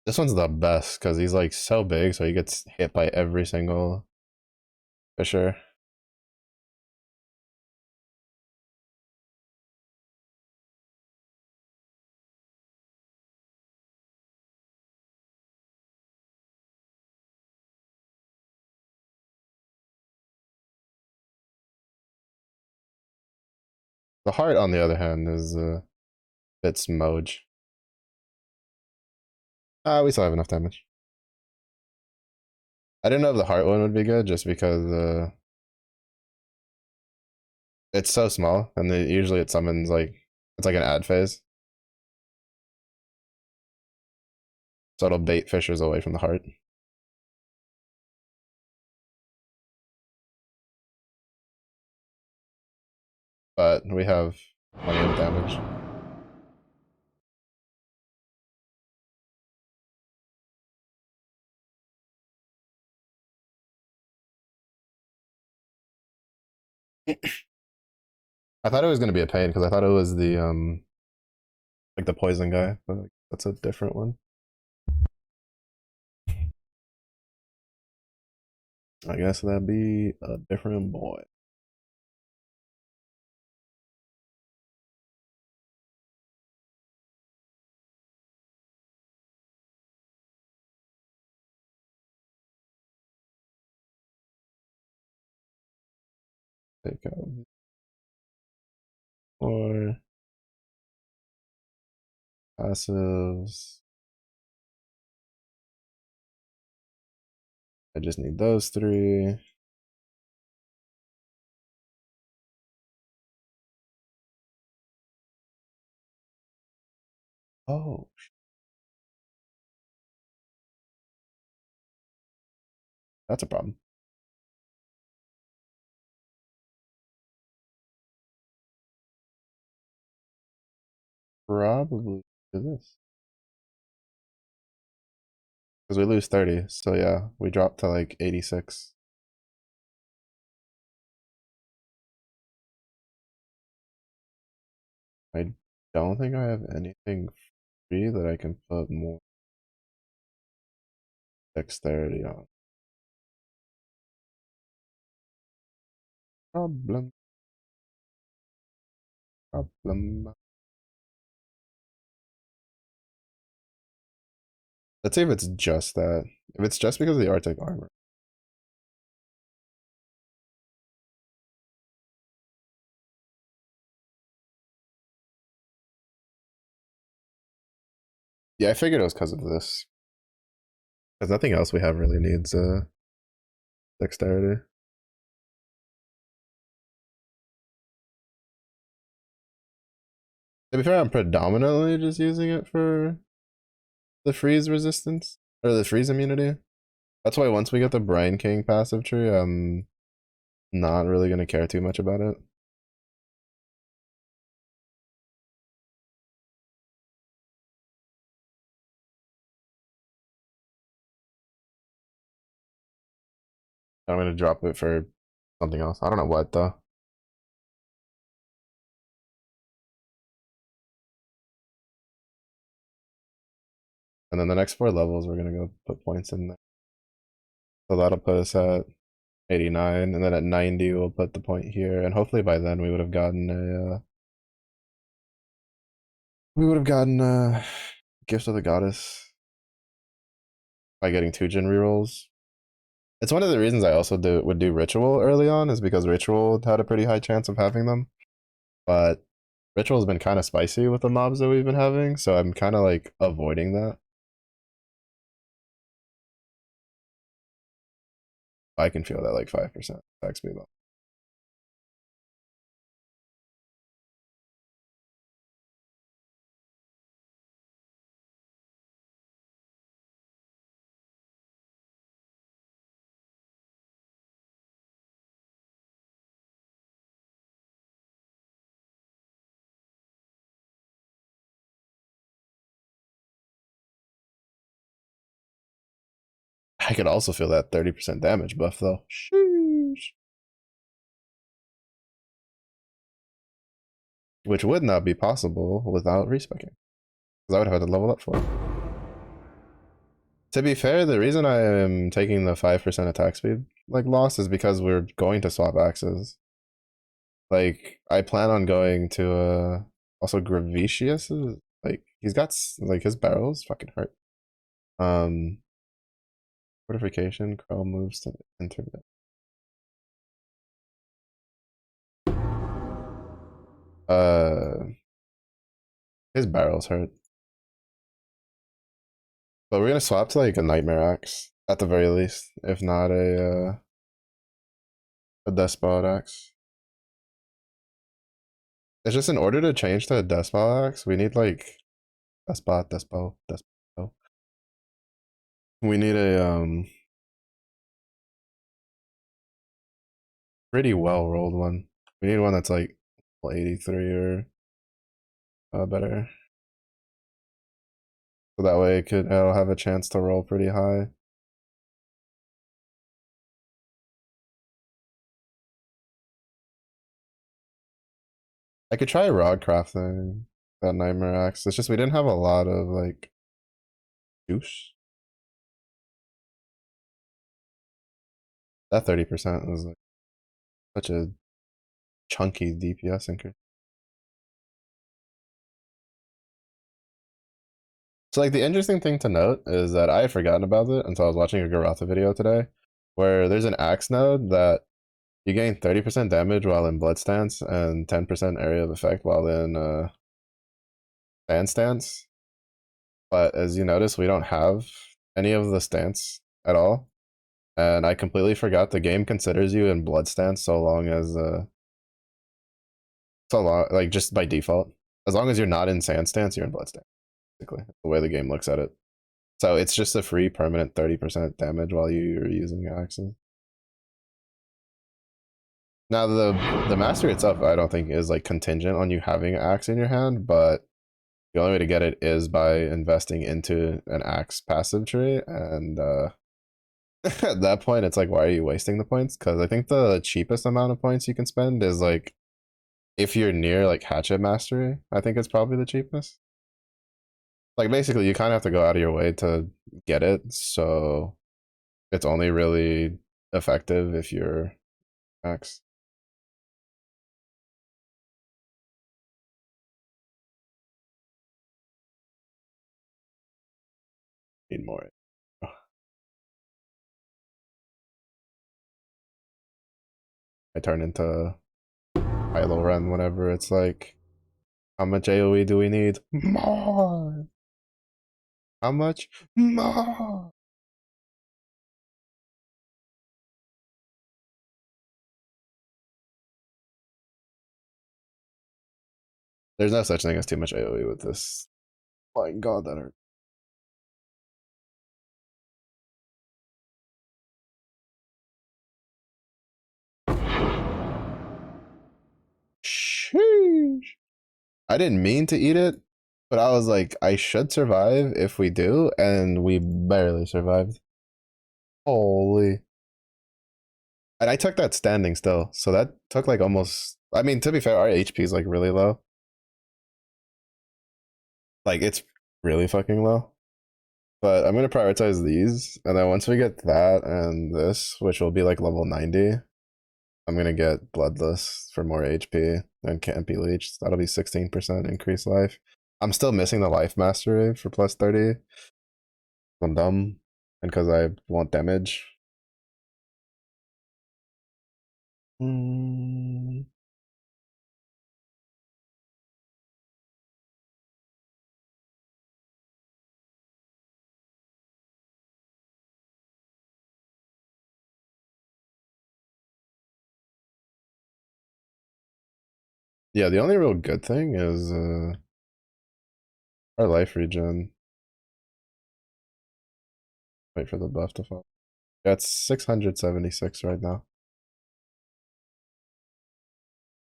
S1: This one's the best because he's like so big, so he gets hit by every single fissure. The heart, on the other hand, is a bit smoj. We still have enough damage. I didn't know if the heart one would be good just because it's so small, and usually it summons like it's like an ad phase, so it'll bait fissures away from the heart. But we have plenty of damage. I thought it was gonna be a pain because I thought it was the like the poison guy, but like, that's a different one. I guess that'd be a different boy. Take out or passives. I just need those three. Oh, that's a problem. Probably do this because we lose 30. So yeah, we drop to like 86. I don't think I have anything free that I can put more dexterity on. Problem. Problem. Let's see if it's just that. If it's just because of the Arctic armor. Yeah, I figured it was because of this. Because nothing else we have really needs dexterity. To be fair, I'm predominantly just using it for the freeze resistance or the freeze immunity. That's why once we get the Brine King passive tree, I'm not really gonna care too much about it. I'm gonna drop it for something else. I don't know what though. And then the next 4 levels, we're gonna go put points in there. So that'll put us at 89, and then at 90 we'll put the point here, and hopefully by then we would have gotten a gift of the goddess by getting 2 gen rerolls. It's one of the reasons I also would do ritual early on is because ritual had a pretty high chance of having them, but ritual's been kind of spicy with the mobs that we've been having, so I'm kind of like avoiding that. I can feel that like 5% XP though. I could also feel that 30% damage buff though. Sheesh. Which would not be possible without respecking. Because I would have had to level up for it. To be fair, the reason I am taking the 5% attack speed like loss is because we're going to swap axes. Like, I plan on going to also Gravicius is like he's got like his barrels fucking hurt. Um Fortification, Crow moves to enter the his barrels hurt. But we're gonna swap to like a Nightmare Axe at the very least, if not a Despot Axe. It's just in order to change to a Despot Axe, we need like Despo. We need a pretty well rolled one. We need one that's like 83 or better. So that way it'll have a chance to roll pretty high. I could try rod crafting that Nightmare Axe. It's just we didn't have a lot of like juice. That 30% was like such a chunky DPS increase. So like the interesting thing to note is that I had forgotten about it until I was watching a Garotha video today, where there's an axe node that you gain 30% damage while in Blood Stance and 10% area of effect while in Sand Stance. But as you notice, we don't have any of the stance at all. And I completely forgot the game considers you in Blood Stance so long as so long like just by default. As long as you're not in Sand Stance, you're in Blood Stance, basically. The way the game looks at it. So it's just a free permanent 30% damage while you're using axes. Now the mastery itself, I don't think is like contingent on you having an axe in your hand, but the only way to get it is by investing into an axe passive tree, and at that point, it's like, why are you wasting the points? Because I think the cheapest amount of points you can spend is like if you're near like hatchet mastery. I think it's probably the cheapest. Like basically, you kind of have to go out of your way to get it, so it's only really effective if you're max. Need more. I turn into Kylo Ren whenever it's like, how much AoE do we need? More. How much? More. There's no such thing as too much AoE with this. My God, that hurt. Sheesh. I didn't mean to eat it, but I was like, I should survive if we do, and we barely survived. Holy. And I took that standing still, so that took like almost. I mean, to be fair, our HP is like really low. Like, it's really fucking low. But I'm gonna prioritize these, and then once we get that and this, which will be like level 90, I'm gonna get Bloodless for more HP and can't be leeched. That'll be 16% increased life. I'm still missing the life mastery for plus 30. I'm dumb, and because I want damage. Mm. Yeah, the only real good thing is our life regen. Wait for the buff to fall. Yeah, it's 676 right now.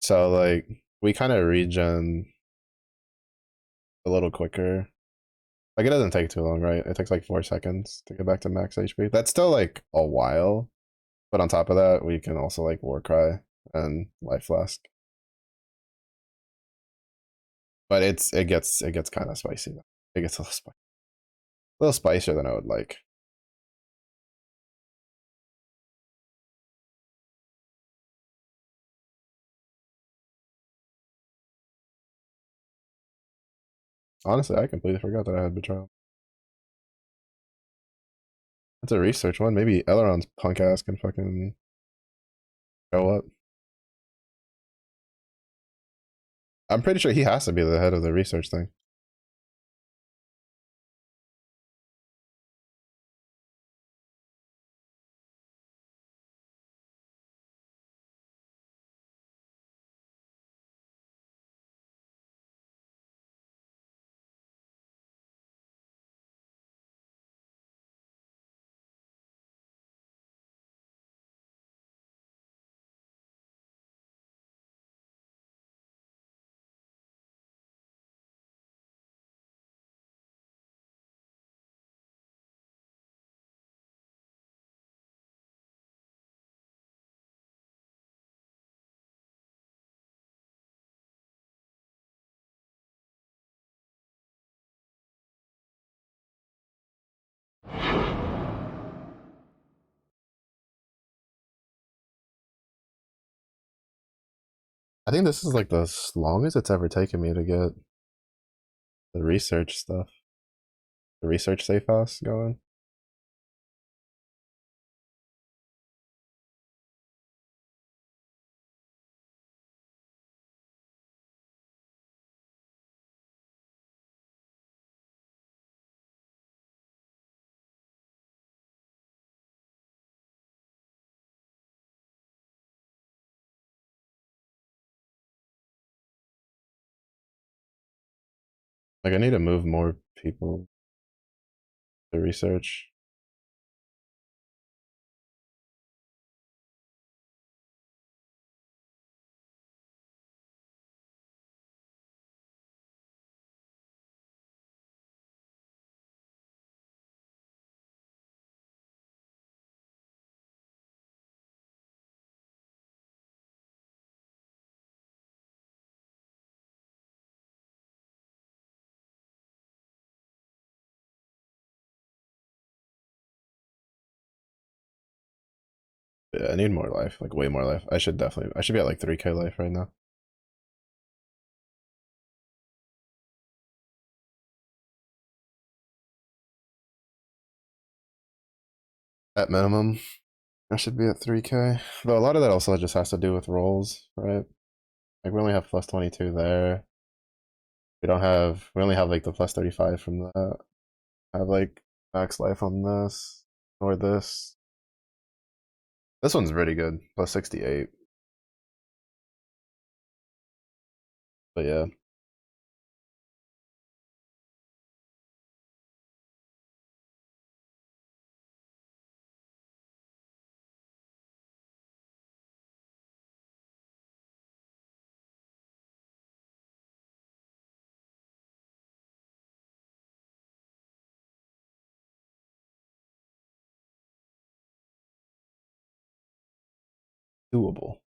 S1: So like we kind of regen a little quicker Like it doesn't take too long, right? It takes like 4 seconds to get back to max HP. That's still like a while. But on top of that, we can also like War Cry and Life Flask. But it gets kind of spicy. It gets a little spicier than I would like. Honestly, I completely forgot that I had Betrayal. That's a research one. Maybe Eleron's punk ass can fucking go up. I'm pretty sure he has to be the head of the research thing. I think this is like the longest it's ever taken me to get the research stuff, the research safe house going. Like I need to move more people to research. Yeah, I need more life, like way more life. I should be at like 3K life right now. At minimum, I should be at 3K. But a lot of that also just has to do with rolls, right? Like we only have plus 22 there. We only have like the plus 35 from that. I have like max life on this or this. This one's pretty good, plus 68. But yeah, doable.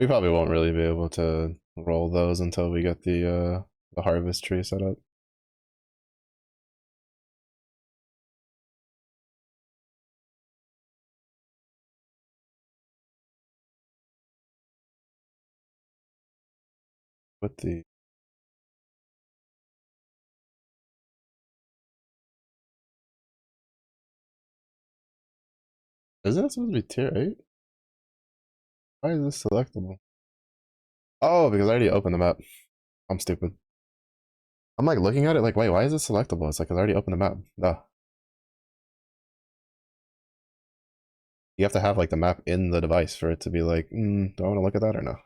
S1: We probably won't really be able to roll those until we get the harvest tree set up. With the isn't it supposed to be tier 8? Why is this selectable? Oh, because I already opened the map. I'm stupid. I'm like looking at it like, wait, why is it selectable? It's like, 'cause I already opened the map. Duh. You have to have like the map in the device for it to be like, do I want to look at that or no?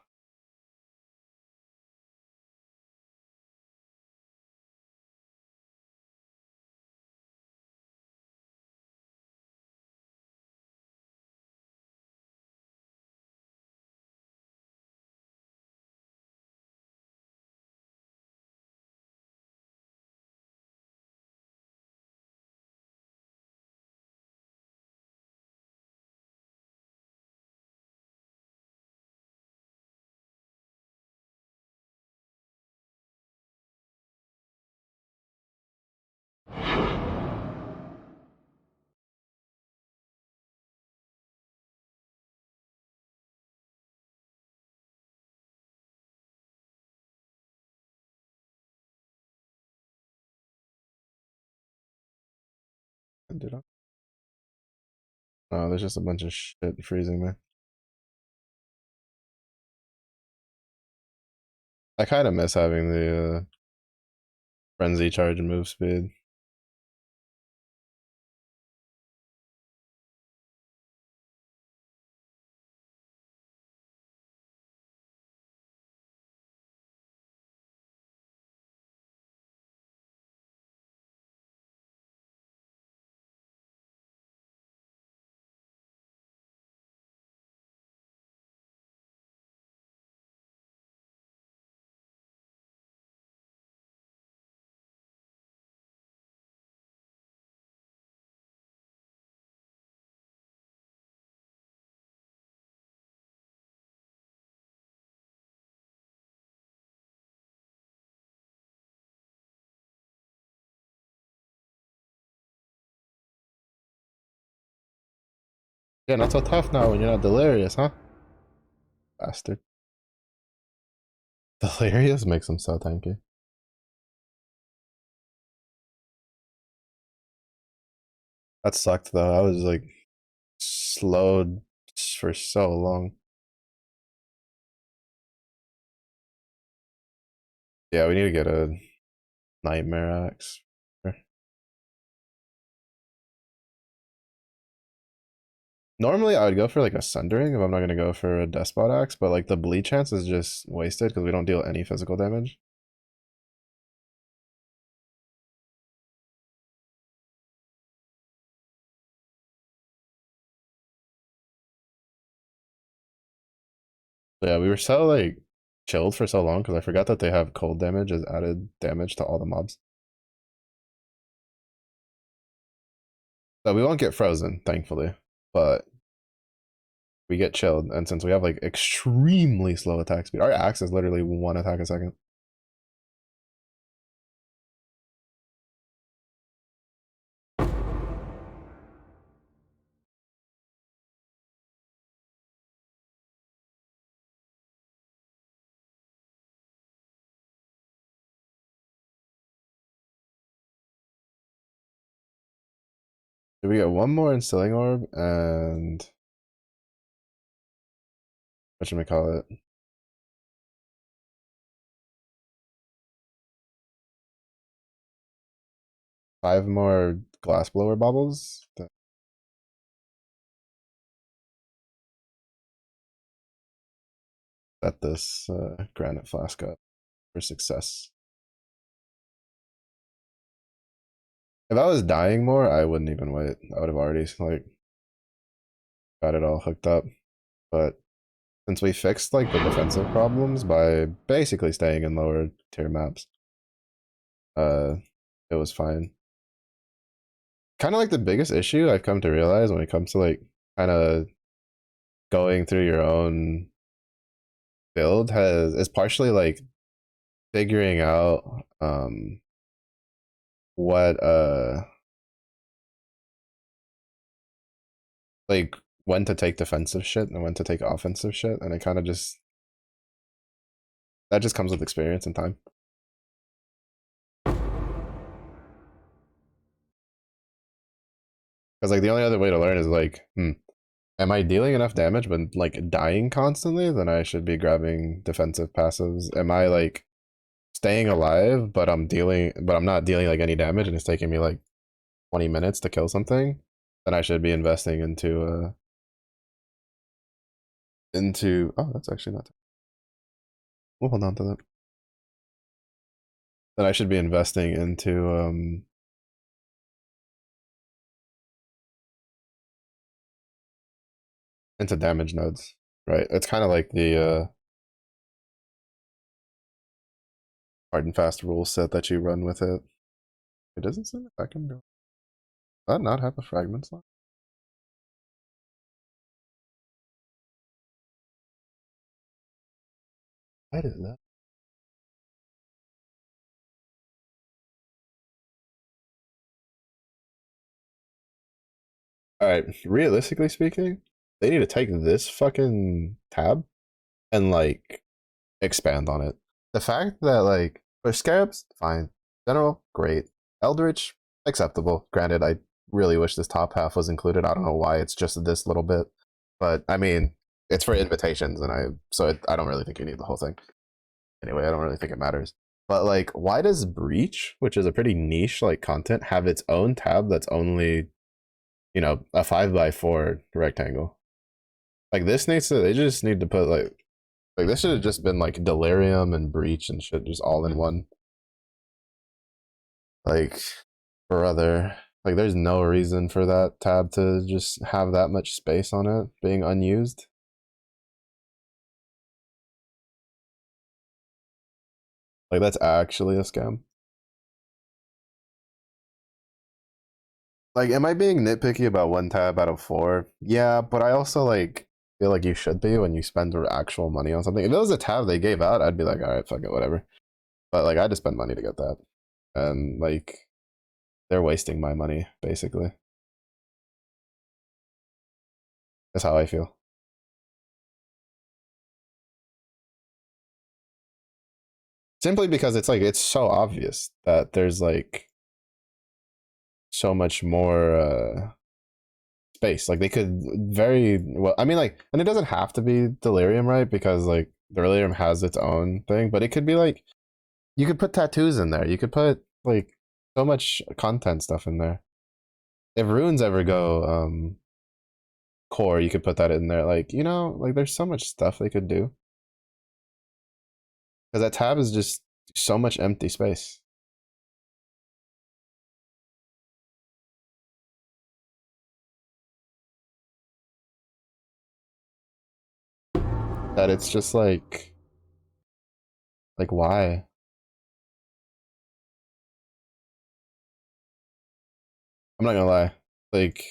S1: Did I? Oh, there's just a bunch of shit freezing me. I kind of miss having the frenzy charge and move speed. Yeah, not so tough now when you're not delirious, huh? Bastard. Delirious makes him so tanky. That sucked though. I was like slowed for so long. Yeah, we need to get a nightmare axe. Normally, I would go for like a sundering if I'm not gonna go for a despot axe, but like the bleed chance is just wasted because we don't deal any physical damage. So yeah, we were so like chilled for so long because I forgot that they have cold damage as added damage to all the mobs. So we won't get frozen, thankfully, but we get chilled. And since we have like extremely slow attack speed, our axe is literally one attack a second. Do we get one more instilling orb and what should we call it? Five more glass blower bubbles. Set this granite flask up for success. If I was dying more, I wouldn't even wait. I would have already like got it all hooked up. But since we fixed like the defensive problems by basically staying in lower tier maps, uh, it was fine. Kind of like the biggest issue I've come to realize when it comes to like kind of going through your own build has is partially like figuring out what like when to take defensive shit and when to take offensive shit, and it kind of just that just comes with experience and time. Because like the only other way to learn is like, am I dealing enough damage but like dying constantly? Then I should be grabbing defensive passives. Am I like staying alive but I'm not dealing like any damage and it's taking me like 20 minutes to kill something? Then I should be investing into into, oh, that's actually not, we'll hold on to that. Then I should be investing into damage nodes, right? It's kind of like the hard and fast rule set that you run with it. It doesn't seem if I can go. Does that not have a fragment slot? Why did that? Alright, realistically speaking, they need to take this fucking tab and like expand on it. The fact that like for scarabs, fine. General, great. Eldritch, acceptable. Granted, I really wish this top half was included. I don't know why it's just this little bit, but I mean, it's for invitations, and I don't really think you need the whole thing. Anyway, I don't really think it matters. But like, why does Breach, which is a pretty niche like content, have its own tab that's only, a 5x4 rectangle? Like this needs to. They just need to put like this should have just been like Delirium and Breach and shit just all in one. Like, brother. Like there's no reason for that tab to just have that much space on it being unused. Like that's actually a scam. Like, am I being nitpicky about one tab out of four? Yeah, but I also like feel like you should be when you spend actual money on something. If it was a tab they gave out, I'd be like, all right, fuck it, whatever. But like, I had to spend money to get that, and like, they're wasting my money basically. That's how I feel. Simply because it's like it's so obvious that there's like so much more space. Like they could very well. I mean, like, and it doesn't have to be Delirium, right? Because like Delirium has its own thing, but it could be like you could put tattoos in there. You could put like so much content stuff in there. If runes ever go core, you could put that in there. Like like there's so much stuff they could do because that tab is just so much empty space that it's just like why? I'm not gonna lie. Like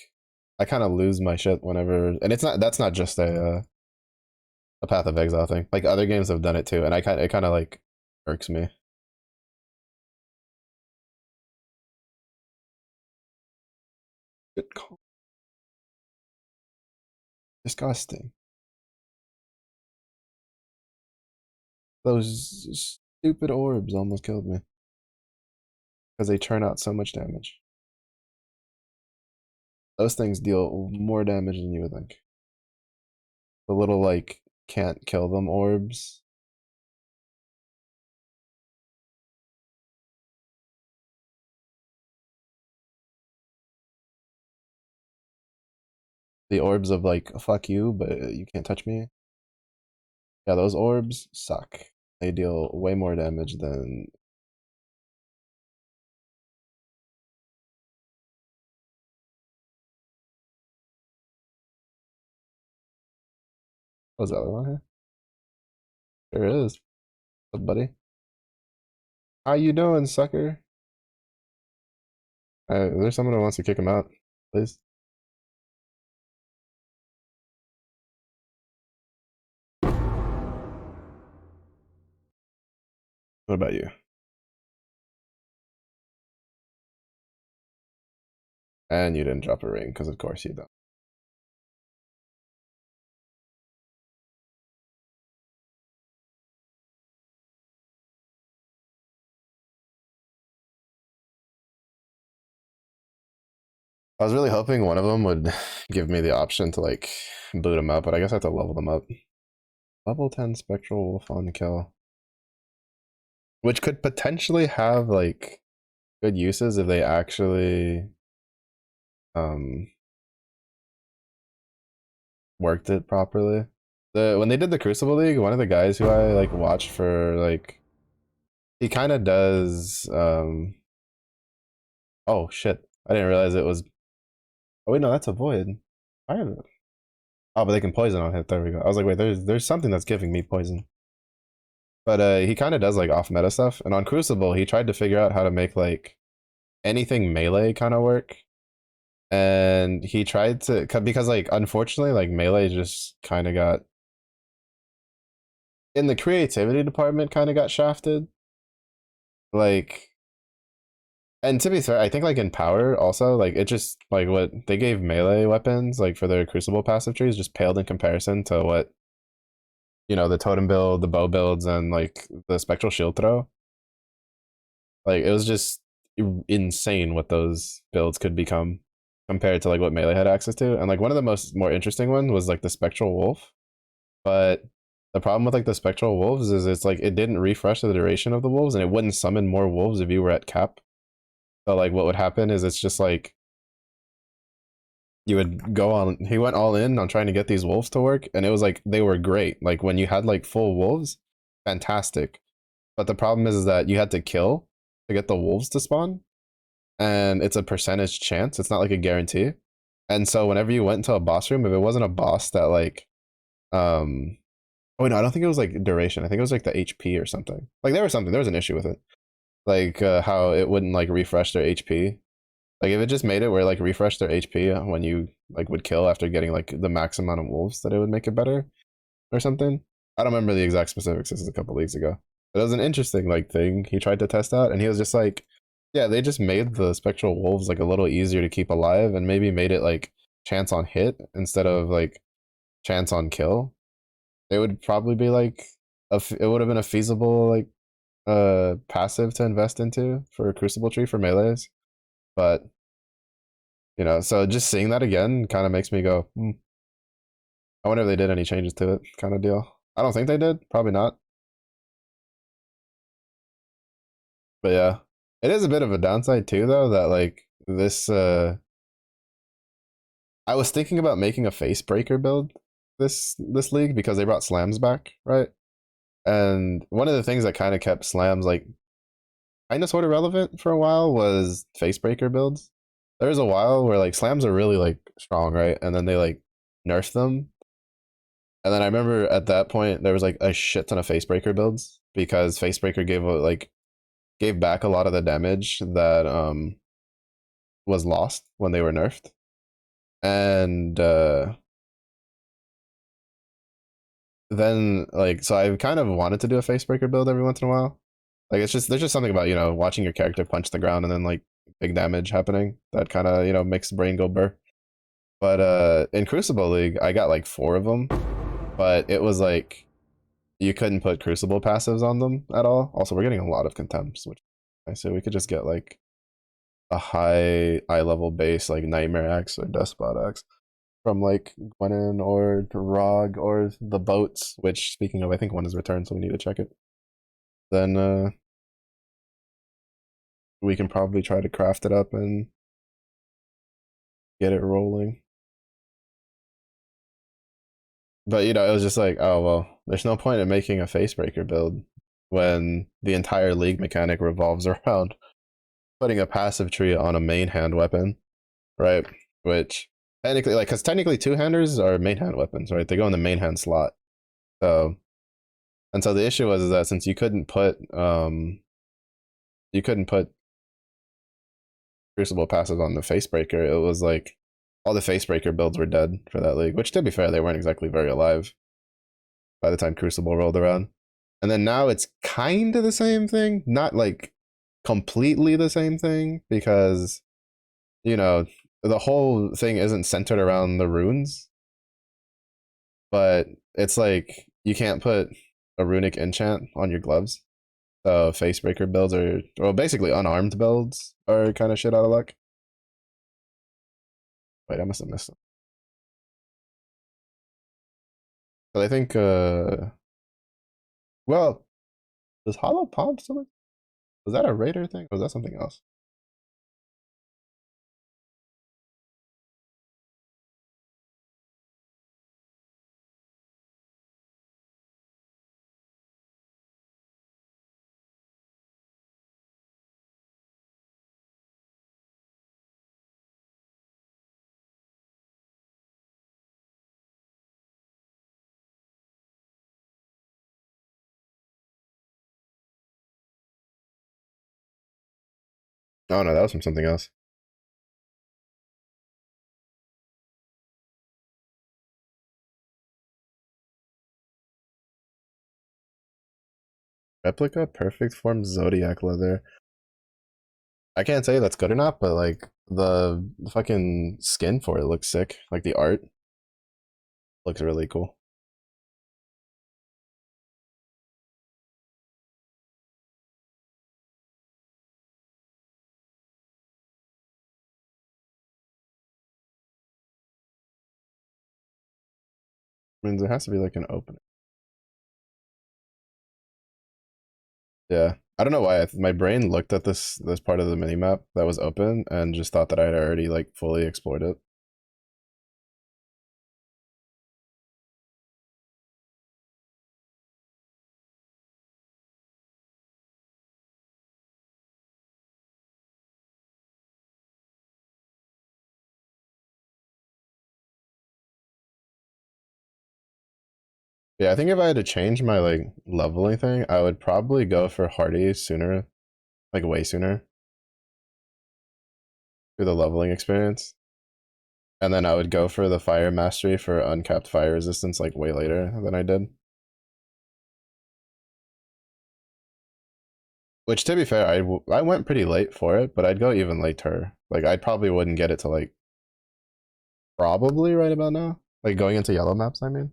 S1: I kind of lose my shit whenever, and it's not. That's not just a Path of Exile thing. Like other games have done it too, and it kind of like irks me. Good call. Disgusting. Those stupid orbs almost killed me because they churn out so much damage. Those things deal more damage than you would think. The little like can't kill them orbs. The orbs of like fuck you, but you can't touch me. Yeah, those orbs suck. They deal way more damage than. What's the other one here? There is. What's up, buddy? How you doing, sucker? There's someone who wants to kick him out, please. What about you? And you didn't drop a ring, because of course you don't. I was really hoping one of them would give me the option to like boot them up, but I guess I have to level them up. Level 10 Spectral Wolf on kill. Which could potentially have like good uses if they actually um worked it properly. when they did the Crucible League, one of the guys who I like watched for like he kind of does oh shit. I didn't realize it was oh wait no, that's a void. I don't know. Oh, but they can poison on hit. There we go. I was like, wait, there's something that's giving me poison. But he kind of does like off meta stuff. And on Crucible, he tried to figure out how to make like anything melee kind of work. And he tried to because like unfortunately like melee just kind of got in the creativity department kind of got shafted. Like and to be fair, I think like in power also like it just like what they gave melee weapons like for their Crucible passive trees just paled in comparison to what the totem build, the bow builds, and like the spectral shield throw. Like it was just insane what those builds could become compared to like what melee had access to. And like one of the more interesting ones was like the spectral wolf. But the problem with like the spectral wolves is it's like it didn't refresh the duration of the wolves and it wouldn't summon more wolves if you were at cap. So like what would happen is it's just like you would go on he went all in on trying to get these wolves to work and it was like they were great. Like when you had like full wolves, fantastic. But the problem is that you had to kill to get the wolves to spawn. And it's a percentage chance. It's not like a guarantee. And so whenever you went into a boss room, if it wasn't a boss that like oh no, I don't think it was like duration. I think it was like the HP or something. Like there was an issue with it. Like how it wouldn't like refresh their HP. Like if it just made it where like refresh their HP when you like would kill after getting like the max amount of wolves that it would make it better or something. I don't remember the exact specifics. This is a couple leagues ago. But it was an interesting like thing he tried to test out and he was just like, yeah, they just made the spectral wolves like a little easier to keep alive and maybe made it like chance on hit instead of like chance on kill. It would probably be like it would have been a feasible like passive to invest into for a Crucible tree for melees. But so just seeing that again kind of makes me go, I wonder if they did any changes to it kind of deal. I don't think they did, probably not. But yeah. It is a bit of a downside too though that like this I was thinking about making a face breaker build this league because they brought slams back, right? And one of the things that kind of kept slams like kind of sort of relevant for a while was face breaker builds. There was a while where like slams are really like strong, right? And then they like nerfed them. And then I remember at that point there was like a shit ton of face breaker builds because face breaker gave back a lot of the damage that was lost when they were nerfed. And then like so I kind of wanted to do a facebreaker build every once in a while. Like there's just something about watching your character punch the ground and then like big damage happening that kind of makes the brain go burr. But in Crucible League I got like 4 of them, but it was like you couldn't put Crucible passives on them at all. Also we're getting a lot of contempts, which I say we could just get like a high level base like Nightmare Axe or Despot Axe from like Gwenin or Rog or the boats, which speaking of, I think one is returned, so we need to check it. Then we can probably try to craft it up and get it rolling. But it was just like, oh well, there's no point in making a facebreaker build when the entire league mechanic revolves around putting a passive tree on a main hand weapon, right? Which technically, like, because technically two-handers are main hand weapons, right? They go in the main hand slot. So and so the issue was is that since you couldn't put Crucible passes on the Facebreaker, it was like all the Facebreaker builds were dead for that league, which to be fair, they weren't exactly very alive by the time Crucible rolled around. And then now it's kind of the same thing, not like completely the same thing, because, the whole thing isn't centered around the runes, but it's like you can't put a runic enchant on your gloves. So Facebreaker builds are, well, basically unarmed builds are kind of shit out of luck. Wait, I must have missed them. But I think, well, does Hollow Palm still? Was that a Raider thing? Or was that something else? Oh no, that was from something else. Replica perfect form zodiac leather. I can't say that's good or not, but like the fucking skin for it looks sick. Like the art looks really cool. I mean, there has to be like an opening. Yeah, I don't know why. My brain looked at this part of the mini map that was open and just thought that I had already like fully explored it. Yeah, I think if I had to change my like leveling thing, I would probably go for Hardy sooner, like way sooner, through the leveling experience. And then I would go for the fire mastery for uncapped fire resistance like way later than I did. Which to be fair, I went pretty late for it, but I'd go even later. Like I probably wouldn't get it to like probably right about now. Like going into yellow maps, I mean.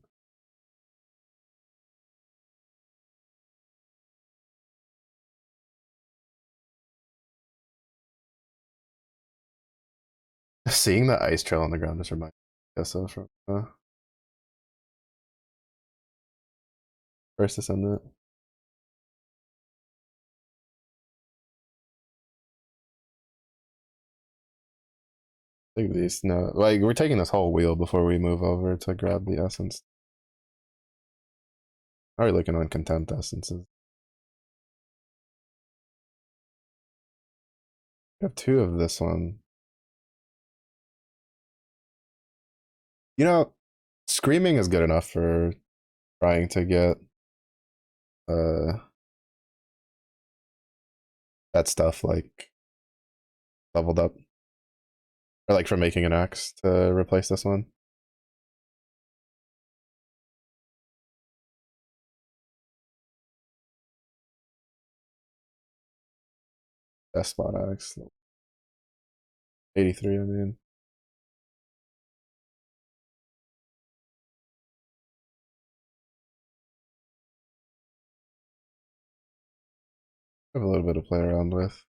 S1: Seeing the ice trail on the ground just reminds me so from first ascendant. Take these. No, like we're taking this whole wheel before we move over to grab the essence. Already looking on contempt essences. We have two of this one. You know, screaming is good enough for trying to get uh that stuff like leveled up. Or like for making an axe to replace this one. Death spot axe. 83, I mean. I have a little bit to play around with.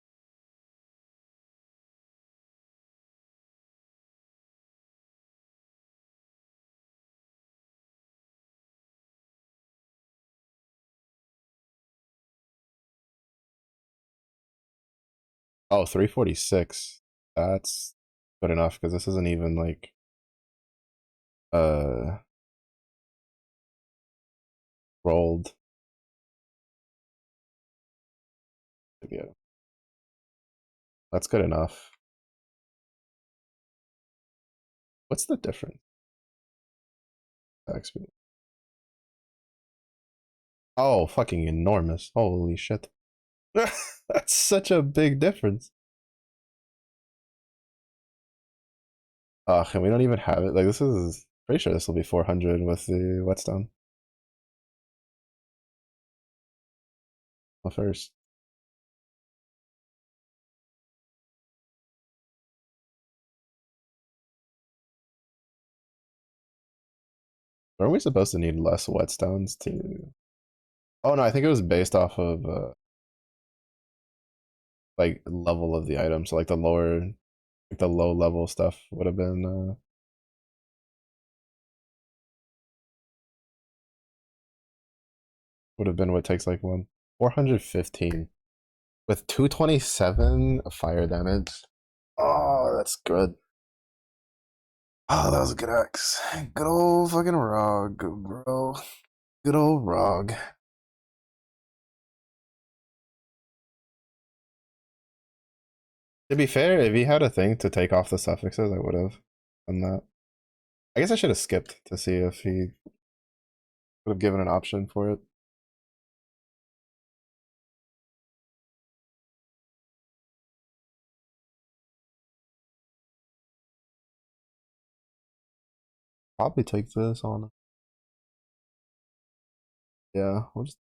S1: Oh, 346. That's good enough because this isn't even like uh rolled. Yeah, that's good enough. What's the difference? XP. Oh, fucking enormous. Holy shit. That's such a big difference. Ugh, and we don't even have it. Like, this is pretty sure this will be 400 with the whetstone. Well, first. Are we supposed to need less whetstones to. Oh no, I think it was based off of like level of the item. So like the lower, like the low level stuff would have been what takes like one 415 with 227 fire damage. Oh, that's good. Oh, that was a good axe. Good old fucking Rog, bro. Good old Rog. To be fair, if he had a thing to take off the suffixes, I would have done that. I guess I should have skipped to see if he would have given an option for it. Probably take this on. Yeah, we'll just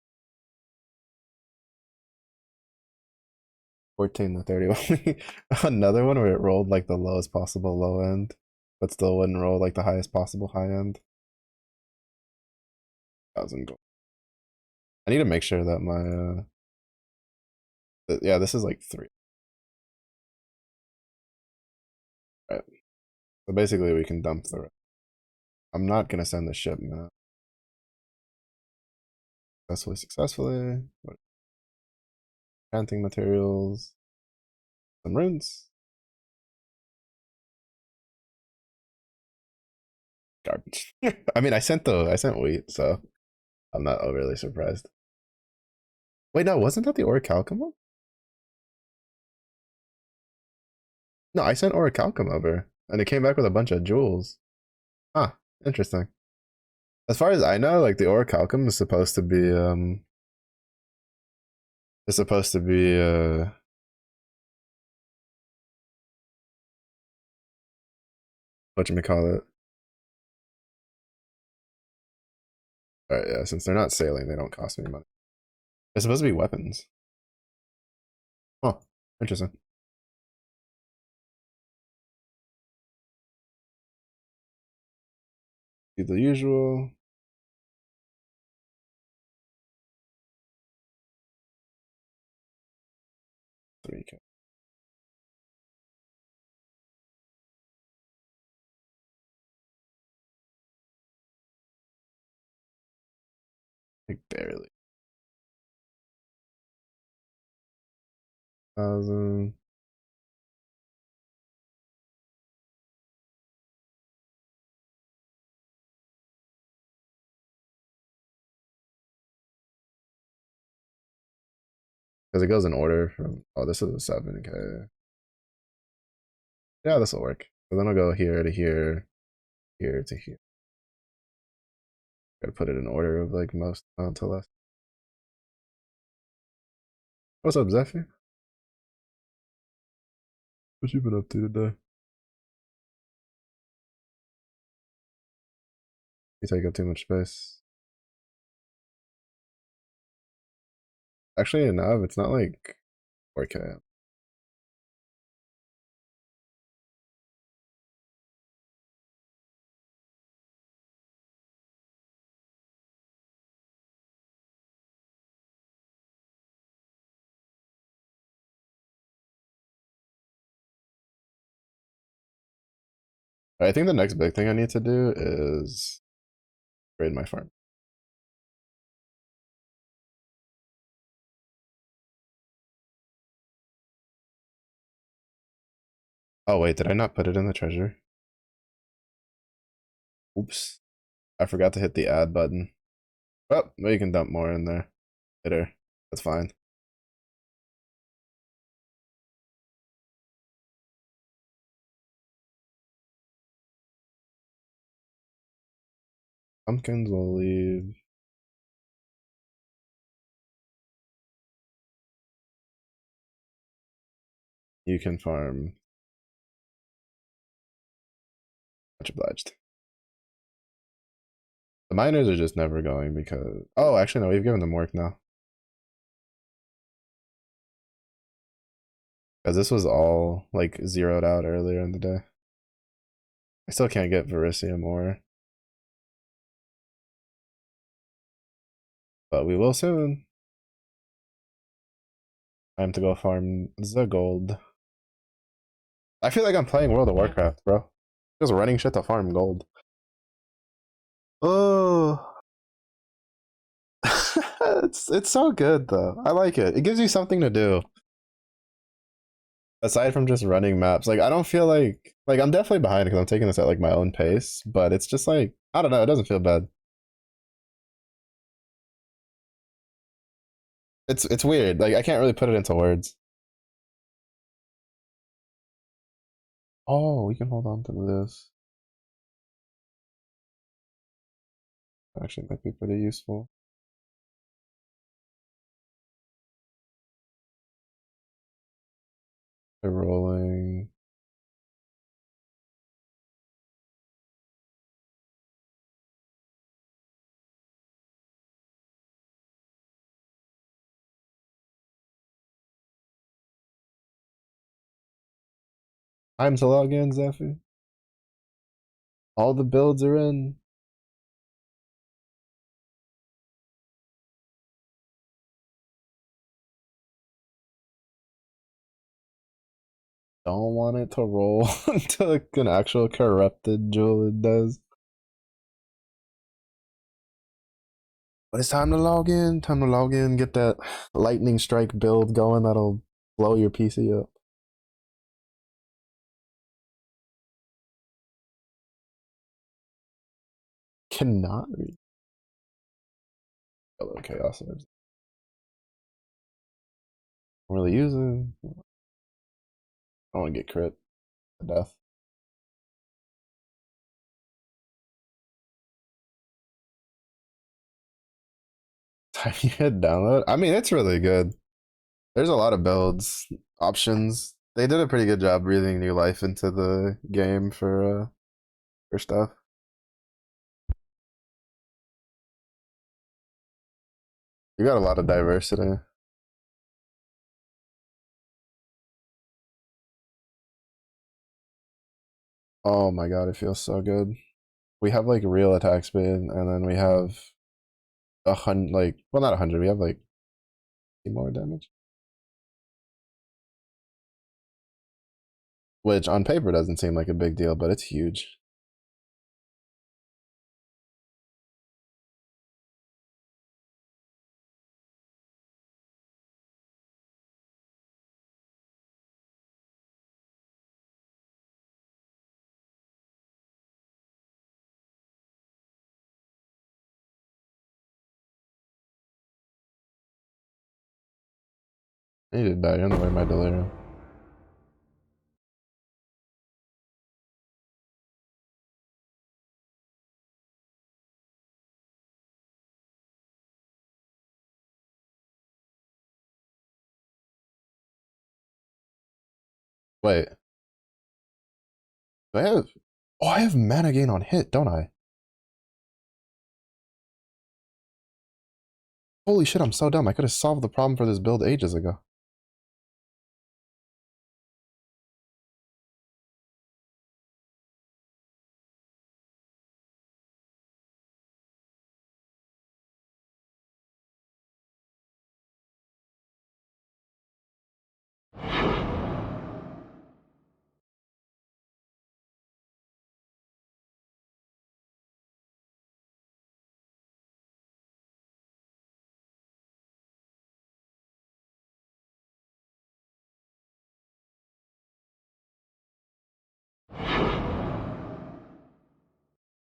S1: 14 to 30. Another one where it rolled like the lowest possible low end, but still wouldn't roll like the highest possible high end. 1,000 gold. I need to make sure that my yeah, this is like 3. Right. So basically we can dump the rest. I'm not gonna send the shipment. Successfully. What? Planting materials. Some runes. Garbage. I mean, I sent wheat, so I'm not overly surprised. Wait, no, wasn't that the orichalcum? No, I sent orichalcum over, and it came back with a bunch of jewels. Huh, interesting. As far as I know, like the orichalcum is supposed to be whatchamacallit. Alright, yeah, since they're not sailing, they don't cost me money. It's supposed to be weapons. Oh, interesting. Do the usual. 3K. Like barely. 1,000. Because it goes in order from, oh, this is a 7K. Yeah, this will work. So then I'll go here to here, here to here. Gotta put it in order of like most to less. What's up, Zephyr? What you been up to today? You take up too much space. Actually, enough. It's not like 4K. I think the next big thing I need to do is raid my farm. Oh wait, did I not put it in the treasure? Oops. I forgot to hit the add button. Oh, well, you can dump more in there later. That's fine. Pumpkins will leave. You can farm. Much obliged. The miners are just never going because... Oh, actually, no, we've given them work now. Because this was all, like, zeroed out earlier in the day. I still can't get Verisium ore. But we will soon. Time to go farm the gold. I feel like I'm playing World of Warcraft, bro. Just running shit to farm gold. Oh. It's so good though. I like it. It gives you something to do. Aside from just running maps. Like I don't feel like I'm definitely behind because I'm taking this at like my own pace, but it's just like I don't know, it doesn't feel bad. It's weird. Like I can't really put it into words. Oh, we can hold on to this. Actually might be pretty useful. They're rolling. Time to log in, Zephy. All the builds are in. Don't want it to roll until like an actual corrupted jewel it does. But it's time to log in. Time to log in. Get that lightning strike build going. That'll blow your PC up. Cannot read. Hello, chaos. I'm really using. I want to get crit to death. Time you hit download. I mean, it's really good. There's a lot of builds options. They did a pretty good job breathing new life into the game for stuff. You got a lot of diversity. Oh my god, it feels so good. We have like real attack speed, and then we have 100, like, well, not 100. We have like more damage, which on paper doesn't seem like a big deal, but it's huge. I need to die. You're on the way, my delirium. Wait, do I have? Oh, I have mana gain on hit, don't I? Holy shit, I'm so dumb. I could have solved the problem for this build ages ago.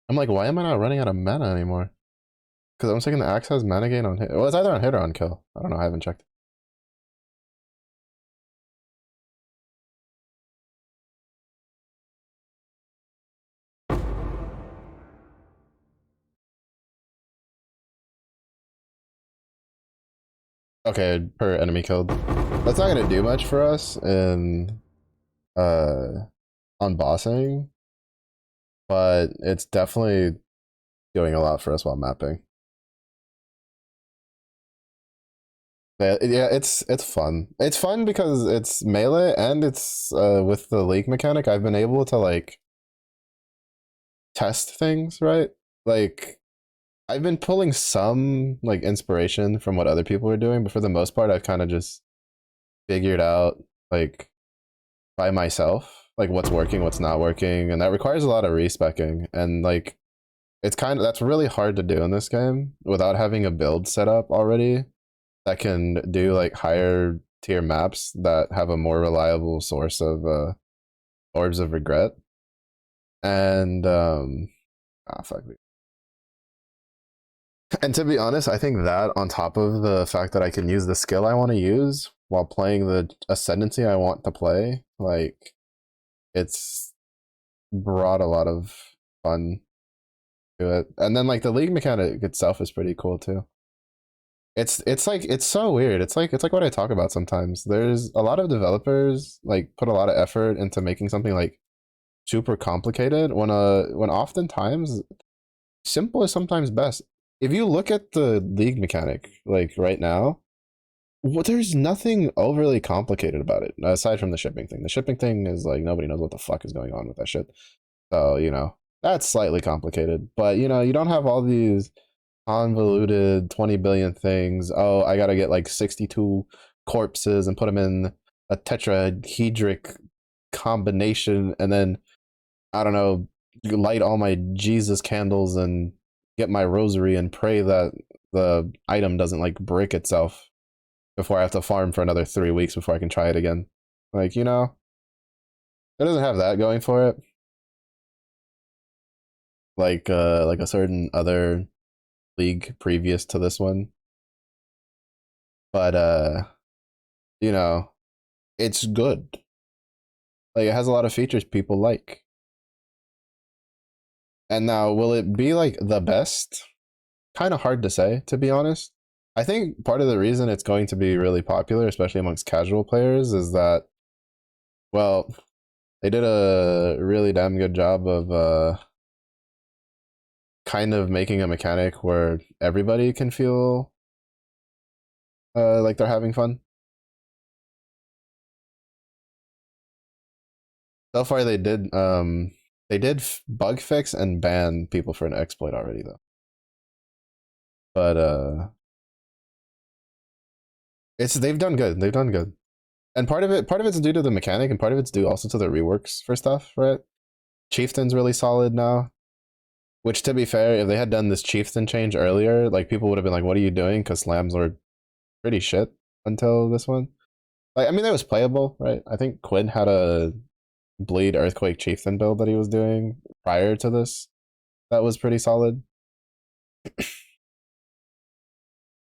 S1: I'm like, why am I not running out of mana anymore? Because I'm thinking the axe has mana gain on hit. Well, it's either on hit or on kill. I don't know. I haven't checked. Okay, per enemy killed. That's not gonna do much for us in on bossing, but it's definitely doing a lot for us while mapping. Yeah, it's fun. It's fun because it's melee and it's with the league mechanic. I've been able to like test things, right? Like I've been pulling some like inspiration from what other people are doing, but for the most part, I've kind of just figured out like by myself, like what's working, what's not working, and that requires a lot of respecing. And like it's kind of that's really hard to do in this game without having a build set up already that can do like higher tier maps that have a more reliable source of orbs of regret. And fuck me. And to be honest, I think that on top of the fact that I can use the skill I want to use while playing the ascendancy I want to play, like it's brought a lot of fun to it. And then like the league mechanic itself is pretty cool too. It's like it's so weird. It's like what I talk about sometimes. There's a lot of developers like put a lot of effort into making something like super complicated when oftentimes simple is sometimes best. If you look at the league mechanic like right now, Well, there's nothing overly complicated about it aside from the shipping thing. The shipping thing is like nobody knows what the fuck is going on with that shit. So, that's slightly complicated. But, you don't have all these convoluted 20 billion things. Oh, I gotta get like 62 corpses and put them in a tetrahedric combination and then, I don't know, light all my Jesus candles and get my rosary and pray that the item doesn't like break itself before I have to farm for another 3 weeks before I can try it again. Like, it doesn't have that going for it. Like a certain other league previous to this one. But you know, it's good. Like it has a lot of features people like. And now will it be like the best? Kind of hard to say, to be honest. I think part of the reason it's going to be really popular, especially amongst casual players, is that, well, they did a really damn good job of kind of making a mechanic where everybody can feel like they're having fun. So far they did bug fix and ban people for an exploit already though. But they've done good. They've done good. And part of it's due to the mechanic and part of it's due also to the reworks for stuff, right? Chieftain's really solid now. Which, to be fair, if they had done this Chieftain change earlier, like people would have been like, "What are you doing?" Because slams were pretty shit until this one. Like, I mean, that was playable, right? I think Quinn had a Bleed Earthquake Chieftain build that he was doing prior to this. That was pretty solid.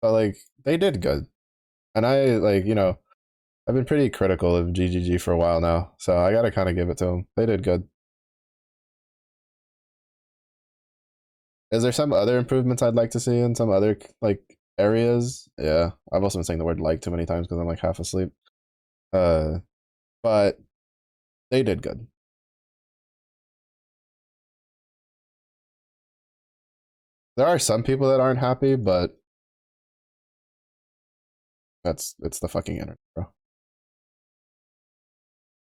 S1: But like, they did good, and I like, I've been pretty critical of GGG for a while now, so I gotta kind of give it to them. They did good. Is there some other improvements I'd like to see in some other like areas? Yeah, I've also been saying the word like too many times because I'm like half asleep. Uh, but they did good. There are some people that aren't happy, but it's the fucking internet, bro.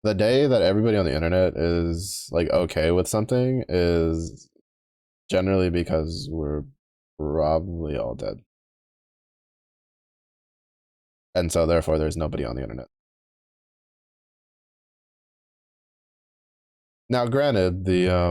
S1: The day that everybody on the internet is like okay with something is generally because we're probably all dead. And so therefore there's nobody on the internet. Now granted, the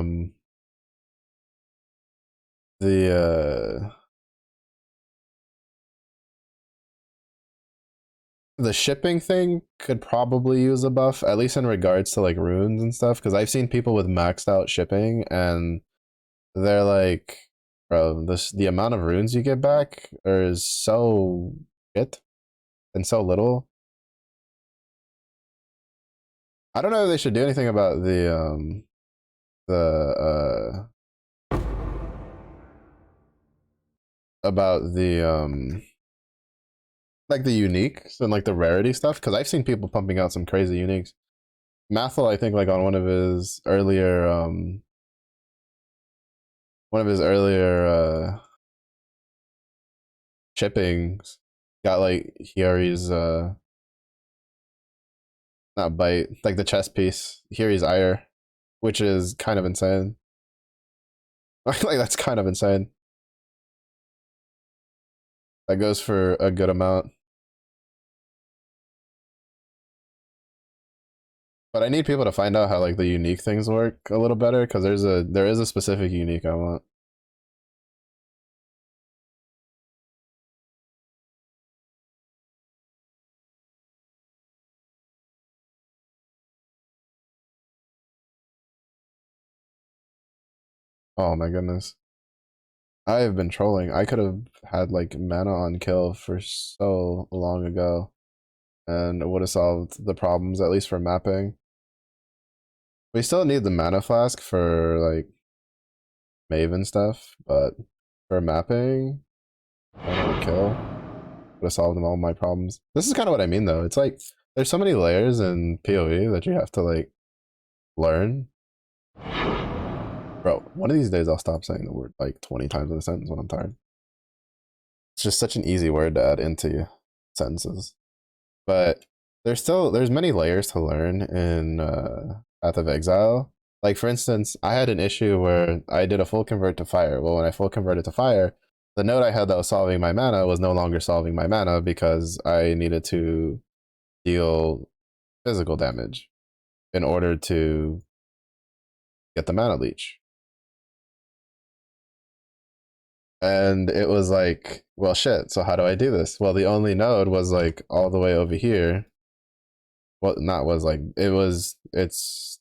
S1: the shipping thing could probably use a buff, at least in regards to like runes and stuff, because I've seen people with maxed out shipping and they're like, bro, the amount of runes you get back is so shit and so little. I don't know if they should do anything about the about the like the uniques and like the rarity stuff, because I've seen people pumping out some crazy uniques. Mathel, I think, like on one of his earlier shippings got like Hiyori's not bite, like the chest piece, Hiyori's ire, which is kind of insane. Like that's kind of insane. That goes for a good amount. But I need people to find out how like the unique things work a little better because there is a specific unique I want. Oh my goodness. I have been trolling. I could have had like mana on kill for so long ago and it would have solved the problems, at least for mapping. We still need the mana flask for like Maven stuff, but for mapping, mana on kill would have solved all my problems. This is kind of what I mean though. It's like there's so many layers in PoE that you have to like learn. Bro, one of these days I'll stop saying the word like 20 times in a sentence when I'm tired. It's just such an easy word to add into sentences. but there's many layers to learn in Path of Exile. Like for instance, I had an issue where I did a full convert to fire. Well, when I full converted to fire, the node I had that was solving my mana was no longer solving my mana because I needed to deal physical damage in order to get the mana leech. And it was like, well, shit. So how do I do this? Well, the only node was like all the way over here. Well, not was like it was. It's.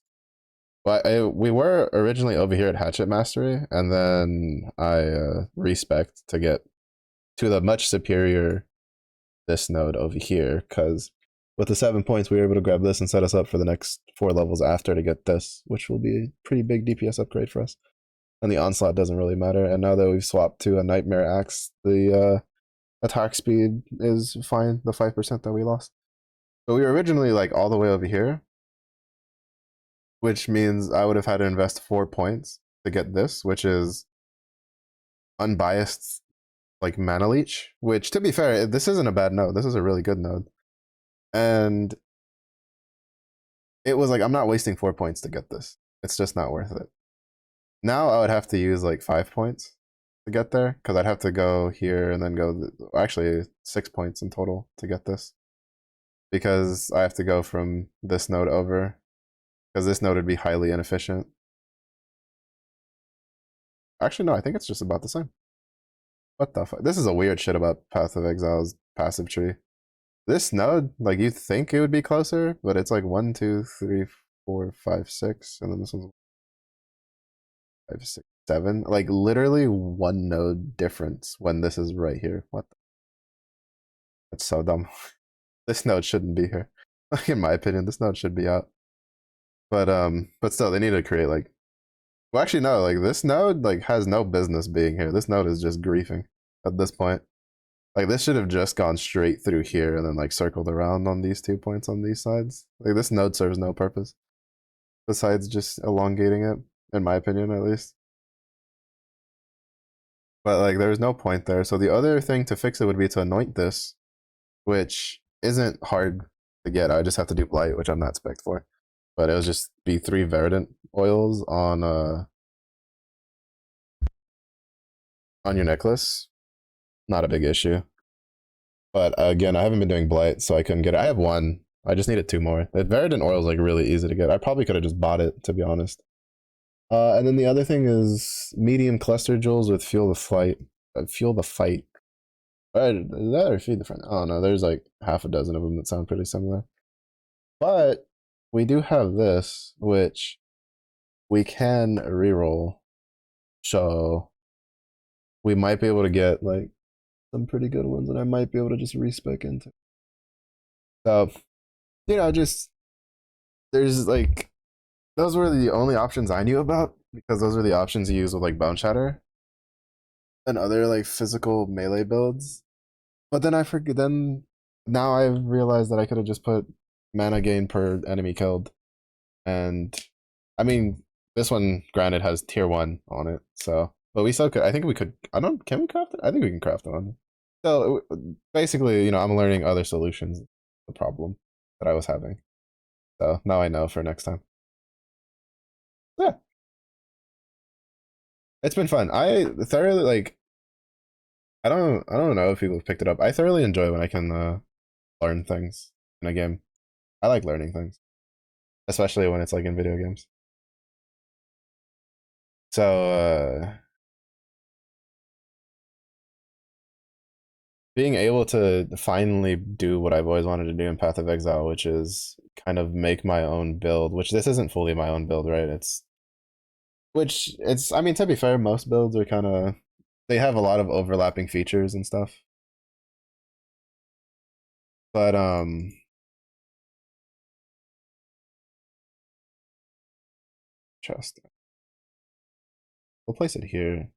S1: But we were originally over here at Hatchet Mastery, and then I respec to get to the much superior this node over here because with the 7 points we were able to grab this and set us up for the next 4 levels after to get this, which will be a pretty big DPS upgrade for us. And the onslaught doesn't really matter. And now that we've swapped to a nightmare axe, the attack speed is fine. The 5% that we lost, but we were originally like all the way over here, which means I would have had to invest 4 points to get this, which is unbiased like mana leech. Which, to be fair, this isn't a bad node. This is a really good node, and it was like I'm not wasting 4 points to get this. It's just not worth it. Now I would have to use like 5 points to get there because I'd have to go here and then go actually 6 points in total to get this because I have to go from this node over because this node would be highly inefficient. Actually, no, I think it's just about the same. What the fuck? This is a weird shit about Path of Exile's passive tree. This node, like you think it would be closer, but it's like 1, 2, 3, 4, 5, 6, and then this one's 5, 6, 7. Like literally one node difference when this is right here. What? That's so dumb. This node shouldn't be here. Like in my opinion, this node should be out. But still, they need to create like. Well, actually, no. Like this node, like has no business being here. This node is just griefing at this point. Like this should have just gone straight through here and then like circled around on these 2 points on these sides. Like this node serves no purpose besides just elongating it, in my opinion, at least. But like there's no point there. So the other thing to fix it would be to anoint this, which isn't hard to get. I just have to do blight, which I'm not spec for. But it'll just be 3 verdant oils on your necklace. Not a big issue. But again, I haven't been doing blight, so I couldn't get it. I have 1. I just needed 2 more. The verdant oil is like really easy to get. I probably could have just bought it, to be honest. And then the other thing is medium cluster jewels with fuel the fight. Fuel the fight. Is that or feed the friend? Oh no, there's like half a dozen of them that sound pretty similar. But we do have this, which we can reroll. So we might be able to get like some pretty good ones, and I might be able to just respec into. So, just there's like those were the only options I knew about because those are the options you use with like Bone Shatter and other like physical melee builds. But then I forget. Then now I realized that I could have just put mana gain per enemy killed, and I mean this one granted has tier 1 on it, so but we still could. I think we could. I don't. Can we craft it? I think we can craft one. So basically, I'm learning other solutions to the problem that I was having. So now I know for next time. Yeah, it's been fun. I thoroughly like. I don't know if people have picked it up. I thoroughly enjoy when I can learn things in a game. I like learning things, especially when it's like in video games. So being able to finally do what I've always wanted to do in Path of Exile, which is kind of make my own build, which this isn't fully my own build, right? I mean, to be fair, most builds are kind of, they have a lot of overlapping features and stuff. But, chest. We'll place it here.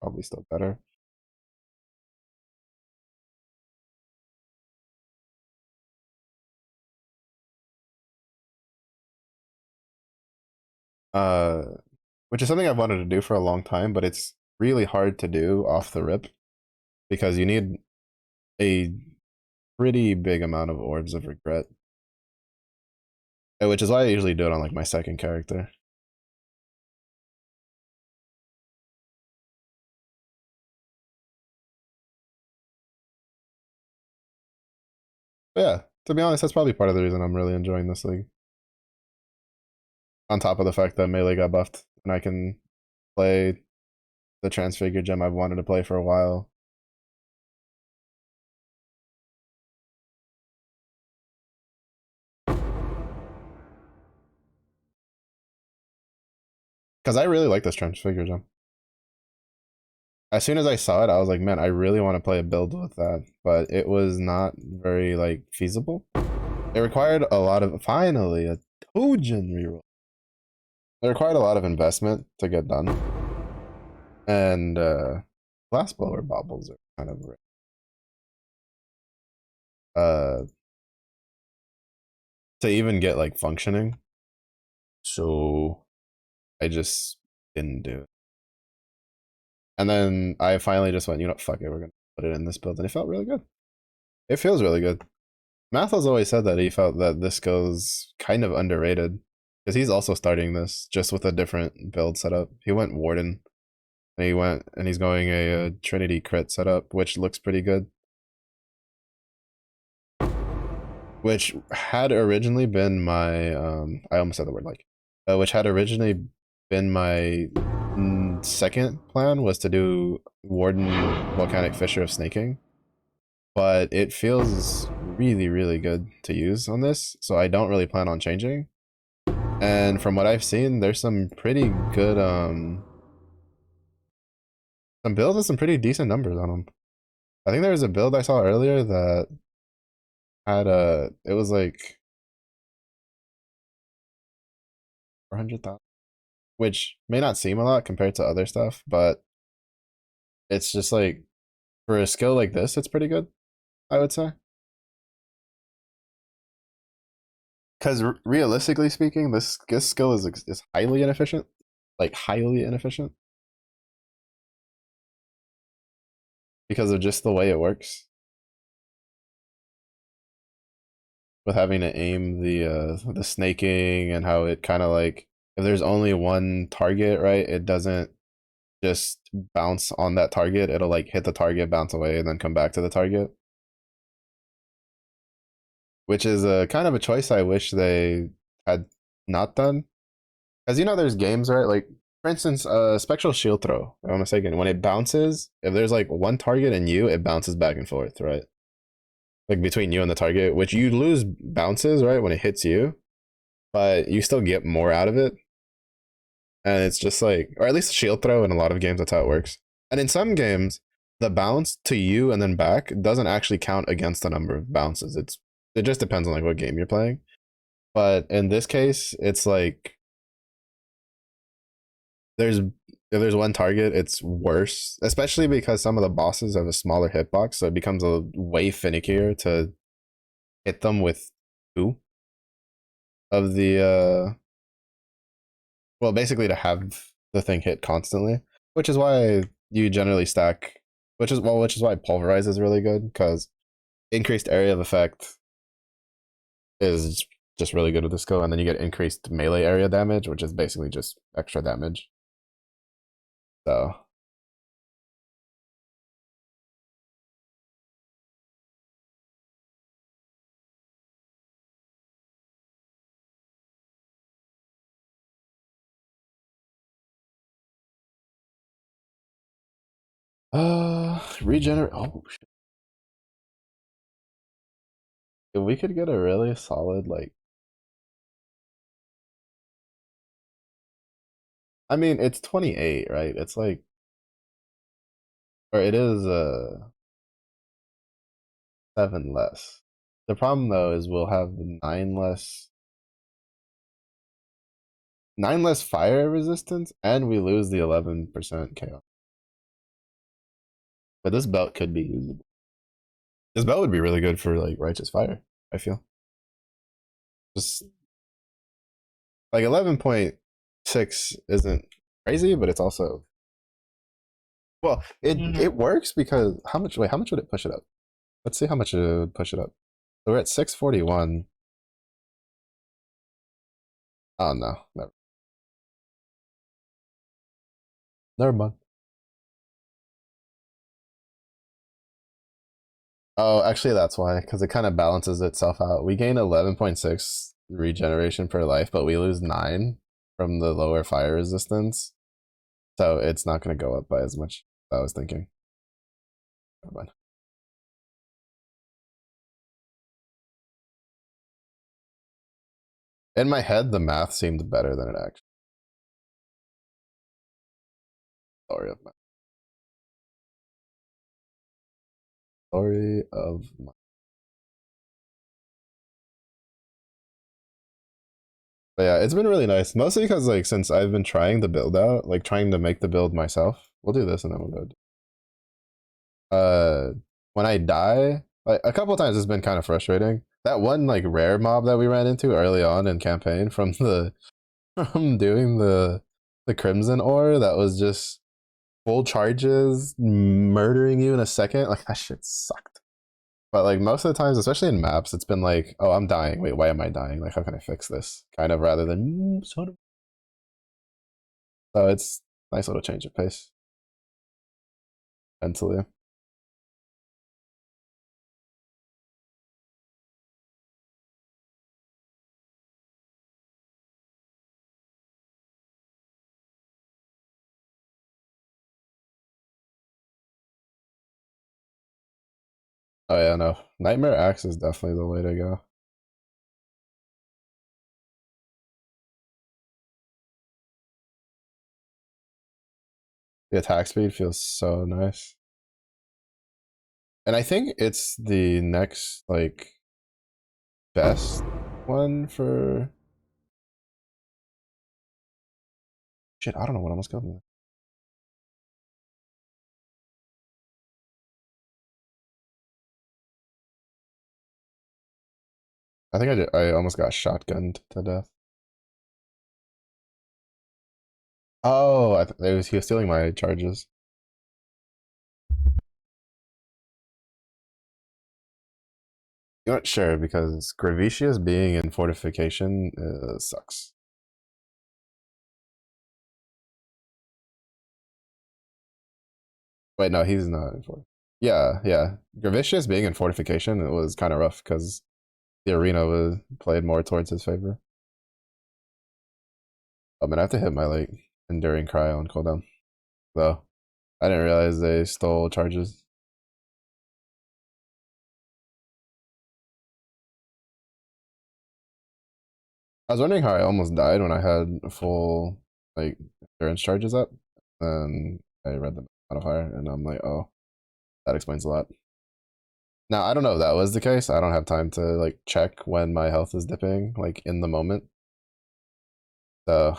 S1: Probably still better. Uh, which is something I've wanted to do for a long time, but it's really hard to do off the rip because you need a pretty big amount of orbs of regret, which is why I usually do it on like my second character. But yeah, to be honest, that's probably part of the reason I'm really enjoying this league. On top of the fact that melee got buffed and I can play the transfigure gem I've wanted to play for a while. Because I really like this transfigure gem. As soon as I saw it, I was like, man, I really want to play a build with that, but it was not very like feasible. It required a lot of finally a Togen reroll. It required a lot of investment to get done, and glass blower baubles are kind of to even get like functioning. So I just didn't do it. And then I finally just went, you know, fuck it, we're gonna put it in this build, and it felt really good. It feels really good. Mathos always said that he felt that this goes kind of underrated because he's also starting this just with a different build setup. He went Warden, and he's going a Trinity crit setup, which looks pretty good. Which had originally been my I almost said the word like, which had originally been my second plan was to do Warden Volcanic Fissure of Snaking, but it feels really, really good to use on this, so I don't really plan on changing. And from what I've seen, there's some pretty good some builds with some pretty decent numbers on them. I think there was a build I saw earlier that had it was like 400,000, which may not seem a lot compared to other stuff, but it's just like for a skill like this, it's pretty good, I would say. Because realistically speaking, this skill is highly inefficient, like highly inefficient, because of just the way it works with having to aim the snaking and how it kind of like if there's only one target, right? It doesn't just bounce on that target. It'll like hit the target, bounce away, and then come back to the target. Which is a kind of a choice I wish they had not done. Because you know, there's games, right? Like for instance, Spectral Shield Throw. If I'm mistaken, when it bounces, if there's like one target and you, it bounces back and forth, right? Like between you and the target, which you lose bounces, right, when it hits you, but you still get more out of it. And it's just like, or at least Shield Throw in a lot of games, that's how it works. And in some games, the bounce to you and then back doesn't actually count against the number of bounces. It just depends on like what game you're playing. But in this case, it's like there's if there's one target, it's worse, especially because some of the bosses have a smaller hitbox, so it becomes a way finickier to hit them with two of the well, basically to have the thing hit constantly, which is why you generally stack, which is why pulverize is really good because increased area of effect is just really good with this skill, and then you get increased melee area damage, which is basically just extra damage. So regenerate. Oh shit. If we could get a really solid like, I mean, it's 28, right? It's like, or it is 7 less. The problem though is we'll have 9 less fire resistance, and we lose the 11% chaos. But this belt could be usable. This belt would be really good for like righteous fire, I feel. Just like 11.6 isn't crazy, but it's also well, it works because how much would it push it up? Let's see how much it would push it up. So we're at 641. Oh no, never mind. Oh, actually, that's why, because it kind of balances itself out. We gain 11.6 regeneration per life, but we lose 9 from the lower fire resistance. So it's not going to go up by as much as I was thinking. Never mind. In my head, the math seemed better than it actually. Story of my story of my. But yeah, it's been really nice. Mostly because like since I've been trying the build out, like trying to make the build myself. We'll do this and then we'll go. When I die, like a couple times it's been kind of frustrating. That one like rare mob that we ran into early on in campaign from the from doing the crimson ore that was just full charges, murdering you in a second. Like that shit sucked. But like most of the times, especially in maps, it's been like, oh, I'm dying. Wait, why am I dying? Like, how can I fix this? Kind of rather than sort of. So it's nice little change of pace mentally. Oh yeah, no. Nightmare Axe is definitely the way to go. The attack speed feels so nice. And I think it's the next like best one for shit, I don't know what I'm going. I think I almost got shotgunned to death. Oh, he was stealing my charges. You're not sure because Gravicius being in fortification sucks. Wait, no, he's not in fortification. Yeah, yeah. Gravicius being in fortification, it was kind of rough because the arena was played more towards his favor. Oh man, I have to hit my like enduring cry on cooldown. Though I didn't realize they stole charges. I was wondering how I almost died when I had full like endurance charges up, and I read the modifier, and I'm like, oh, that explains a lot. Now I don't know if that was the case. I don't have time to like check when my health is dipping, like in the moment. So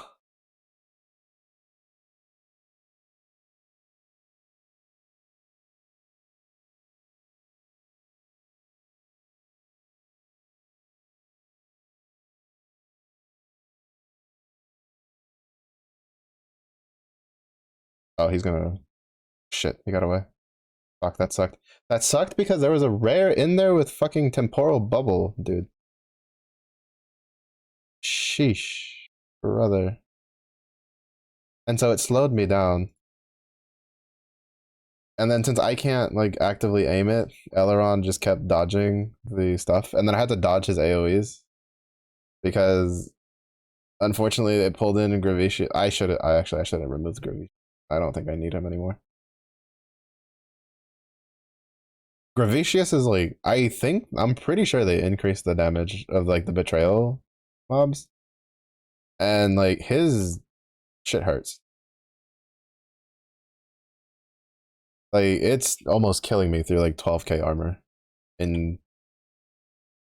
S1: oh, he's gonna shit. He got away. Fuck, that sucked. That sucked because there was a rare in there with fucking temporal bubble, dude. Sheesh, brother. And so it slowed me down. And then since I can't like actively aim it, Aileron just kept dodging the stuff, and then I had to dodge his AOE's because unfortunately it pulled in Gravicius. I should have removed Gravicius. I don't think I need him anymore. Gravicius is like I'm pretty sure they increased the damage of like the betrayal mobs, and like his shit hurts. Like it's almost killing me through like 12k armor in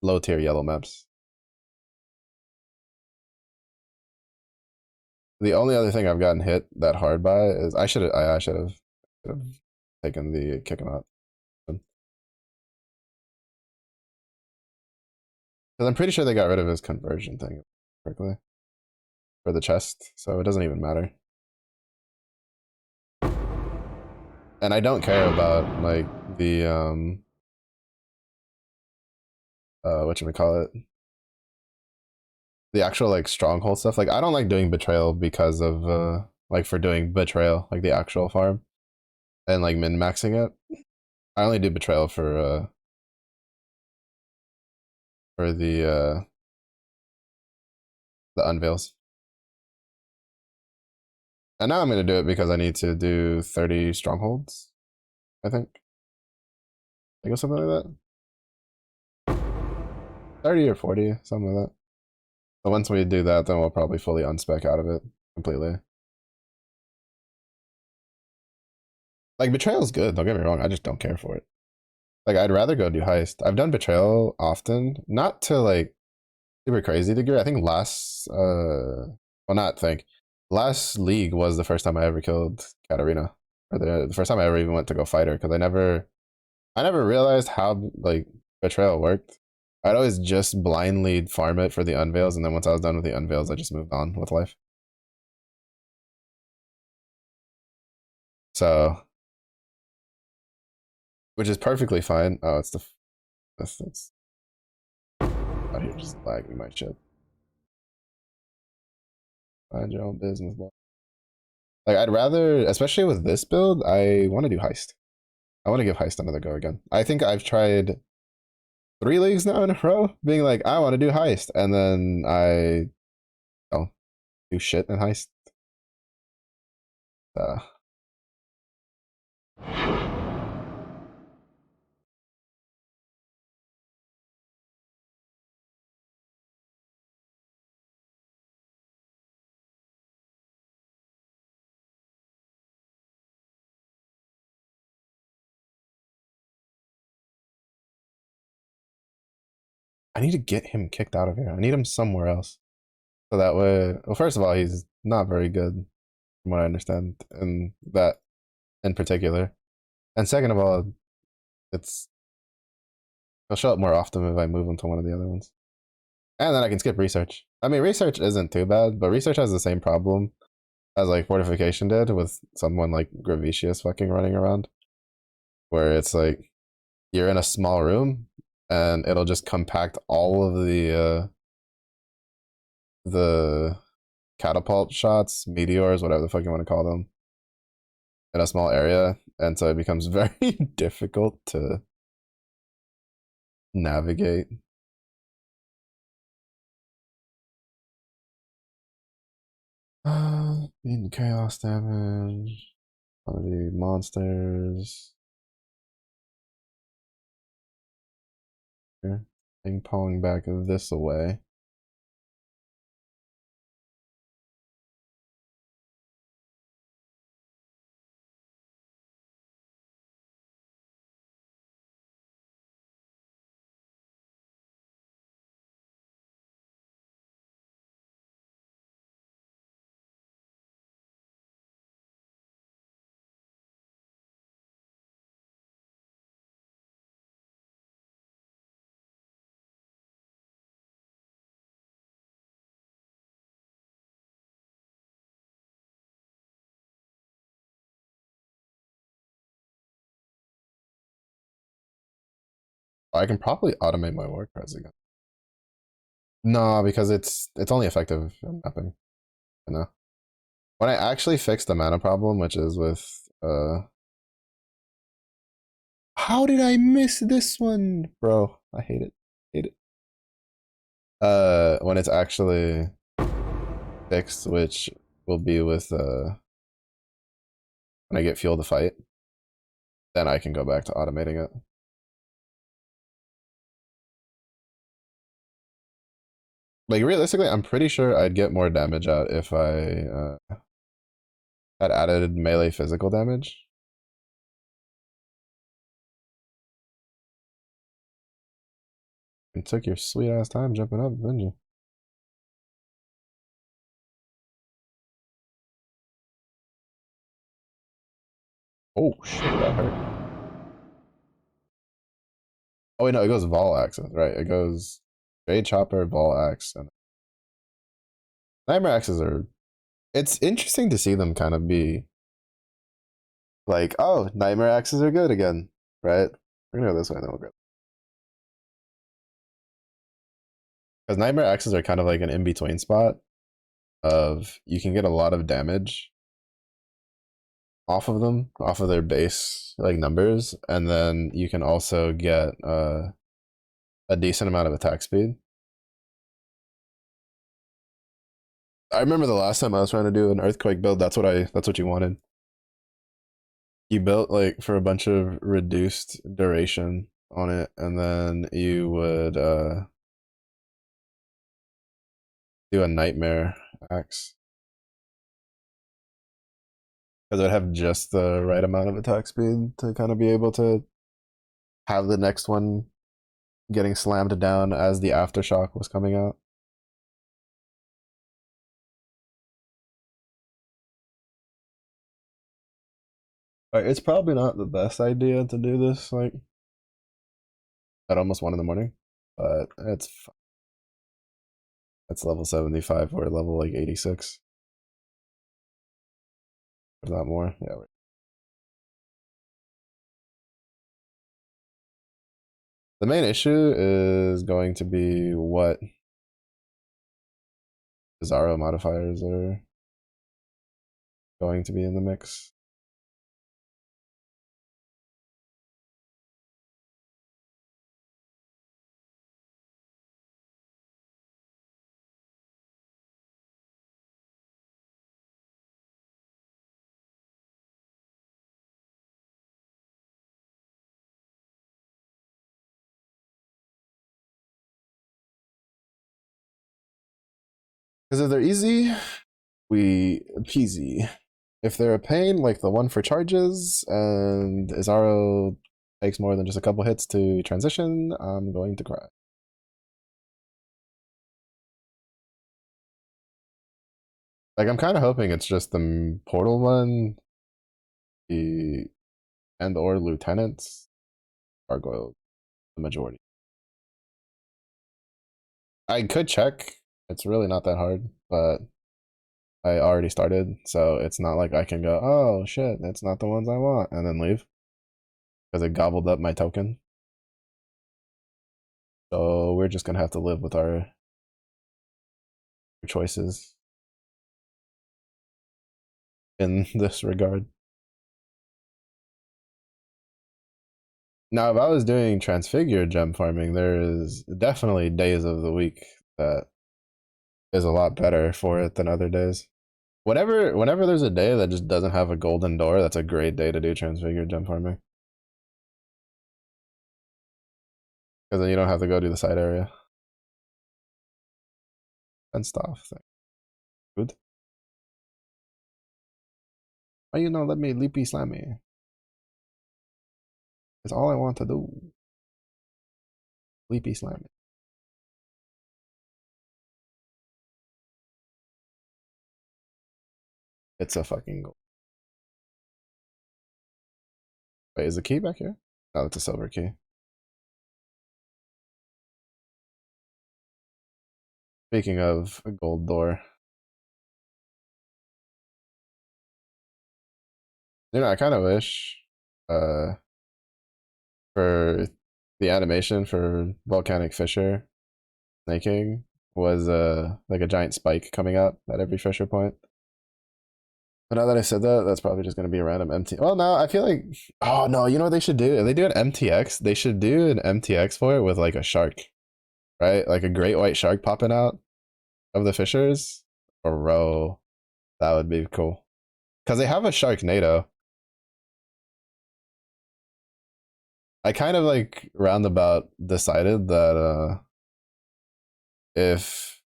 S1: low tier yellow maps. The only other thing I've gotten hit that hard by is I should have taken the kick him out. Because I'm pretty sure they got rid of his conversion thing correctly for the chest, so it doesn't even matter. And I don't care about like the whatchamacallit, the actual like stronghold stuff. Like I don't like doing betrayal because of like for doing betrayal, like the actual farm and like min maxing it. I only do betrayal for the unveils. And now I'm gonna do it because I need to do 30 strongholds, I think. I guess something like that. 30 or 40, something like that. So once we do that, then we'll probably fully unspec out of it completely. Like betrayal's good, don't get me wrong, I just don't care for it. Like I'd rather go do heist. I've done betrayal often, not to like super crazy degree. I think well not think. Last league was the first time I ever killed Katarina. Or the first time I ever even went to go fight her, because I never realized how like betrayal worked. I'd always just blindly farm it for the unveils, and then once I was done with the unveils, I just moved on with life. So, which is perfectly fine. Oh, it's the that's out here just lagging my shit. Mind your own business, boy. Like I'd rather, especially with this build, I want to do heist. I want to give heist another go again. I think I've tried 3 leagues now in a row, being like, I want to do heist, and then I don't do shit in heist. Uh, I need to get him kicked out of here. I need him somewhere else. So that way, well, first of all, he's not very good, from what I understand, in that in particular. And second of all, it's he'll show up more often if I move him to one of the other ones. And then I can skip research. I mean, research isn't too bad, but research has the same problem as like fortification did with someone like Gravicius fucking running around, where it's like you're in a small room and it'll just compact all of the catapult shots, meteors, whatever the fuck you want to call them, in a small area, and so it becomes very difficult to navigate. In chaos damage, the monsters. Ping pong back this away. I can probably automate my war cards again. No, because it's only effective in mapping. You know, when I actually fix the mana problem, which is with how did I miss this one, bro? I hate it. Hate it. When it's actually fixed, which will be with when I get fuel to fight, then I can go back to automating it. Like realistically, I'm pretty sure I'd get more damage out if I had added melee physical damage. You took your sweet ass time jumping up, didn't you? Oh shit, that hurt. Oh wait, no, it goes Vol Axes, right? It goes Jade Chopper, Vol Axe, and Nightmare Axes are. It's interesting to see them kind of be like, oh, Nightmare Axes are good again, right? We're gonna go this way, then we'll go. Because Nightmare Axes are kind of like an in-between spot of you can get a lot of damage off of them, off of their base like numbers, and then you can also get a decent amount of attack speed. I remember the last time I was trying to do an earthquake build, that's what you wanted. You built like for a bunch of reduced duration on it, and then you would do a nightmare axe. Because I'd have just the right amount of attack speed to kind of be able to have the next one getting slammed down as the aftershock was coming out. It's probably not the best idea to do this like at almost 1 in the morning, but it's level 75. We're level like 86. If not more. Yeah. The main issue is going to be what Bizarro modifiers are going to be in the mix. Because if they're easy, we peasy. If they're a pain, like the one for charges, and Izaro takes more than just a couple hits to transition, I'm going to cry. Like I'm kind of hoping it's just the portal one, the and or lieutenants, gargoyle, the majority. I could check. It's really not that hard, but I already started, so it's not like I can go, oh shit, that's not the ones I want, and then leave because it gobbled up my token. So we're just gonna have to live with our choices in this regard. Now, if I was doing transfigure gem farming, there is definitely days of the week that is a lot better for it than other days. Whenever there's a day that just doesn't have a golden door, that's a great day to do transfigure gem farming. Because then you don't have to go to the side area. And stuff. Good. Why you not let me leapy slammy? It's all I want to do. Leapy slammy. It's a fucking goal. Wait, is the key back here? No, it's a silver key. Speaking of a gold door. You know, I kind of wish for the animation for volcanic fissure snaking was like a giant spike coming up at every fissure point. But now that I said that, that's probably just going to be a random MT. Well, no, I feel like, oh no, you know what they should do? If they do an MTX, they should do an MTX for it with like a shark, right? Like a great white shark popping out of the fissures. Bro, that would be cool. Because they have a Sharknado. I kind of like roundabout decided that if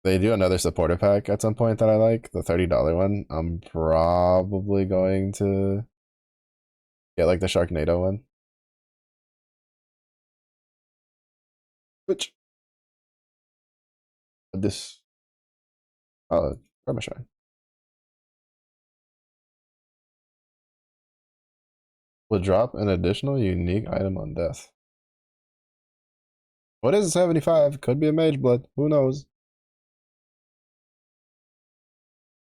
S1: they do another supporter pack at some point that I like, the $30 one, I'm probably going to get like the Sharknado one. Which this Permashine. Will drop an additional unique item on death. What is 75? Could be a mage blood. Who knows?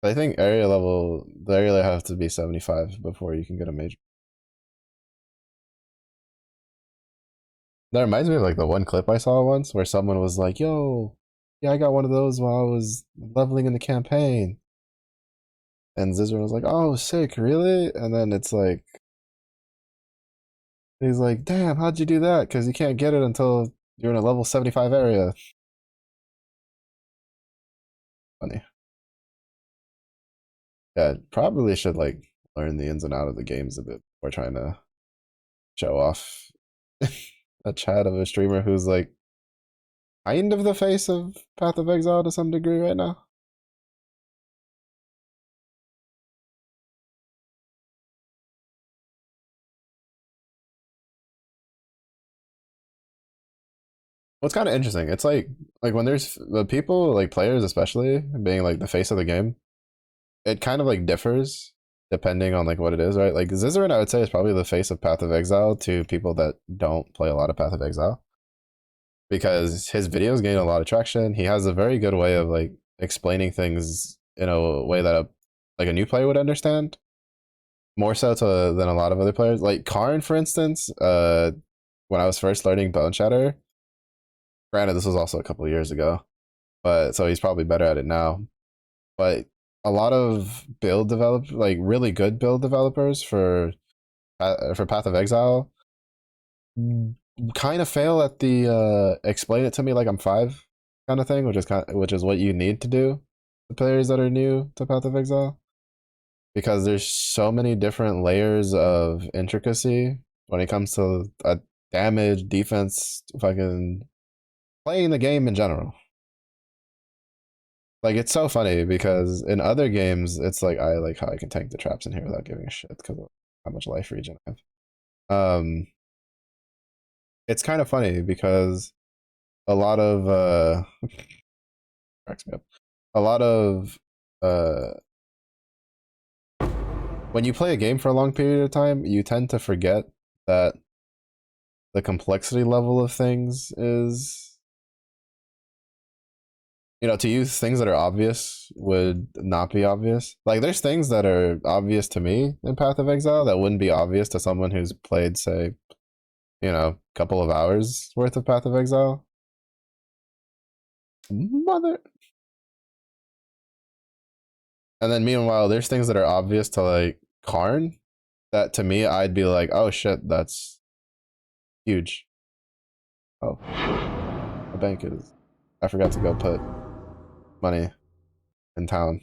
S1: I think the area level has to be 75 before you can get a mage. That reminds me of like the one clip I saw once where someone was like, "Yo, yeah, I got one of those while I was leveling in the campaign," and Zizra was like, "Oh, sick, really?" And then it's like he's like, "Damn, how'd you do that? Because you can't get it until you're in a level 75 area." Funny. Yeah, probably should like learn the ins and out of the games a bit before trying to show off a chat of a streamer who's like kind of the face of Path of Exile to some degree right now. What's kind of interesting, it's like when there's the people like players especially being like the face of the game, it kind of like differs depending on like what it is, right? Like Zizarin, I would say is probably the face of Path of Exile to people that don't play a lot of Path of Exile because his videos gain a lot of traction. He has a very good way of like explaining things in a way that a new player would understand more so than a lot of other players. Like Karn, for instance, when I was first learning Bone Shatter, granted this was also a couple of years ago, but so he's probably better at it now. But a lot of build develop like really good build developers for Path of Exile kind of fail at the explain it to me like I'm five kind of thing, which is what you need to do the players that are new to Path of Exile because there's so many different layers of intricacy when it comes to damage, defense, fucking playing the game in general. Like it's so funny because in other games, it's like I like how I can tank the traps in here without giving a shit because of how much life regen I have. It's kind of funny because a lot of cracks me up. A lot of uh when you play a game for a long period of time, you tend to forget that the complexity level of things is to use things that are obvious would not be obvious. Like there's things that are obvious to me in Path of Exile that wouldn't be obvious to someone who's played, say, a couple of hours worth of Path of Exile. Mother. And then meanwhile, there's things that are obvious to like Karn that to me I'd be like, oh shit, that's huge. Oh, the bank is. I forgot to go put money in town.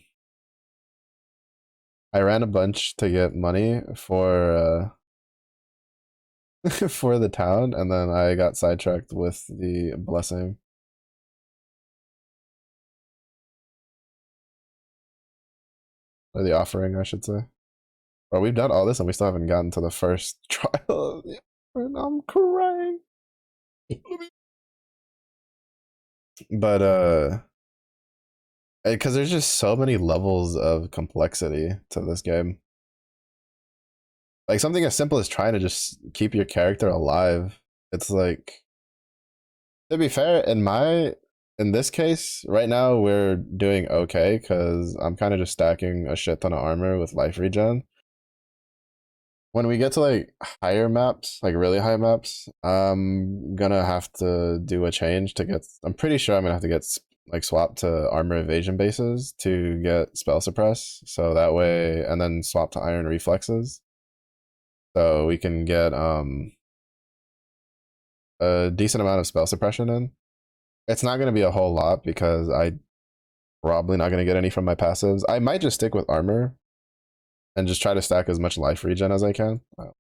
S1: I ran a bunch to get money for for the town, and then I got sidetracked with the blessing. Or the offering, I should say. Bro, we've done all this and we still haven't gotten to the first trial. And I'm crying. But because there's just so many levels of complexity to this game. Like something as simple as trying to just keep your character alive. It's like, to be fair, in this case, right now we're doing okay because I'm kind of just stacking a shit ton of armor with life regen. When we get to like higher maps, like really high maps, I'm gonna have to do a change to get. I'm pretty sure I'm gonna have to get like swap to armor evasion bases to get spell suppress. So that way, and then swap to iron reflexes. So we can get a decent amount of spell suppression in. It's not gonna be a whole lot because I probably not gonna get any from my passives. I might just stick with armor and just try to stack as much life regen as I can. All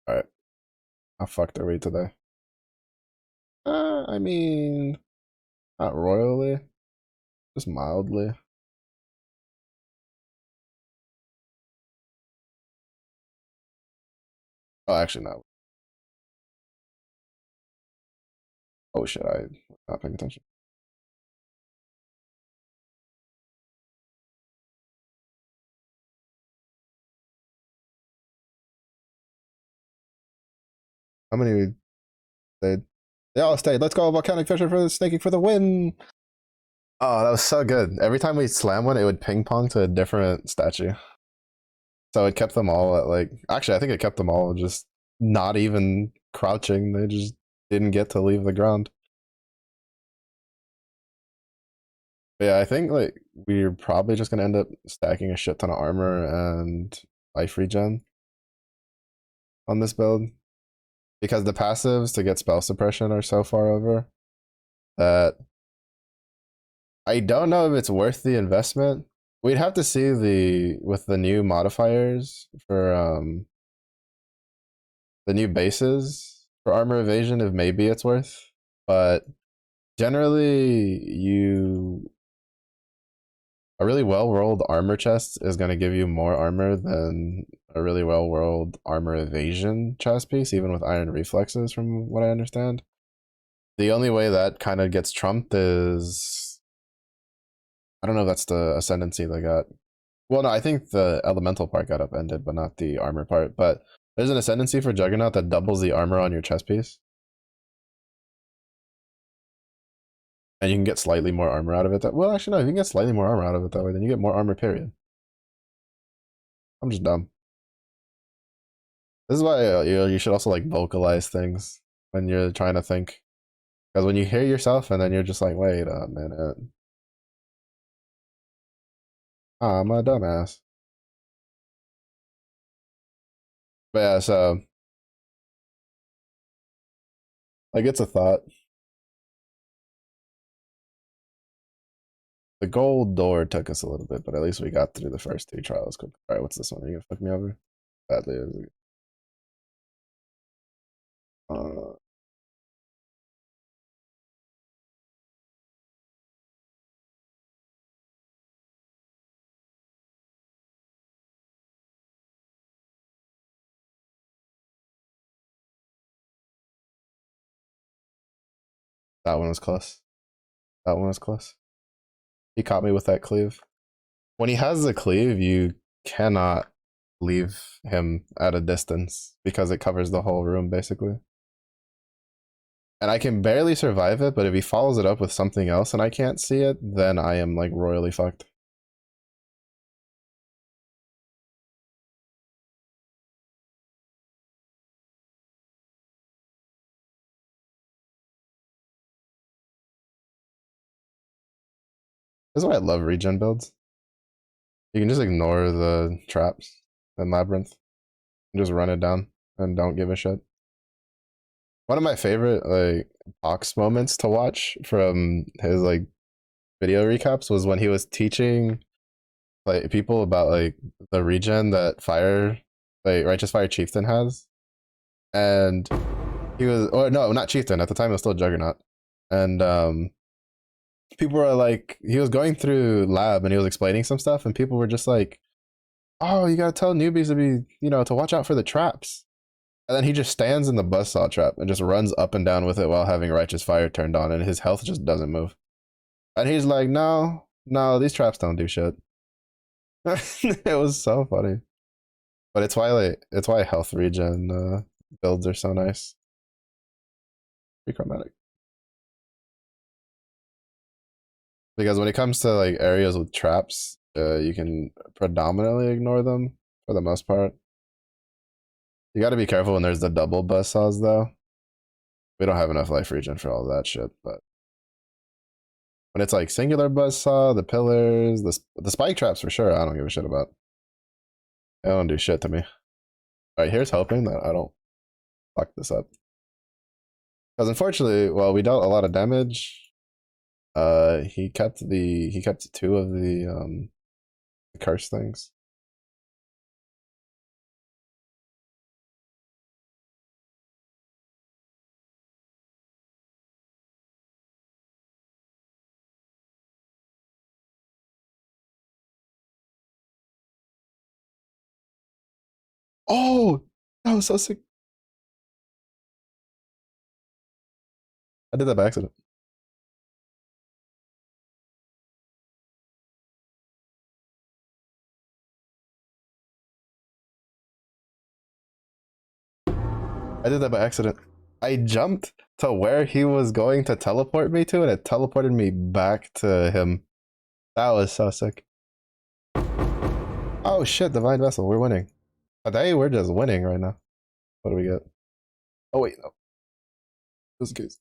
S1: right, how fucked are we today? I mean, not royally, just mildly. Oh, actually, no. Oh shit, I'm not paying attention. How many stayed? They all stayed. Let's go, volcanic fissure for the snaking for the win. Oh, that was so good. Every time we slam one, it would ping pong to a different statue. So it kept them all at like, actually, I think it kept them all just not even crouching. They just didn't get to leave the ground. But yeah, I think like we're probably just gonna end up stacking a shit ton of armor and life regen on this build because the passives to get spell suppression are so far over that I don't know if it's worth the investment. We'd have to see the with the new modifiers for the new bases for armor evasion if maybe it's worth. But generally you a really well rolled armor chest is going to give you more armor than a really well rolled armor evasion chest piece, even with iron reflexes, from what I understand. The only way that kind of gets trumped is I don't know if that's the ascendancy they got. Well, no, I think the elemental part got upended, but not the armor part. But there's an ascendancy for Juggernaut that doubles the armor on your chest piece. And you can get slightly more armor out of it. Well, actually, no, if you can get slightly more armor out of it that way, then you get more armor, period. I'm just dumb. This is why you should also like vocalize things when you're trying to think. Because when you hear yourself and then you're just like, wait a minute. I'm a dumbass. But yeah, so like it's a thought. The gold door took us a little bit, but at least we got through the first 3 trials. All right, what's this one? Are you gonna fuck me over? Badly. Uh, that one was close. That one was close. He caught me with that cleave. When he has the cleave, you cannot leave him at a distance because it covers the whole room basically. And I can barely survive it, but if he follows it up with something else and I can't see it, then I am like royally fucked. This is why I love regen builds. You can just ignore the traps and labyrinth and just run it down and don't give a shit. One of my favorite like box moments to watch from his like video recaps was when he was teaching like people about like the regen that fire like righteous fire chieftain has. And he was or no, not chieftain, at the time it was still juggernaut. And people were like he was going through lab and he was explaining some stuff and people were just like, oh, you gotta tell newbies to be, you know, to watch out for the traps. And then he just stands in the buzzsaw trap and just runs up and down with it while having righteous fire turned on and his health just doesn't move. And he's like, no, these traps don't do shit. It was so funny. But it's why health regen builds are so nice. Pretty chromatic. Because when it comes to like areas with traps, you can predominantly ignore them for the most part. You got to be careful when there's the double buzzsaws though. We don't have enough life regen for all that shit, but when it's like singular buzzsaw, the pillars, the spike traps for sure, I don't give a shit about. They don't do shit to me. All right, here's hoping that I don't fuck this up. Because unfortunately, well, we dealt a lot of damage. He kept 2 of the curse things. Oh, that was so sick. I did that by accident. I did that by accident. I jumped to where he was going to teleport me to, and it teleported me back to him. That was so sick. Oh shit, Divine Vessel, we're winning. Today we're just winning right now. What do we get? Oh wait, no. This case.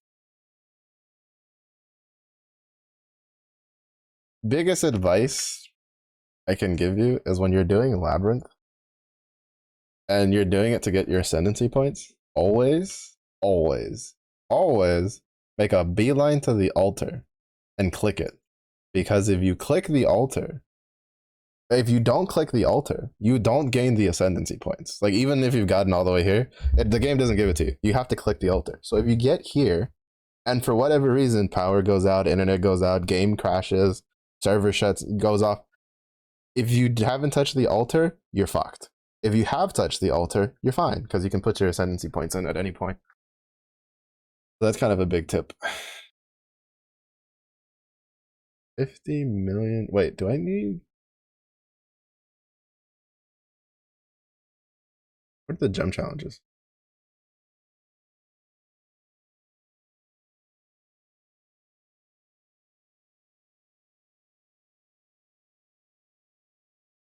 S1: Biggest advice I can give you is when you're doing Labyrinth and you're doing it to get your ascendancy points, always make a beeline to the altar and click it. Because if you click the altar, if you don't click the altar, you don't gain the ascendancy points. Like, even if you've gotten all the way here, the game doesn't give it to you. You have to click the altar. So if you get here, and for whatever reason, power goes out, internet goes out, game crashes, server shuts, goes off. If you haven't touched the altar, you're fucked. If you have touched the altar, you're fine, because you can put your ascendancy points in at any point. So that's kind of a big tip. 50 million. Wait, do I need? What are the gem challenges?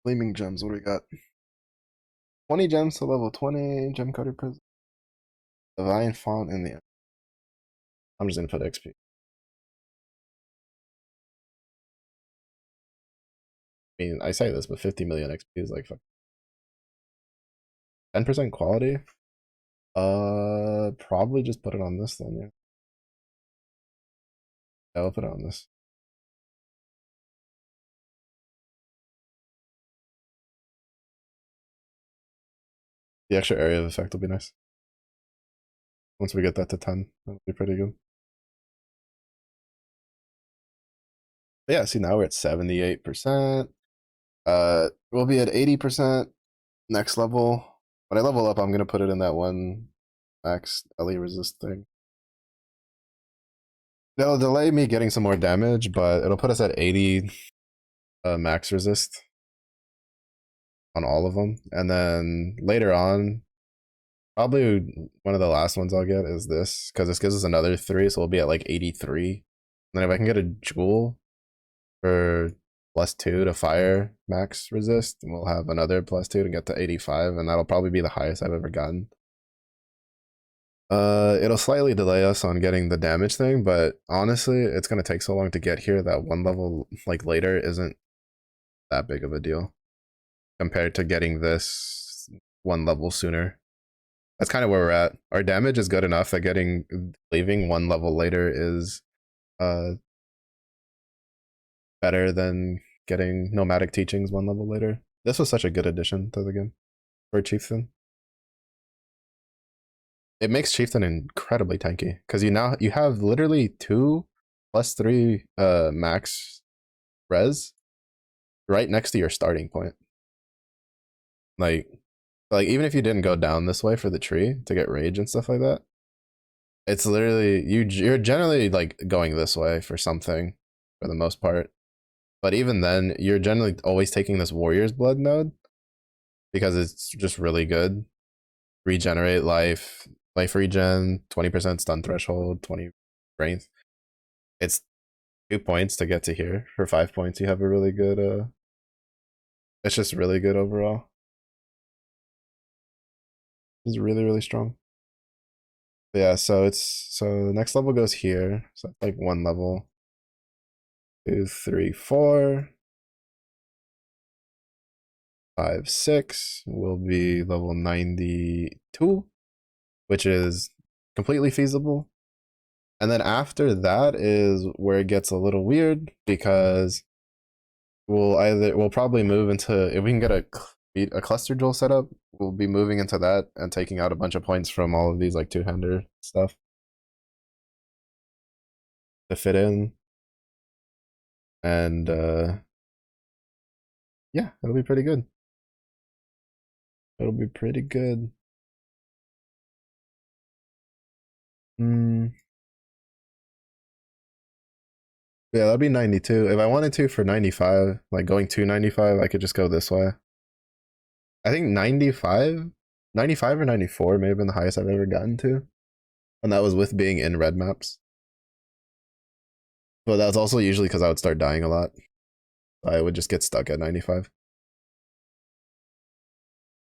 S1: Gleaming gems, what do we got? 20 gems to level 20, gem cutter prison. Divine font in the end. I'm just gonna put XP. I mean, I say this, but 50 million XP is like 10% quality. Probably just put it on this then, yeah. Yeah, I'll put it on this. The extra area of effect will be nice. Once we get that to 10, that'll be pretty good. But yeah, see, now we're at 78%. We'll be at 80% next level. When I level up, I'm gonna put it in that one max LE resist thing. It'll delay me getting some more damage, but it'll put us at 80 max resist on all of them. And then later on, probably one of the last ones I'll get is this, because this gives us another 3, so we'll be at like 83. And then if I can get a jewel for +2 to fire max resist, we'll have another +2 to get to 85, and that'll probably be the highest I've ever gotten. It'll slightly delay us on getting the damage thing, but honestly, it's gonna take so long to get here that one level like later isn't that big of a deal compared to getting this one level sooner. That's kind of where we're at. Our damage is good enough that leaving one level later is better than getting nomadic teachings one level later. This was such a good addition to the game for Chieftan. It makes Chieftain incredibly tanky because you have literally 2 +3 max res right next to your starting point. Like even if you didn't go down this way for the tree to get rage and stuff like that, it's literally you're generally like going this way for something for the most part. But even then, you're generally always taking this warrior's blood node because it's just really good. Regenerate life regen, 20% stun threshold, 20 strength. It's 2 points to get to here. For 5 points, you have a really good it's just really good overall. It's really, really strong. But yeah, so the next level goes here. So it's like 1 level. 2, 3, 4. 5, 6 will be level 92, which is completely feasible. And then after that is where it gets a little weird because we'll probably move into, if we can get a cluster duel set up, we'll be moving into that and taking out a bunch of points from all of these like two-hander stuff to fit in. And yeah, it'll be pretty good. It'll be pretty good. Yeah, that'd be 92. If I wanted to for 95, like going to 95, I could just go this way. I think 95 or 94 may have been the highest I've ever gotten to. And that was with being in red maps. But that's also usually because I would start dying a lot. I would just get stuck at 95.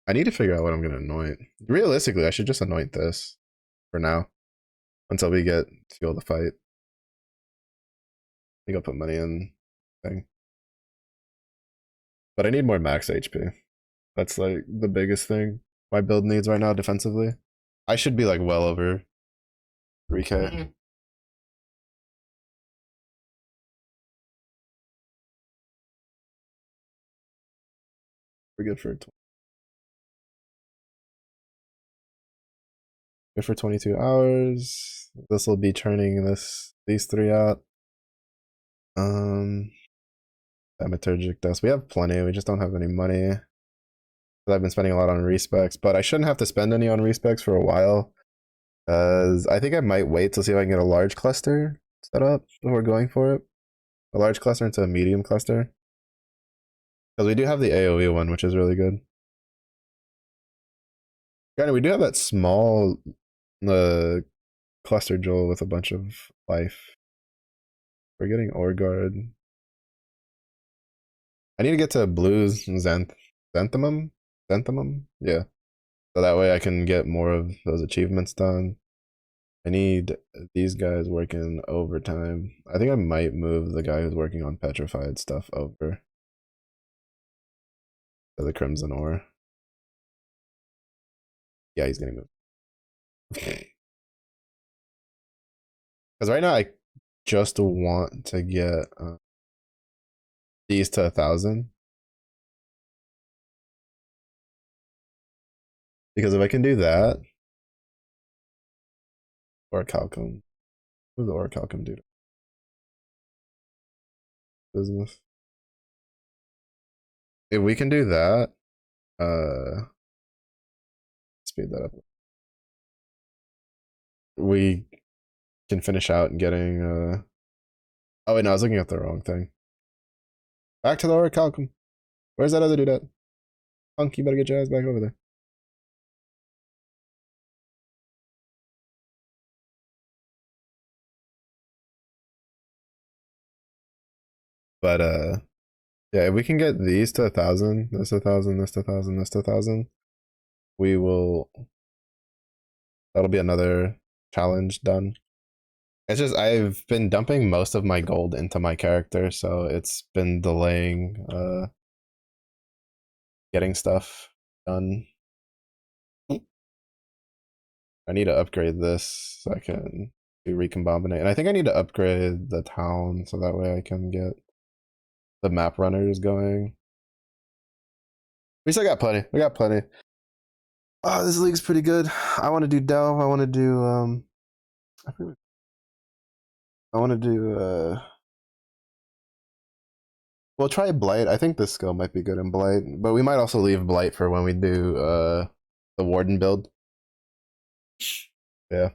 S1: I need to figure out what I'm gonna anoint. Realistically, I should just anoint this for now until we get fuel to fight. I think I'll put money in thing. But I need more max HP. That's like the biggest thing my build needs right now defensively. I should be like well over 3k. We're good for good for 22 hours. This will be turning these three out. Thaumaturgic dust. We have plenty. We just don't have any money. I've been spending a lot on respecs, but I shouldn't have to spend any on respecs for a while. Because I think I might wait to see if I can get a large cluster set up before going for it. A large cluster into a medium cluster. Because we do have the AoE one, which is really good. Granted, we do have that small cluster jewel with a bunch of life. We're getting ore guard. I need to get to blues xanthemum? Xanthemum? Yeah. So that way I can get more of those achievements done. I need these guys working overtime. I think I might move the guy who's working on petrified stuff over to the crimson ore. Yeah, he's getting moved. Because right now I just want to get these to 1,000. Because if I can do that, orichalcum. What does the orichalcum do to business? If we can do that, speed that up. We can finish out getting oh wait, no, I was looking at the wrong thing. Back to the orichalcum. Where's that other dude at? Punk, you better get your ass back over there. But yeah, if we can get these to 1,000, this to 1,000, this to 1,000, this to 1,000, we will. That'll be another challenge done. It's just I've been dumping most of my gold into my character, so it's been delaying getting stuff done. I need to upgrade this so I can do recombinate. And I think I need to upgrade the town so that way I can get the map runners going. We still got plenty. We got plenty. Oh, this league's pretty good. I want to do Delve. I want to do I want to do we'll try Blight. I think this skill might be good in Blight, but we might also leave Blight for when we do the Warden build. Yeah.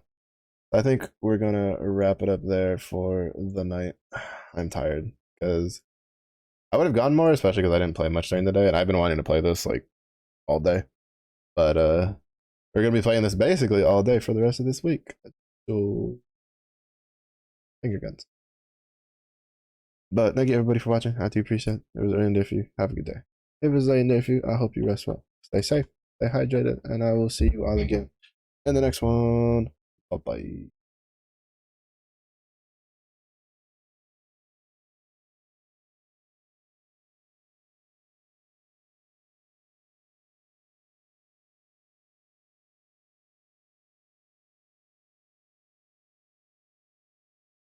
S1: I think we're gonna wrap it up there for the night. I'm tired because I would have gone more, especially because I didn't play much during the day, and I've been wanting to play this like all day. But we're gonna be playing this basically all day for the rest of this week. So finger guns. But thank you everybody for watching. I do appreciate it. It was early in there for you. Have a good day. If it was late in there for you, I hope you rest well. Stay safe, stay hydrated, and I will see you all again in the next one. Bye bye.